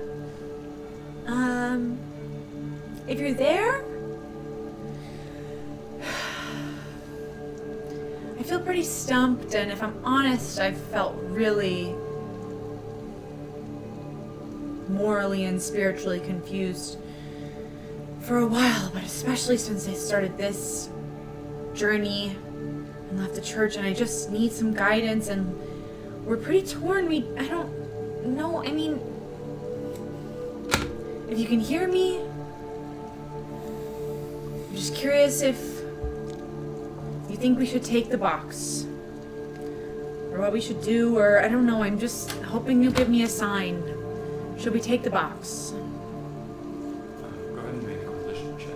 If you're there, feel pretty stumped, and if I'm honest, I've felt really morally and spiritually confused for a while, but especially since I started this journey and left the church, and I just need some guidance, and we're pretty torn. I don't know, I mean, if you can hear me, I'm just curious if you think we should take the box, or what we should do, or I don't know, I'm just hoping you'll give me a sign. Should we take the box? Go ahead and make a religion check.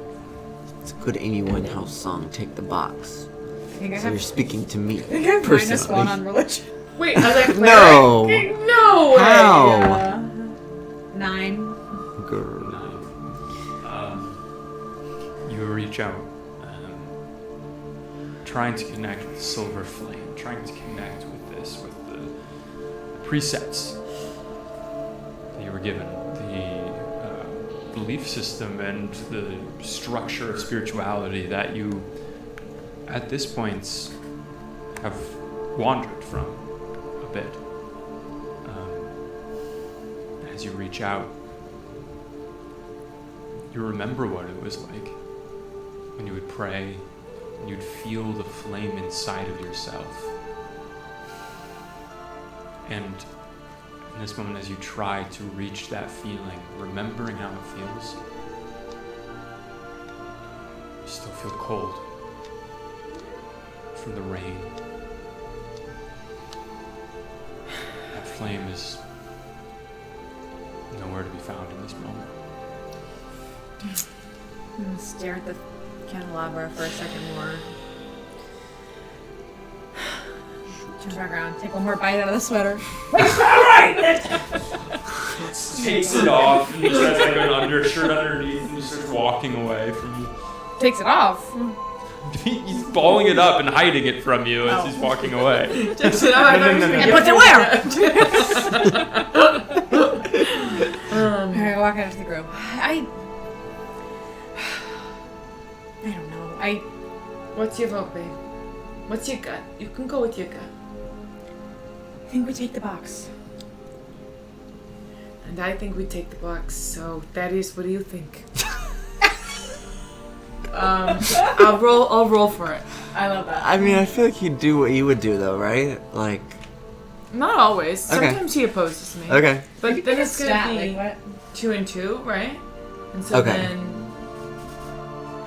It's a good Amy Winehouse song, Take the Box. I think I So have, you're speaking to me I think I have -1 personally. on religion. Wait, I was like, No. no way. How? 9. Girl. You reach out, trying to connect with the silver flame, trying to connect with the precepts that you were given, the belief system and the structure of spirituality that you, at this point, have wandered from a bit. As you reach out, you remember what it was like when you would pray and you'd feel the flame inside of yourself. And in this moment, as you try to reach that feeling, remembering how it feels, you still feel cold from the rain. That flame is nowhere to be found in this moment. I'm gonna stare at the candelabra for a second more. Turn back around, take one more bite out of the sweater. Takes it off, and he has like an undershirt underneath, and just starts walking away from you. Takes it off. He's balling it up and hiding it from you as he's walking away. Takes it out. And puts it where? Alright, walk out of the group. I don't know. What's your vote, babe? What's your gut? You can go with your gut. I think we take the box. And I think we take the box. So, Thaddeus, what do you think? I'll roll for it. I love that. I mean, I feel like he'd do what you would do, though, right? Like, Not always. Okay. Sometimes he opposes me. okay. But then it's gonna Stat, be like what? 2 and 2, right? And so Okay. then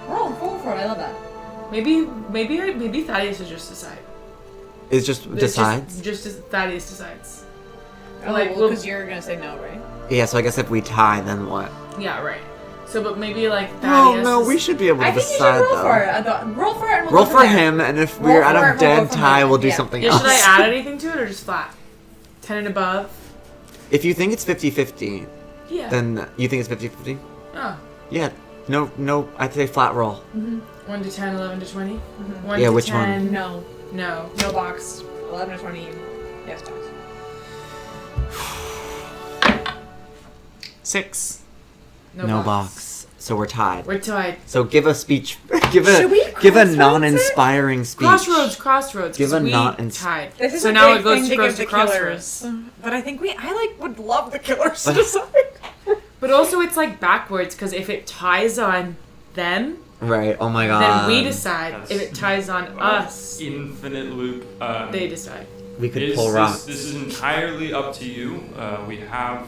Roll for it. I love that. maybe Thaddeus will just decide. It's just decides? Just Thaddeus decides. Like, well- because you're gonna say no, right? Yeah, so I guess if we tie, then what? Yeah, right. So, but maybe like Oh, Thaddeus. no, we should be able to I think you should decide, roll though. for it. Roll for it. And we'll Roll go for from there. him, and if Roll we're out for it, of we'll go dead from tie, there. we'll do Yeah. something Yeah, else. should I add anything to it or just flat? 10 and above? If you think it's 50-50, Yeah. then you think it's 50-50? Oh. Yeah. No, I'd say flat roll. 1 to 10, 11 to 20? 1 Yeah, to which one? 10, No. No. No box. 11 to 20. Yes, box. 6. No box. So we're tied. We're tied. So give a speech. Give a crossroads non-inspiring speech. Crossroads. Give 'cause a we not tied. This is so a now big it goes thing to, to goes give to the Crossroads. killers. But I think would love the killers to But- decide. But also it's like backwards, because if it ties on them, Right. Oh my god. then we decide. That's- If it ties on us, Infinite loop. they decide. We could pull rocks. This is entirely up to you. We have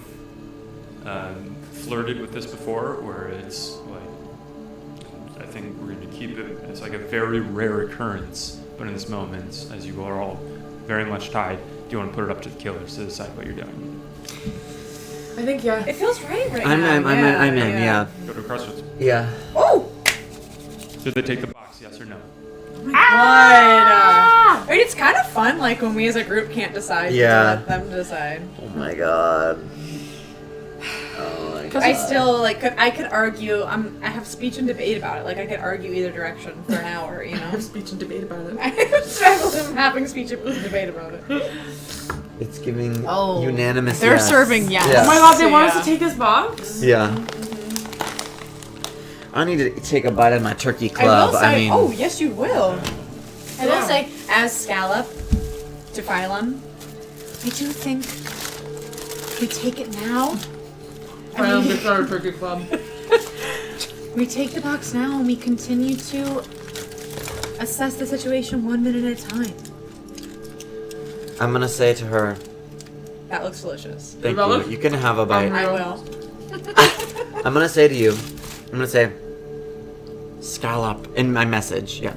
flirted with this before, where it's like, I think we're going to keep it. It's like a very rare occurrence, but in this moment, as you are all very much tied, do you want to put it up to the killers to decide what you're doing? I think, yeah. It feels right I'm now. in. Yeah. Go to Crossroads. Yeah. Oh! Should they take the box? Yes or no? I mean, it's kind of fun, like, when we as a group can't decide. Yeah. To let them decide. Oh my god. Oh my god. I still, like, I could argue, I have speech and debate about it. Like, I could argue either direction for an hour, you know? Speech and debate about it. I'm having speech and debate about it. It's giving Oh. unanimous. They're yes. serving yes. Yeah. Oh my god, they So, want us yeah. to take this box? Yeah. I need to take a bite of my turkey I will club. say, I mean, oh, yes, you will. I will say, as Scallop to Phylum, I do think we take it now. Phylum gets our turkey club. We take the box now and we continue to assess the situation 1 minute at a time. I'm gonna say to her, That looks delicious. thank Isabella? you. You can have a bite. I will. I'm gonna say to you, I'm gonna say, Scallop, in my message, yeah.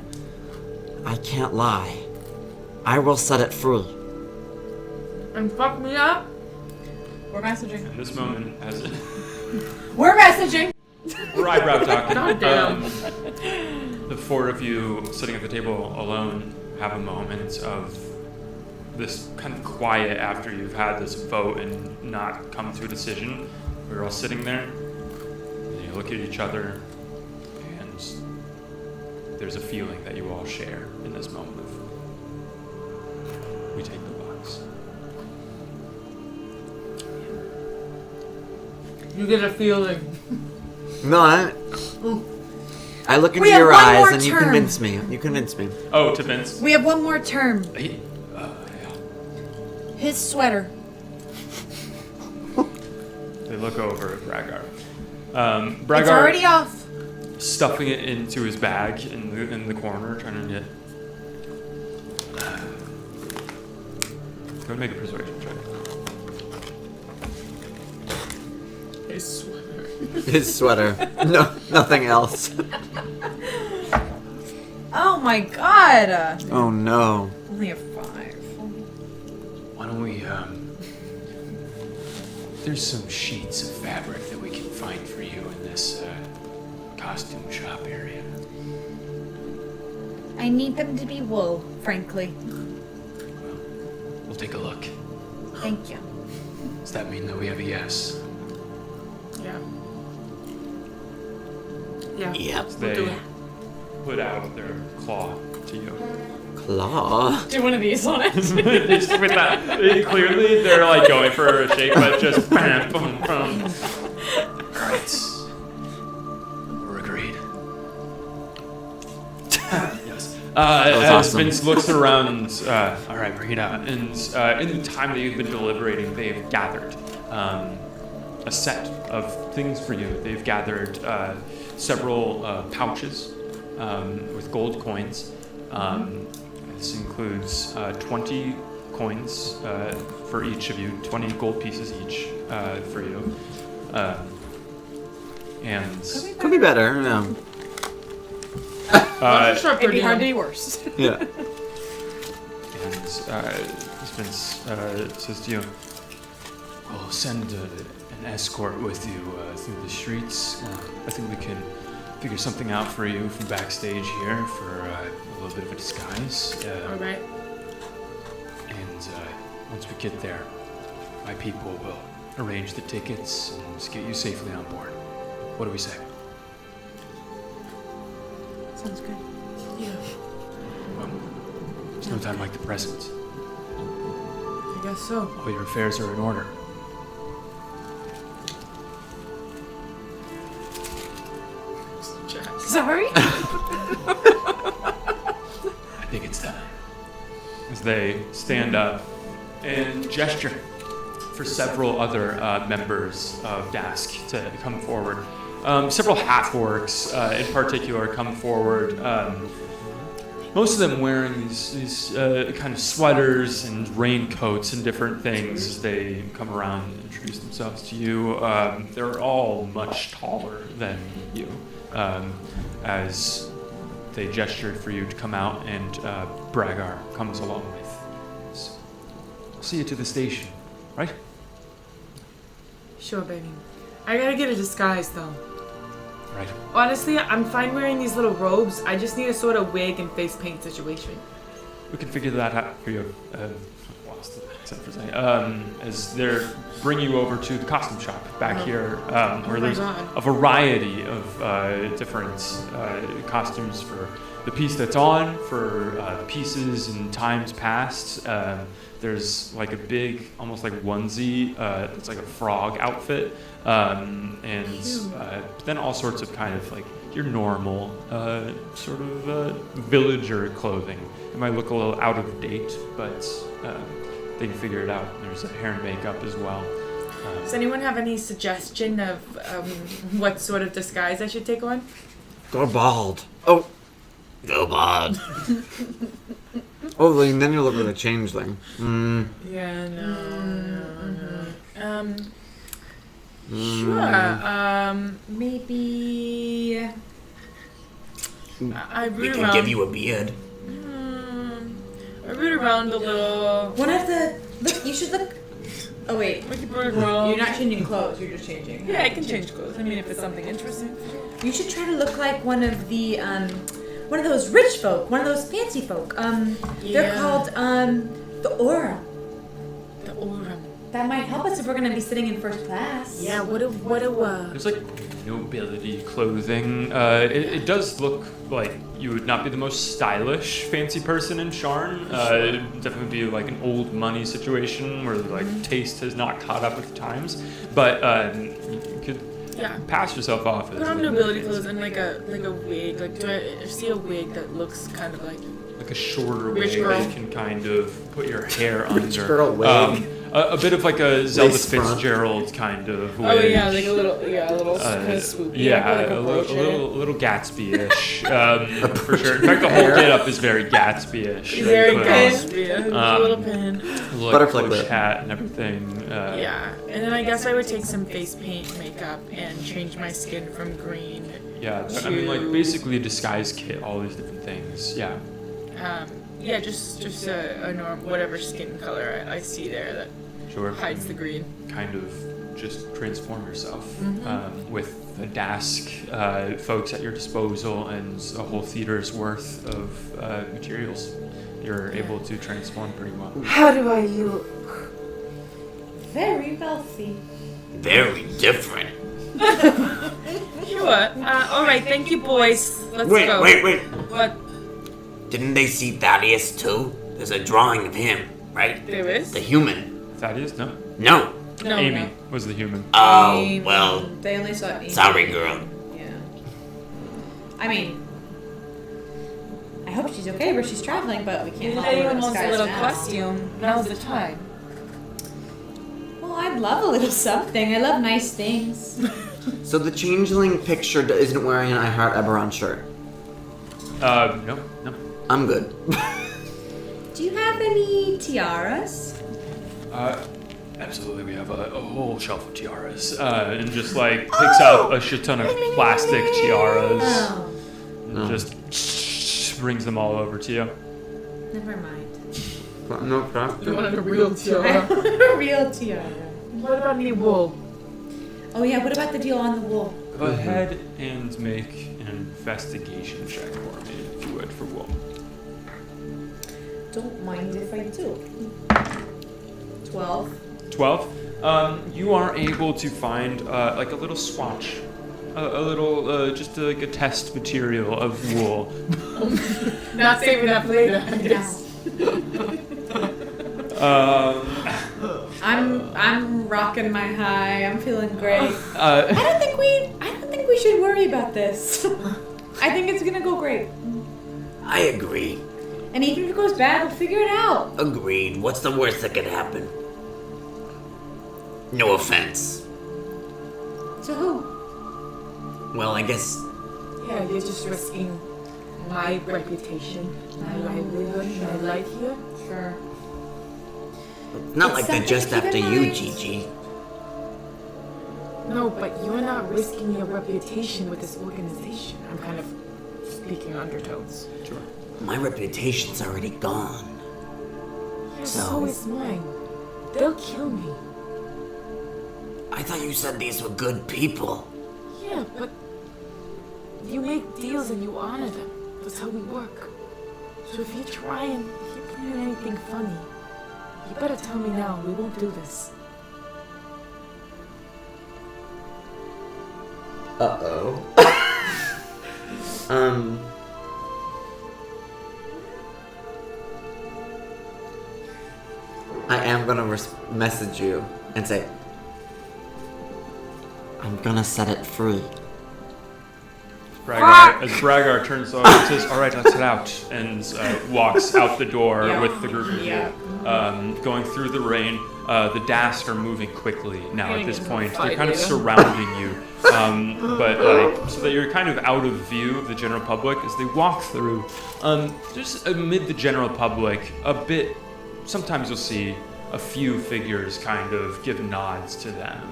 I can't lie. I will set it free. And fuck me up. We're messaging. In this moment, as We're messaging! we're eyebrow talking, Goddamn. the four of you sitting at the table alone have a moment of this kind of quiet after you've had this vote and not come to a decision. We're all sitting there, and you look at each other, and there's a feeling that you all share in this moment of, we take the box. You get a feeling. No, I look into We have your one eyes more and you term. convince me. You convince me. Oh, to Vince. We have one more term. Yeah. His sweater. They look over at Bragar. It's Bragar already off. stuffing it into his bag in the corner, trying to get. Go and make a persuasion check. His sweater. His sweater. No, nothing else. Oh my god! Oh no. Only a 5. Why don't we, there's some sheets of fabric that we can find for you in this, costume shop area. I need them to be wool, frankly. We'll take a look. Thank you. Does that mean that we have a yes? Yeah. Yeah. Yep. We'll do They it. put out their claw to you. Claw. Do one of these on it. Just with that, clearly they're like going for a shake, but just bam, boom, boom. Alright. We're agreed. Yes. As awesome. Vince looks around, alright, bring it out. And in the time that you've been deliberating, they've gathered a set of things for you. They've gathered several pouches with gold coins. This includes 20 coins for each of you, 20 gold pieces each for you. And Could be better. No. It'd be hard to be worse. Yeah. and Vince says to you, we'll send an escort with you through the streets. I think we can figure something out for you from backstage here for a little bit of a disguise. Alright. And once we get there, my people will arrange the tickets and get you safely on board. What do we say? Sounds good. Yeah. Well, there's no time like the present. I guess so. All your affairs are in order. Sorry? I think it's time. As they stand up and gesture for several other members of Dask to come forward. Several half-orcs in particular come forward. Most of them wearing these kind of sweaters and raincoats and different things as they come around and introduce themselves to you. They're all much taller than you. As they gestured for you to come out, and Bragar comes along with. I'll see you to the station, right? Sure, baby. I gotta get a disguise, though. Right. Honestly, I'm fine wearing these little robes. I just need a sort of wig and face paint situation. We can figure that out for you. Lost the accent for a second. As they're bringing you over to the costume shop back here, where there's a variety of different costumes for the piece that's on, for pieces in times past. There's like a big, almost like onesie. It's like a frog outfit, and then all sorts of kind of like your normal sort of villager clothing. It might look a little out of date, but they can figure it out. There's hair and makeup as well. Does anyone have any suggestion of what sort of disguise I should take on? Go bald. Oh. Go bald. Oh, and then you look like a changeling. Yeah, no. Sure. Maybe. I root around. Give you a beard. I root around a little. One of the look. You should look. Oh wait, We can root around. you're not changing clothes. You're just changing. Yeah, I can change clothes. I mean, if it's something interesting. You should try to look like one of the one of those rich folk, one of those fancy folk. They're called the Aura. The aura. That might help us if we're gonna be sitting in first class. Yeah. What a. There's like nobility clothing. It does look like you would not be the most stylish fancy person in Sharn. It'd definitely be like an old money situation where like taste has not caught up with the times. But you could pass yourself off as Put on nobility clothes and like a wig. Like, do I see a wig that looks kind of like a shorter Rich wig girl. that you can kind of put your hair under. girl wig. A bit of like a Zelda Lace front. Fitzgerald kind of wig. oh yeah, like a little kind of swoopy. Yeah, like a brooch in it. little Gatsby-ish, for sure. In fact, the whole get-up is very Gatsby-ish. Very Put Gatsby. A little on, pin. like, Butterfly bush clip. hat and everything. Yeah, and then I guess I would take some face paint, makeup, and change my skin from green. Yeah, I mean, like basically a disguise kit, all these different things. Yeah. Yeah, just a norm, whatever skin color I see there that Sure. hides the green. Kind of just transform yourself with the Dask folks at your disposal and a whole theater's worth of materials. You're able to transform pretty well. How do I look? Very wealthy. Very different. Sure. All right, thank you, boys. Let's go. Wait. What? Didn't they see Thaddeus too? There's a drawing of him, right? There is? The human. Thaddeus? No. No. No. Amy No. was the human. Oh, well, They only saw Amy. sorry, girl. Yeah. I mean, I hope she's okay where she's traveling, but we can't If help her anyone with wants a disguise little now. costume, now's the time. Well, I'd love a little something. I love nice things. So the changeling picture isn't wearing an I Heart EBERRON shirt. No. I'm good. Do you have any tiaras? Absolutely, we have a whole shelf of tiaras, and just like picks out a shit ton of plastic tiaras, Oh, and just brings them all over to you. never mind. No crap. You wanted a real I tiara. want a real tiara. What about any wool? Oh yeah, what about the deal on the wool? Go ahead and make an investigation check for me, if you would, for wool. Don't mind if I do. 12. 12. You are able to find like a little swatch, a little just like a test material of wool. Not saving that for later, I guess. I'm rocking my high. I'm feeling great. Uh, I don't think we should worry about this. I think it's gonna go great. I agree. And even if it goes bad, we'll figure it out. Agreed. What's the worst that could happen? No offense. To who? Well, I guess Yeah, you're just risking my reputation, my livelihood, my life here. Sure. it's not like they're something just to keep after in you, mind. Gigi. No, but you're not risking your reputation with this organization. I'm kind of speaking undertones. My reputation's already gone. So is mine. They'll kill me. I thought you said these were good people. Yeah, but you make deals and you honor them. That's how we work. So if you plan anything funny, you better tell me now. We won't do this. Uh-oh. I am gonna message you and say, I'm gonna set it free. Bragar turns on and says, "All right, let's head out," and walks out the door with the group of you. Going through the rain, the Dask are moving quickly now at this point. They're kind of surrounding you, but so that you're kind of out of view of the general public as they walk through. Just amid the general public, a bit. Sometimes you'll see a few figures kind of give nods to them.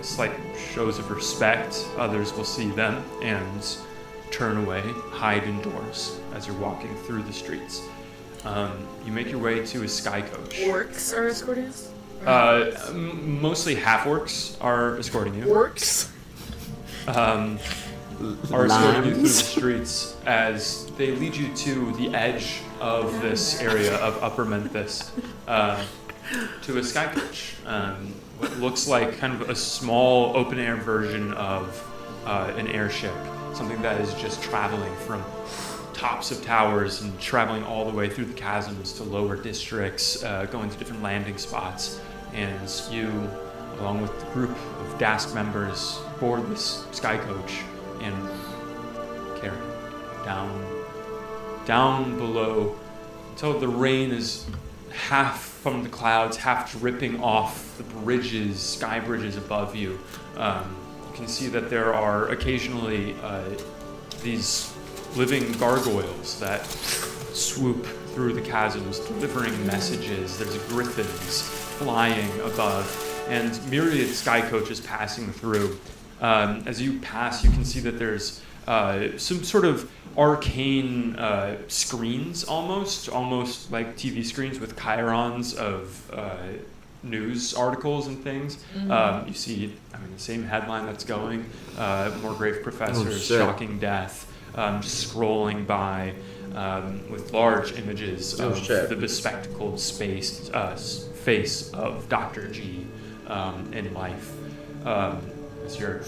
Slight shows of respect. Others will see them and turn away, hide indoors as you're walking through the streets. You make your way to a sky coach. Orcs are escorting us? Mostly half-orcs are escorting you. Orcs? Are escorting you through the streets as they lead you to the edge of this area of Upper Memphis, to a sky coach. What looks like kind of a small open-air version of an airship, something that is just traveling from tops of towers and traveling all the way through the chasms to lower districts, going to different landing spots. And you, along with the group of Dask members, board this sky coach and carry down below until the rain is half from the clouds, half dripping off the bridges, sky bridges above you. You can see that there are occasionally these living gargoyles that swoop through the chasms, delivering messages. There's griffins flying above, and myriad sky coaches passing through. As you pass, you can see that there's some sort of arcane screens, almost like TV screens with chirons of news articles and things. You see, the same headline that's going, more grave professors, shocking death, just scrolling by with large images of the bespectacled face of Dr. G in life. As you're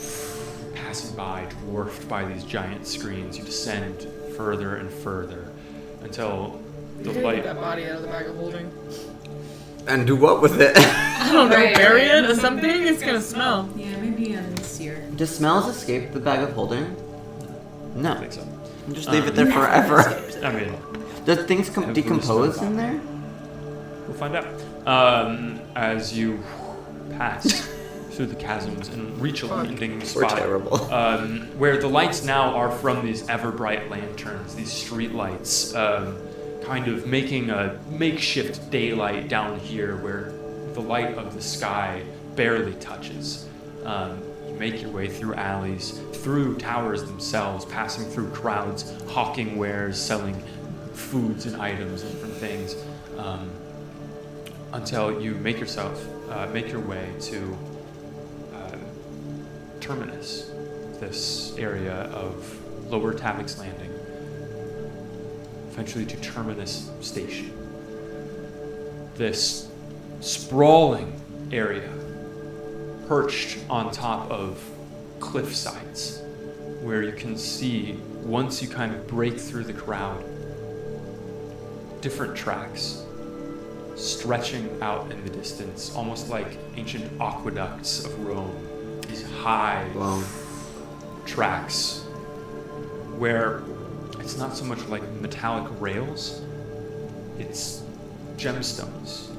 passing by, dwarfed by these giant screens, you descend further and further until the light. Get that body out of the bag of holding. And do what with it? I don't know, bury it or something? It's gonna smell. Yeah, maybe sear. Do smells escape the bag of holding? No. I think so. Just leave it there forever. I mean, Does things decompose in there? we'll find out. As you pass through the chasms and reach a landing spot, terrible. where the lights now are from these ever bright lanterns, these street lights, kind of making a makeshift daylight down here where the light of the sky barely touches. You make your way through alleys, through towers themselves, passing through crowds, hawking wares, selling foods and items and different things, until you make your way to Terminus, this area of Lower Tavix Landing, eventually to Terminus Station. This sprawling area perched on top of cliff sides where you can see, once you kind of break through the crowd, different tracks stretching out in the distance, almost like ancient aqueducts of Rome. These high tracks where it's not so much like metallic rails, it's gemstones,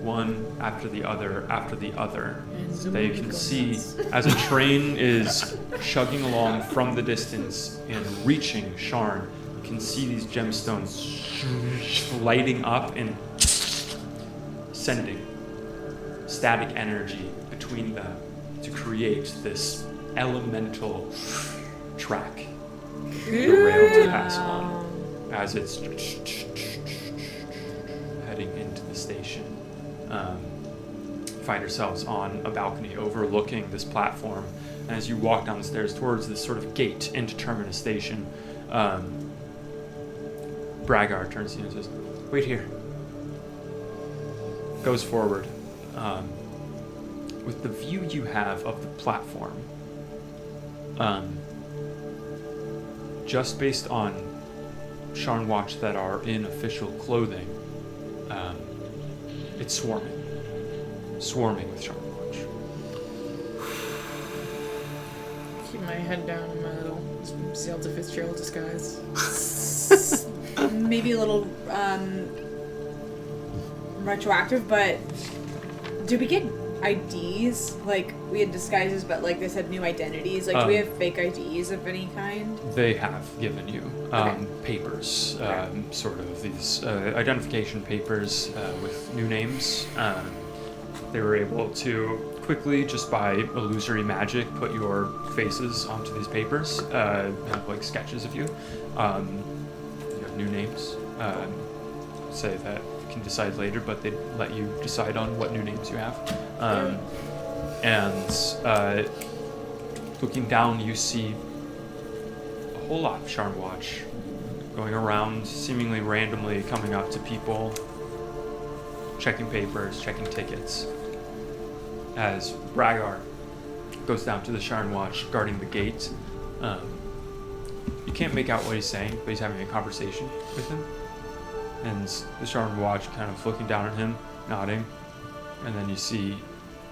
one after the other that you can see as a train is chugging along from the distance and reaching Sharn. You can see these gemstones lighting up and sending static energy between them to create this elemental track for the rail to pass on as it's heading into the station. Find yourselves on a balcony overlooking this platform. And as you walk down the stairs towards this sort of gate into Terminus Station, Bragar turns to you and says, "Wait here." Goes forward. With the view you have of the platform, just based on Sharn Watch that are in official clothing, it's swarming with Sharn Watch. Keep my head down in my little Zelda Fitzgerald disguise. Maybe a little retroactive, but do we get IDs? Like, we had disguises, but like this had new identities. Like, do we have fake IDs of any kind? They have given you papers, sort of these identification papers with new names. They were able to quickly, just by illusory magic, put your faces onto these papers, have like sketches of you. You have new names. Say that you can decide later, but they let you decide on what new names you have. And looking down, you see a whole lot of Sharn Watch going around, seemingly randomly coming up to people, checking papers, checking tickets. As Bragar goes down to the Sharn Watch, guarding the gate, you can't make out what he's saying, but he's having a conversation with him. And the Sharn Watch kind of looking down at him, nodding, and then you see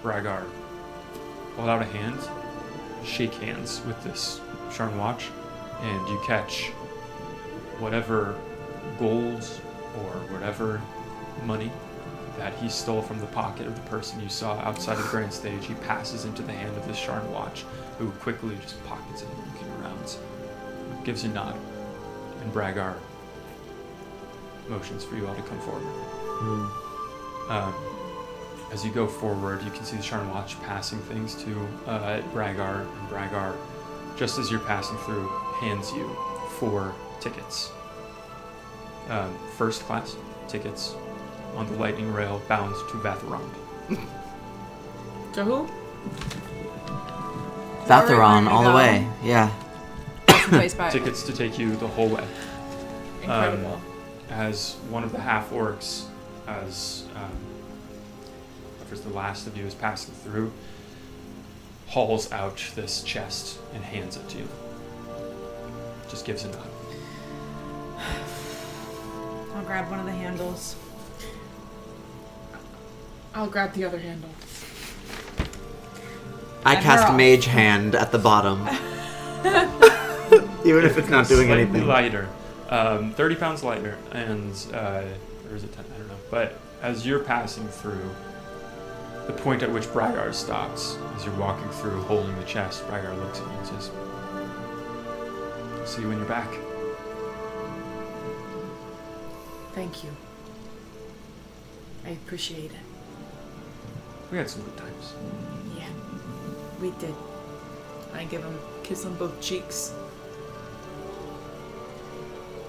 Bragar hold out a hand, shake hands with this Sharn Watch, and you catch whatever gold or whatever money that he stole from the pocket of the person you saw outside of the grand stage. He passes into the hand of this Sharn Watch, who quickly just pockets it, looking around, gives a nod, and Bragar motions for you all to come forward. As you go forward, you can see the Sharn Watch passing things to Bragar, and Bragar, just as you're passing through, hands you 4 tickets. First class tickets on the lightning rail bound to Vatheron. To who? Vatheron, all the way. Yeah. Tickets to take you the whole way. Incredible. As one of the half-orcs, whoever's the last of you is passing through, hauls out this chest and hands it to you. Just gives a nod. I'll grab one of the handles. I'll grab the other handle. I And cast we're off. Mage Hand at the bottom. Even if it's not doing Slightly anything. lighter, 30 pounds lighter, and or is it 10? I don't know. But as you're passing through, the point at which Bragar stops, as you're walking through, holding the chest, Bragar looks at you and says, "See you when you're back." Thank you. I appreciate it. We had some good times. Yeah, we did. I give him a kiss on both cheeks.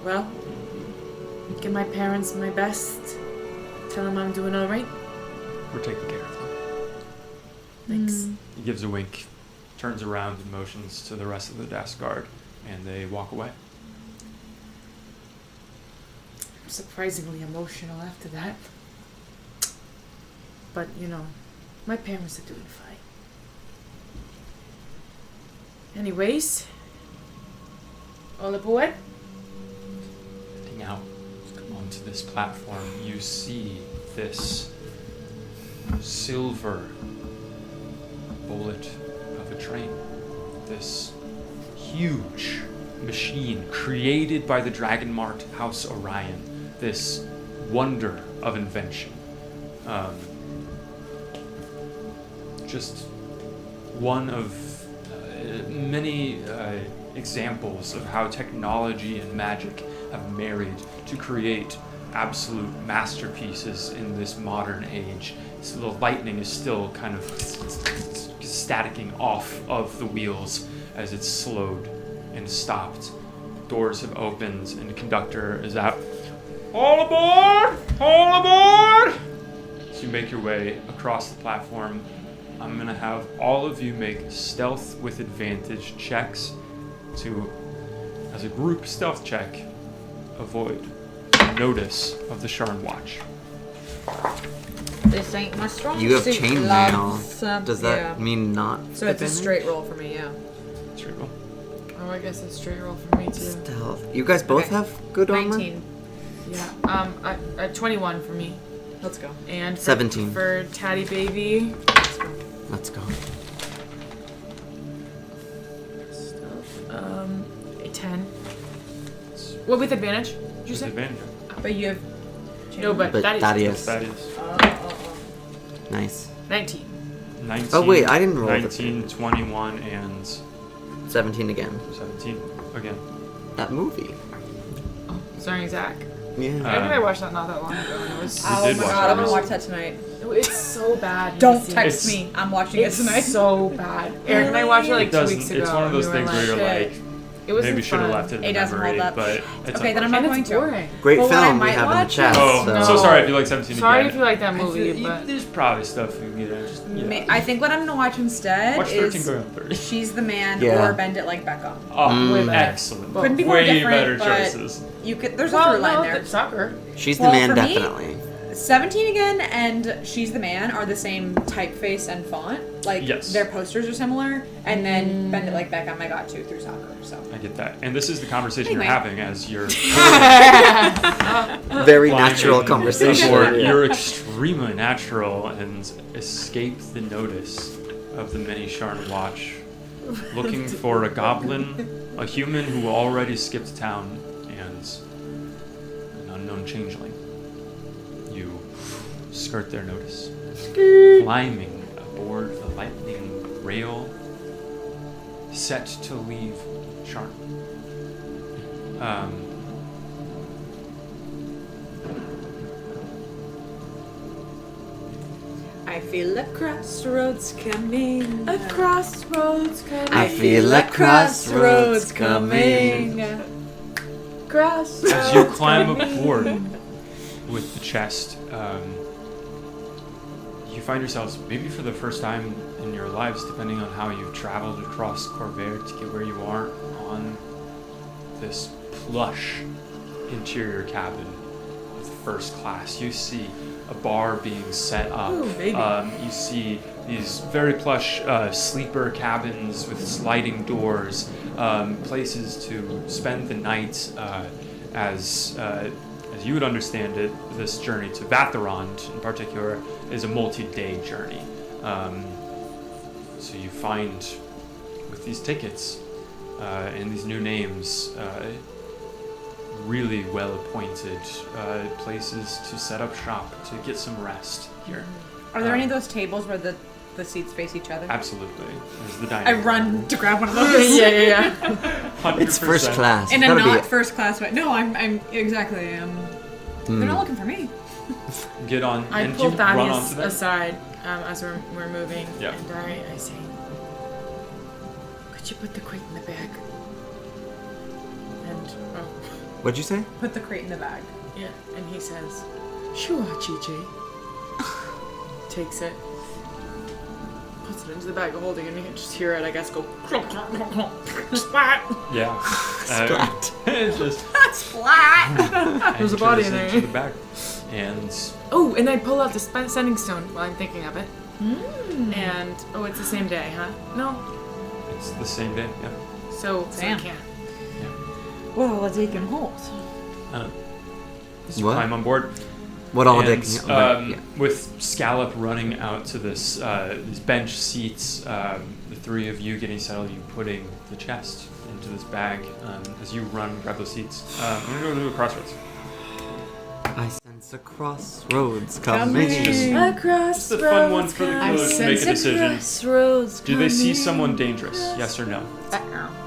Well, give my parents my best. Tell them I'm doing all right. We're taking care of them. Thanks. He gives a wink, turns around and motions to the rest of the desk guard, and they walk away. I'm surprisingly emotional after that. But, you know, my parents are doing fine. Anyways, all aboard? Heading out onto this platform, you see this silver bullet of a train. This huge machine created by the dragon-marked House Orion. This wonder of invention. Just one of many examples of how technology and magic have married to create absolute masterpieces in this modern age. So the lightning is still kind of staticking off of the wheels as it's slowed and stopped. Doors have opened and the conductor is out. All aboard! All aboard! So you make your way across the platform. I'm gonna have all of you make stealth with advantage checks to, as a group stealth check, avoid notice of the Sharn Watch. This ain't my strong You have suit, chainmail. loves. Does that Yeah. mean not? So it's a advantage? straight roll for me, yeah. Straight roll. Oh, I guess it's straight roll for me too. Stealth. You guys both Okay. have good armor? 19. Yeah. 21 for me. Let's go. And for, 17. for Tatty Baby. Let's go. 10. What with advantage? Did you With say? advantage. But you have. No, but But that is Thaddeus. Nice. 19. 19. Oh, wait, I didn't roll the 19, 21, and 17 again. 17 again. That movie. Starring Zach. Yeah. I think I watched that not that long ago, and it was. Oh did my watch god, that I'm gonna recently. watch that tonight. It's so bad. Don't Macy. text It's- me. I'm watching it It's tonight. so bad. Eric and I watched it like It 2 doesn't. weeks ago. It's one of those and we were things where you're shit. like, It wasn't maybe should have fun. left it in It the doesn't memory, hold up. but it's Okay, then I'm unfortunate. not going And it's to. boring. Great But what I film we might have in the watch chat. Oh, so. no. so sorry if you like 17 Sorry again. if you like that I feel- movie, but there's probably stuff you know, just I think what I'm gonna watch instead watch 13 is going on 30. She's the Man Yeah. or Bend It Like Beckham. Oh, Way better. excellent. Couldn't be more Way different, better but choices. you could. There's a well, through line no, there. the soccer. She's the Well, man, for me- definitely. 17 again and She's the Man are the same typeface and font. Like Yes. their posters are similar. And then Bend It Like Beckham I got to through soccer. So I get that. And this is the conversation Anyway. you're having as you're Very flying natural in conversation. before You're extremely natural and escape the notice of the many Sharn watch, looking for a goblin, a human who already skipped town, and an unknown changeling. You skirt their notice, climbing aboard the lightning rail, set to leave Sharn. I feel a crossroads coming. A crossroads coming. I feel a crossroads coming. Crossroads. As you climb aboard with the chest, you find yourselves, maybe for the first time in your lives, depending on how you've traveled across Corvair to get where you are, on this plush interior cabin of the first class. You see a bar being set up. Ooh, baby. You see these very plush sleeper cabins with sliding doors, places to spend the night. As you would understand it, this journey to Vatharond in particular is a multi-day journey. So you find with these tickets and these new names, really well-appointed places to set up shop, to get some rest here. Are there any of those tables where the seats face each other? Absolutely. There's the dining I room. run to grab one of those. yeah. 100%. It's first class. In It's a gotta not be. first class way. No, I'm exactly. They're not looking for me. Get on. I and pull you run Thaddeus onto them. aside as we're moving, Yeah. and I say, "Could you put the crate in the bag?" And What'd you say? Put the crate in the bag. yeah, and he says, "Sure, GJ." Takes it, puts it into the bag of holding, and you can just hear it. I guess go clunk, clunk, clunk, clunk, splat. Yeah. Splat. It's just Splat! There's a body in enters there. into the bag. And Oh, and I pull out the sending stone while I'm thinking of it. And it's the same day, huh? No, it's the same day. Yeah. so I Damn. can't. Well, a deacon hold. You What? climb on board. What all And, dick? with Scallop running out to this these bench seats, the three of you getting settled, you putting the chest into this bag. As you run, grab those seats. I'm gonna go to a crossroads. I sense a crossroads coming. Across Just a fun one for the I killer to make a sense a decision. crossroads Do they see someone dangerous? Yes or no?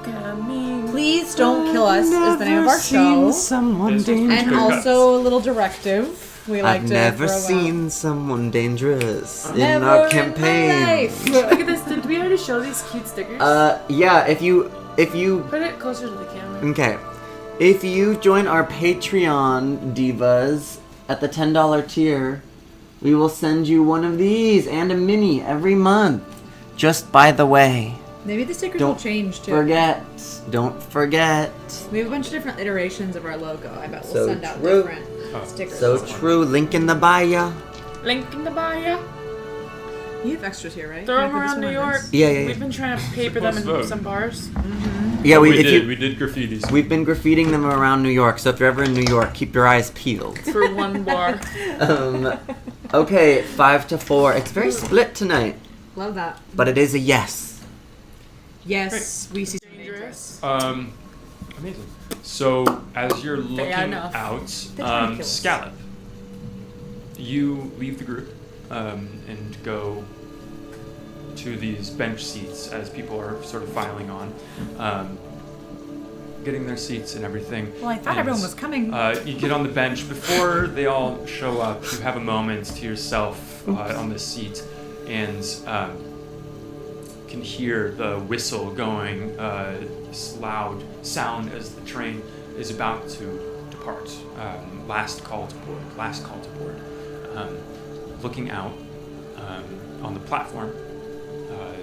coming. Please don't kill us is the name of our show. Someone This one's dangerous. And Good also a little directive. We like I've to never throw out. seen someone dangerous in Never our in campaign. my life. Look at this. Did we already show these cute stickers? Yeah. If you Put it closer to the camera. okay, if you join our Patreon divas at the $10 tier, we will send you one of these and a mini every month. Just by the way, Maybe the stickers will don't change too. don't forget. We have a bunch of different iterations of our logo. I bet we'll So send out true. different stickers. So true. Link in the bio. Link in the bio. You have extras here, right? Throw Can I them put this around one New on York. this? Yeah. We've been trying to paper them in Supposed some bars. Yeah, we if did graffitis. We've been graffitiing them around New York, so if you're ever in New York, keep your eyes peeled. For one bar. Okay, 5 to 4. It's very split tonight, Love that. but it is a yes. Yes, we see dangerous. I'm Amazing. So as you're looking enough. out, trying to kill us. Scallop, you leave the group and go to these bench seats as people are sort of filing on, getting their seats and everything. Well, I thought And, everyone was coming. You get on the bench. Before they all show up, you have a moment to yourself on the seat and can hear the whistle going, this loud sound as the train is about to depart. Last call to board. Looking out on the platform, a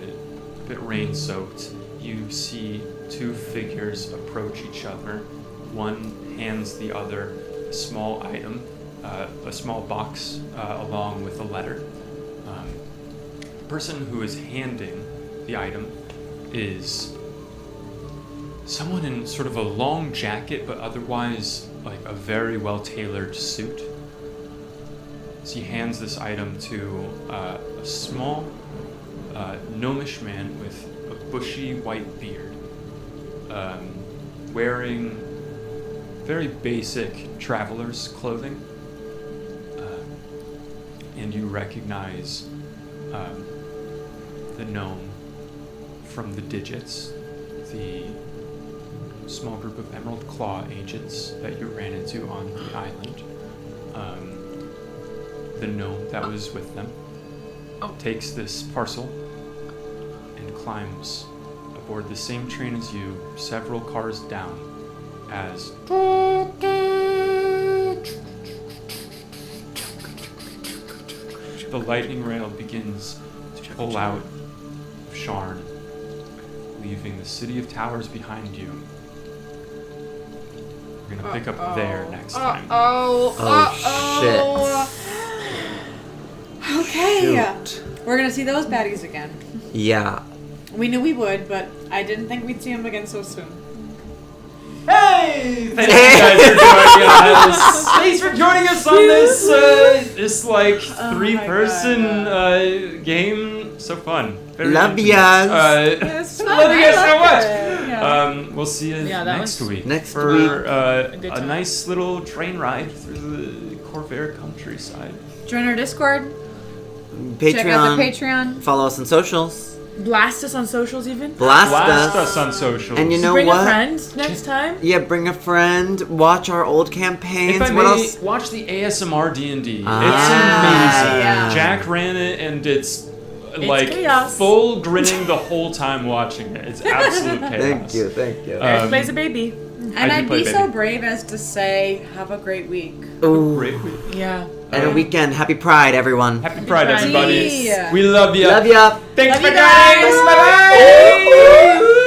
bit rain-soaked, you see two figures approach each other. One hands the other a small item, a small box along with a letter. The person who is handing the item is someone in sort of a long jacket, but otherwise like a very well-tailored suit. So he hands this item to a small gnomish man with a bushy white beard, wearing very basic traveler's clothing, and you recognize the gnome from the Digits, the small group of Emerald Claw agents that you ran into on the island. The gnome that was with them takes this parcel and climbs aboard the same train as you, several cars down, as the lightning rail begins to pull out of Sharn, leaving the city of Towers behind you. We're gonna pick up there next time. Okay. Shoot. We're gonna see those baddies again. Yeah. We knew we would, but I didn't think we'd see them again so soon. Hey! Thank you guys for joining us. Thanks for joining us on this like three-person game. So fun. Very Love intimate. yas. Yes, Love you guys so much. Yeah. We'll see you Yeah, that next was week next for week. A good a time. nice little train ride through the Corvair countryside. Join our Discord. Patreon. Check out the Patreon. Follow us on socials. Blast us on socials even. Blast Blast us. us on socials. And you know Bring what? a friend next time. Yeah, bring a friend. Watch our old campaigns. If I What may, else? watch the ASMR D&D. Ah. It's amazing. Yeah. Jack ran it, and it's like chaos. full grinning the whole time watching it. It's absolute chaos. Thank you. Eric plays a baby. And I do I'd play be so baby. brave as to say, have a great week. Ooh. Great week. Yeah. And a weekend. Happy Pride, everyone. Happy Pride, Pride. everybody. Yeah. We love you. Love ya. Thanks Love for you guys. guys. Bye-bye.